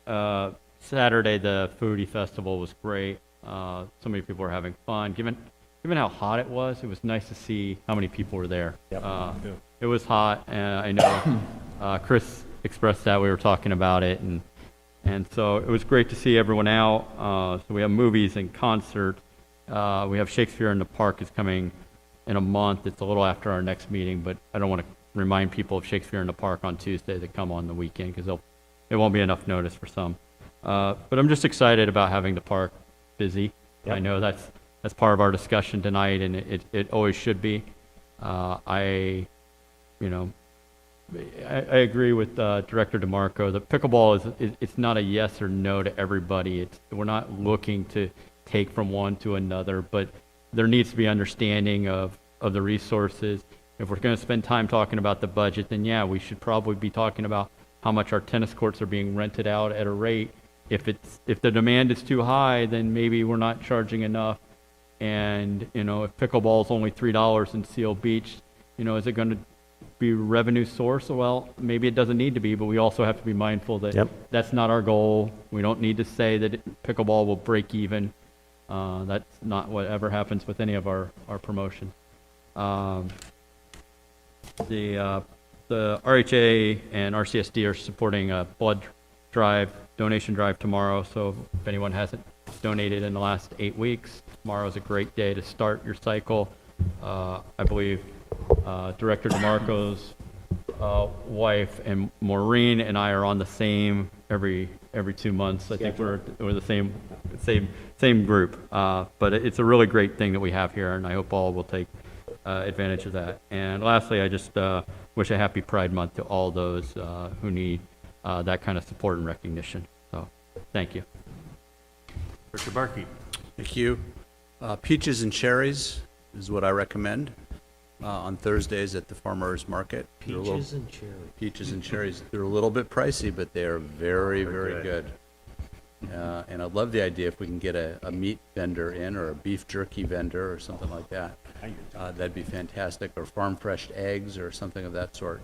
Saturday, the Foodie Festival was great. So many people were having fun. Given how hot it was nice to see how many people were there. Yep. It was hot, and I know Chris expressed that. We were talking about it, and so it was great to see everyone out. So we have movies and concerts. We have Shakespeare in the Park is coming in a month. It's a little after our next meeting, but I don't want to remind people of Shakespeare in the Park on Tuesday to come on the weekend, because it won't be enough notice for some. But I'm just excited about having the park busy. I know that's part of our discussion tonight, and it always should be. I agree with Director DeMarco. The pickleball it's not a yes or no to everybody. We're not looking to take from one to another, but there needs to be understanding of the resources. If we're going to spend time talking about the budget, then yeah, we should probably be talking about how much our tennis courts are being rented out at a rate. If the demand is too high, then maybe we're not charging enough. And if pickleball is only $3 in Seal Beach, is it going to be revenue source? Well, maybe it doesn't need to be, but we also have to be mindful that that's not our goal. We don't need to say that pickleball will break even. That's not whatever happens with any of our promotions. The RHA and RCSD are supporting a blood drive, donation drive tomorrow. So if anyone hasn't donated in the last 8 weeks, tomorrow is a great day to start your cycle. I believe Director DeMarco's wife and Maureen and I are on the same every 2 months. I think we're the same group. But it's a really great thing that we have here, and I hope all will take advantage of that. And lastly, I just wish a happy Pride Month to all those who need that kind of support and recognition. So, thank you. Mr. Barkey. Thank you. Peaches and cherries is what I recommend on Thursdays at the farmers market. Peaches and cherries. Peaches and cherries. They're a little bit pricey, but they are very, very good. And I love the idea if we can get a meat vendor in, or a beef jerky vendor or something like that. That'd be fantastic. Or farm fresh eggs or something of that sort.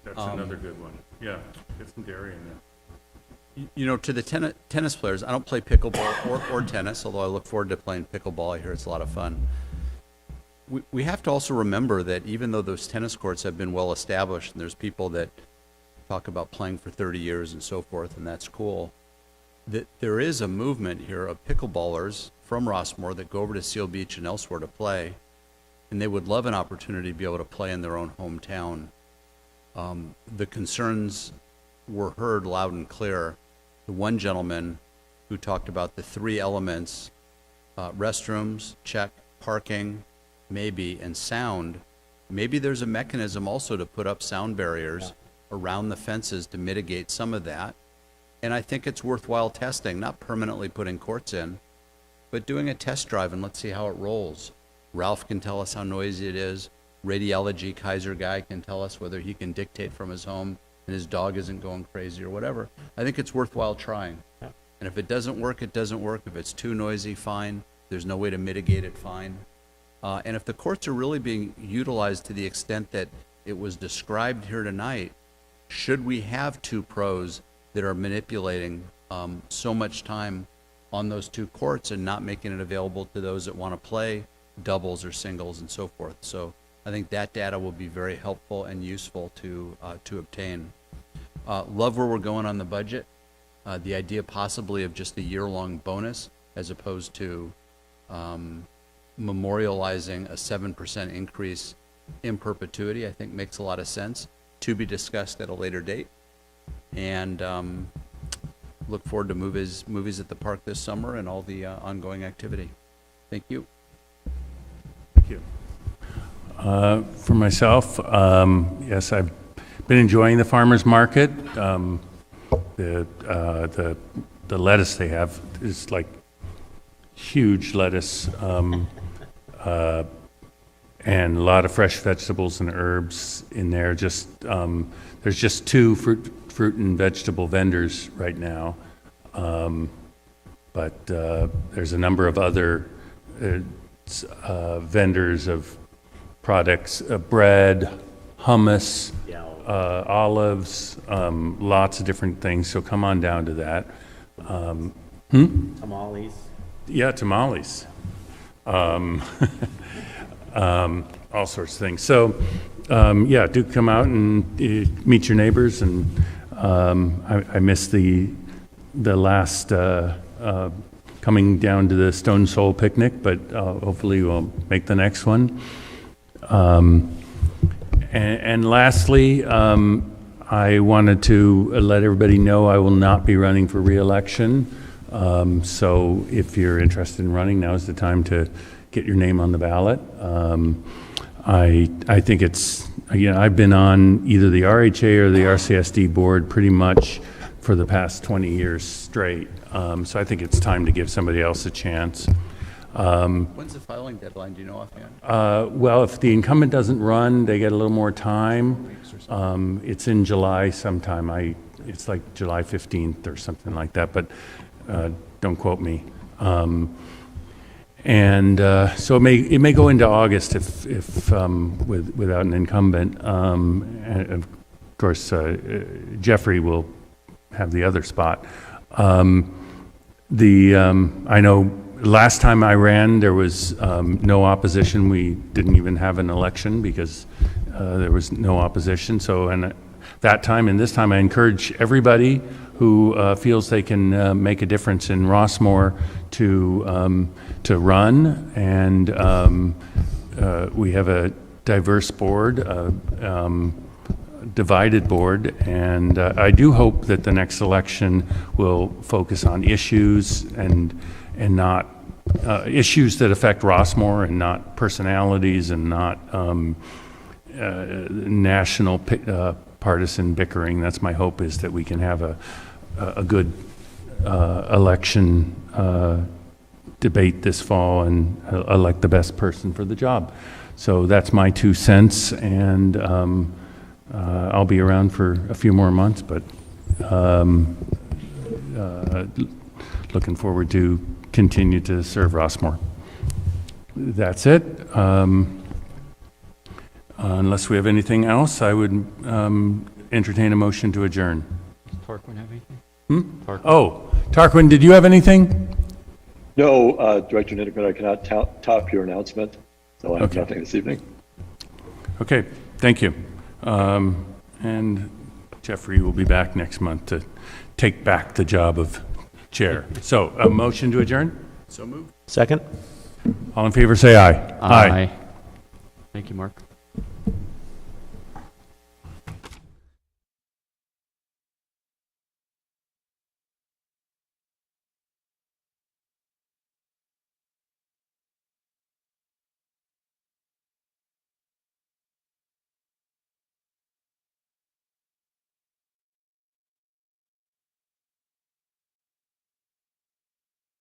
That's another good one. Yeah, get some dairy in there. To the tennis players, I don't play pickleball or tennis, although I look forward to playing pickleball. I hear it's a lot of fun. We have to also remember that even though those tennis courts have been well established, and there's people that talk about playing for 30 years and so forth, and that's cool, that there is a movement here of pickleballers from Rossmoor that go over to Seal Beach and elsewhere to play, and they would love an opportunity to be able to play in their own hometown. The concerns were heard loud and clear. The one gentleman who talked about the 3 elements, restrooms, check, parking, maybe, and sound. Maybe there's a mechanism also to put up sound barriers around the fences to mitigate some of that. And I think it's worthwhile testing, not permanently putting courts in, but doing a test drive and let's see how it rolls. Ralph can tell us how noisy it is. Radiology Kaiser guy can tell us whether he can dictate from his home and his dog isn't going crazy or whatever. I think it's worthwhile trying. And if it doesn't work, it doesn't work. If it's too noisy, fine. There's no way to mitigate it, fine. And if the courts are really being utilized to the extent that it was described here tonight, should we have 2 pros that are manipulating so much time on those 2 courts and not making it available to those that want to play doubles or singles and so forth? So I think that data will be very helpful and useful to obtain. Love where we're going on the budget. The idea possibly of just a year-long bonus as opposed to memorializing a 7% increase in perpetuity, I think makes a lot of sense, to be discussed at a later date. And look forward to movies at the park this summer and all the ongoing activity. Thank you. Thank you. For myself, yes, I've been enjoying the farmers market. The lettuce they have is like huge lettuce, and a lot of fresh vegetables and herbs in there. Just there's just 2 fruit and vegetable vendors right now, but there's a number of other vendors of products, bread, hummus, olives, lots of different things. So come on down to that. Tamales. Yeah, tamales. All sorts of things. So, yeah, do come out and meet your neighbors. And I missed the last coming down to the Stone Soul picnic, but hopefully we'll make the next one. And lastly, I wanted to let everybody know I will not be running for re-election. So if you're interested in running, now's the time to get your name on the ballot. I think it's, I've been on either the RHA or the RCSD board pretty much for the past 20 years straight. So I think it's time to give somebody else a chance. When's the filing deadline? Do you know offhand? Well, if the incumbent doesn't run, they get a little more time. It's in July sometime. It's like July 15th or something like that, but don't quote me. So it may go into August if without an incumbent. And of course, Jeffrey will have the other spot. I know last time I ran, there was no opposition. We didn't even have an election because there was no opposition. So, and that time and this time, I encourage everybody who feels they can make a difference in Rossmoor to run. And we have a diverse board, divided board, and I do hope that the next election will focus on issues and not issues that affect Rossmoor and not personalities and not national partisan bickering. That's my hope, is that we can have a good election debate this fall and elect the best person for the job. So that's my 2 cents, and I'll be around for a few more months, but looking forward to continue to serve Rossmoor. That's it. Unless we have anything else, I would entertain a motion to adjourn. Does Tarquin have anything? Tarquin. Oh, Tarquin, did you have anything? No, Director Niedergren, I cannot top your announcement, so I have Okay. nothing this evening. Okay, thank you. And Jeffrey will be back next month to take back the job of chair. So, a motion to adjourn? So moved. Second? All in favor, say aye. Aye. Thank you, Mark.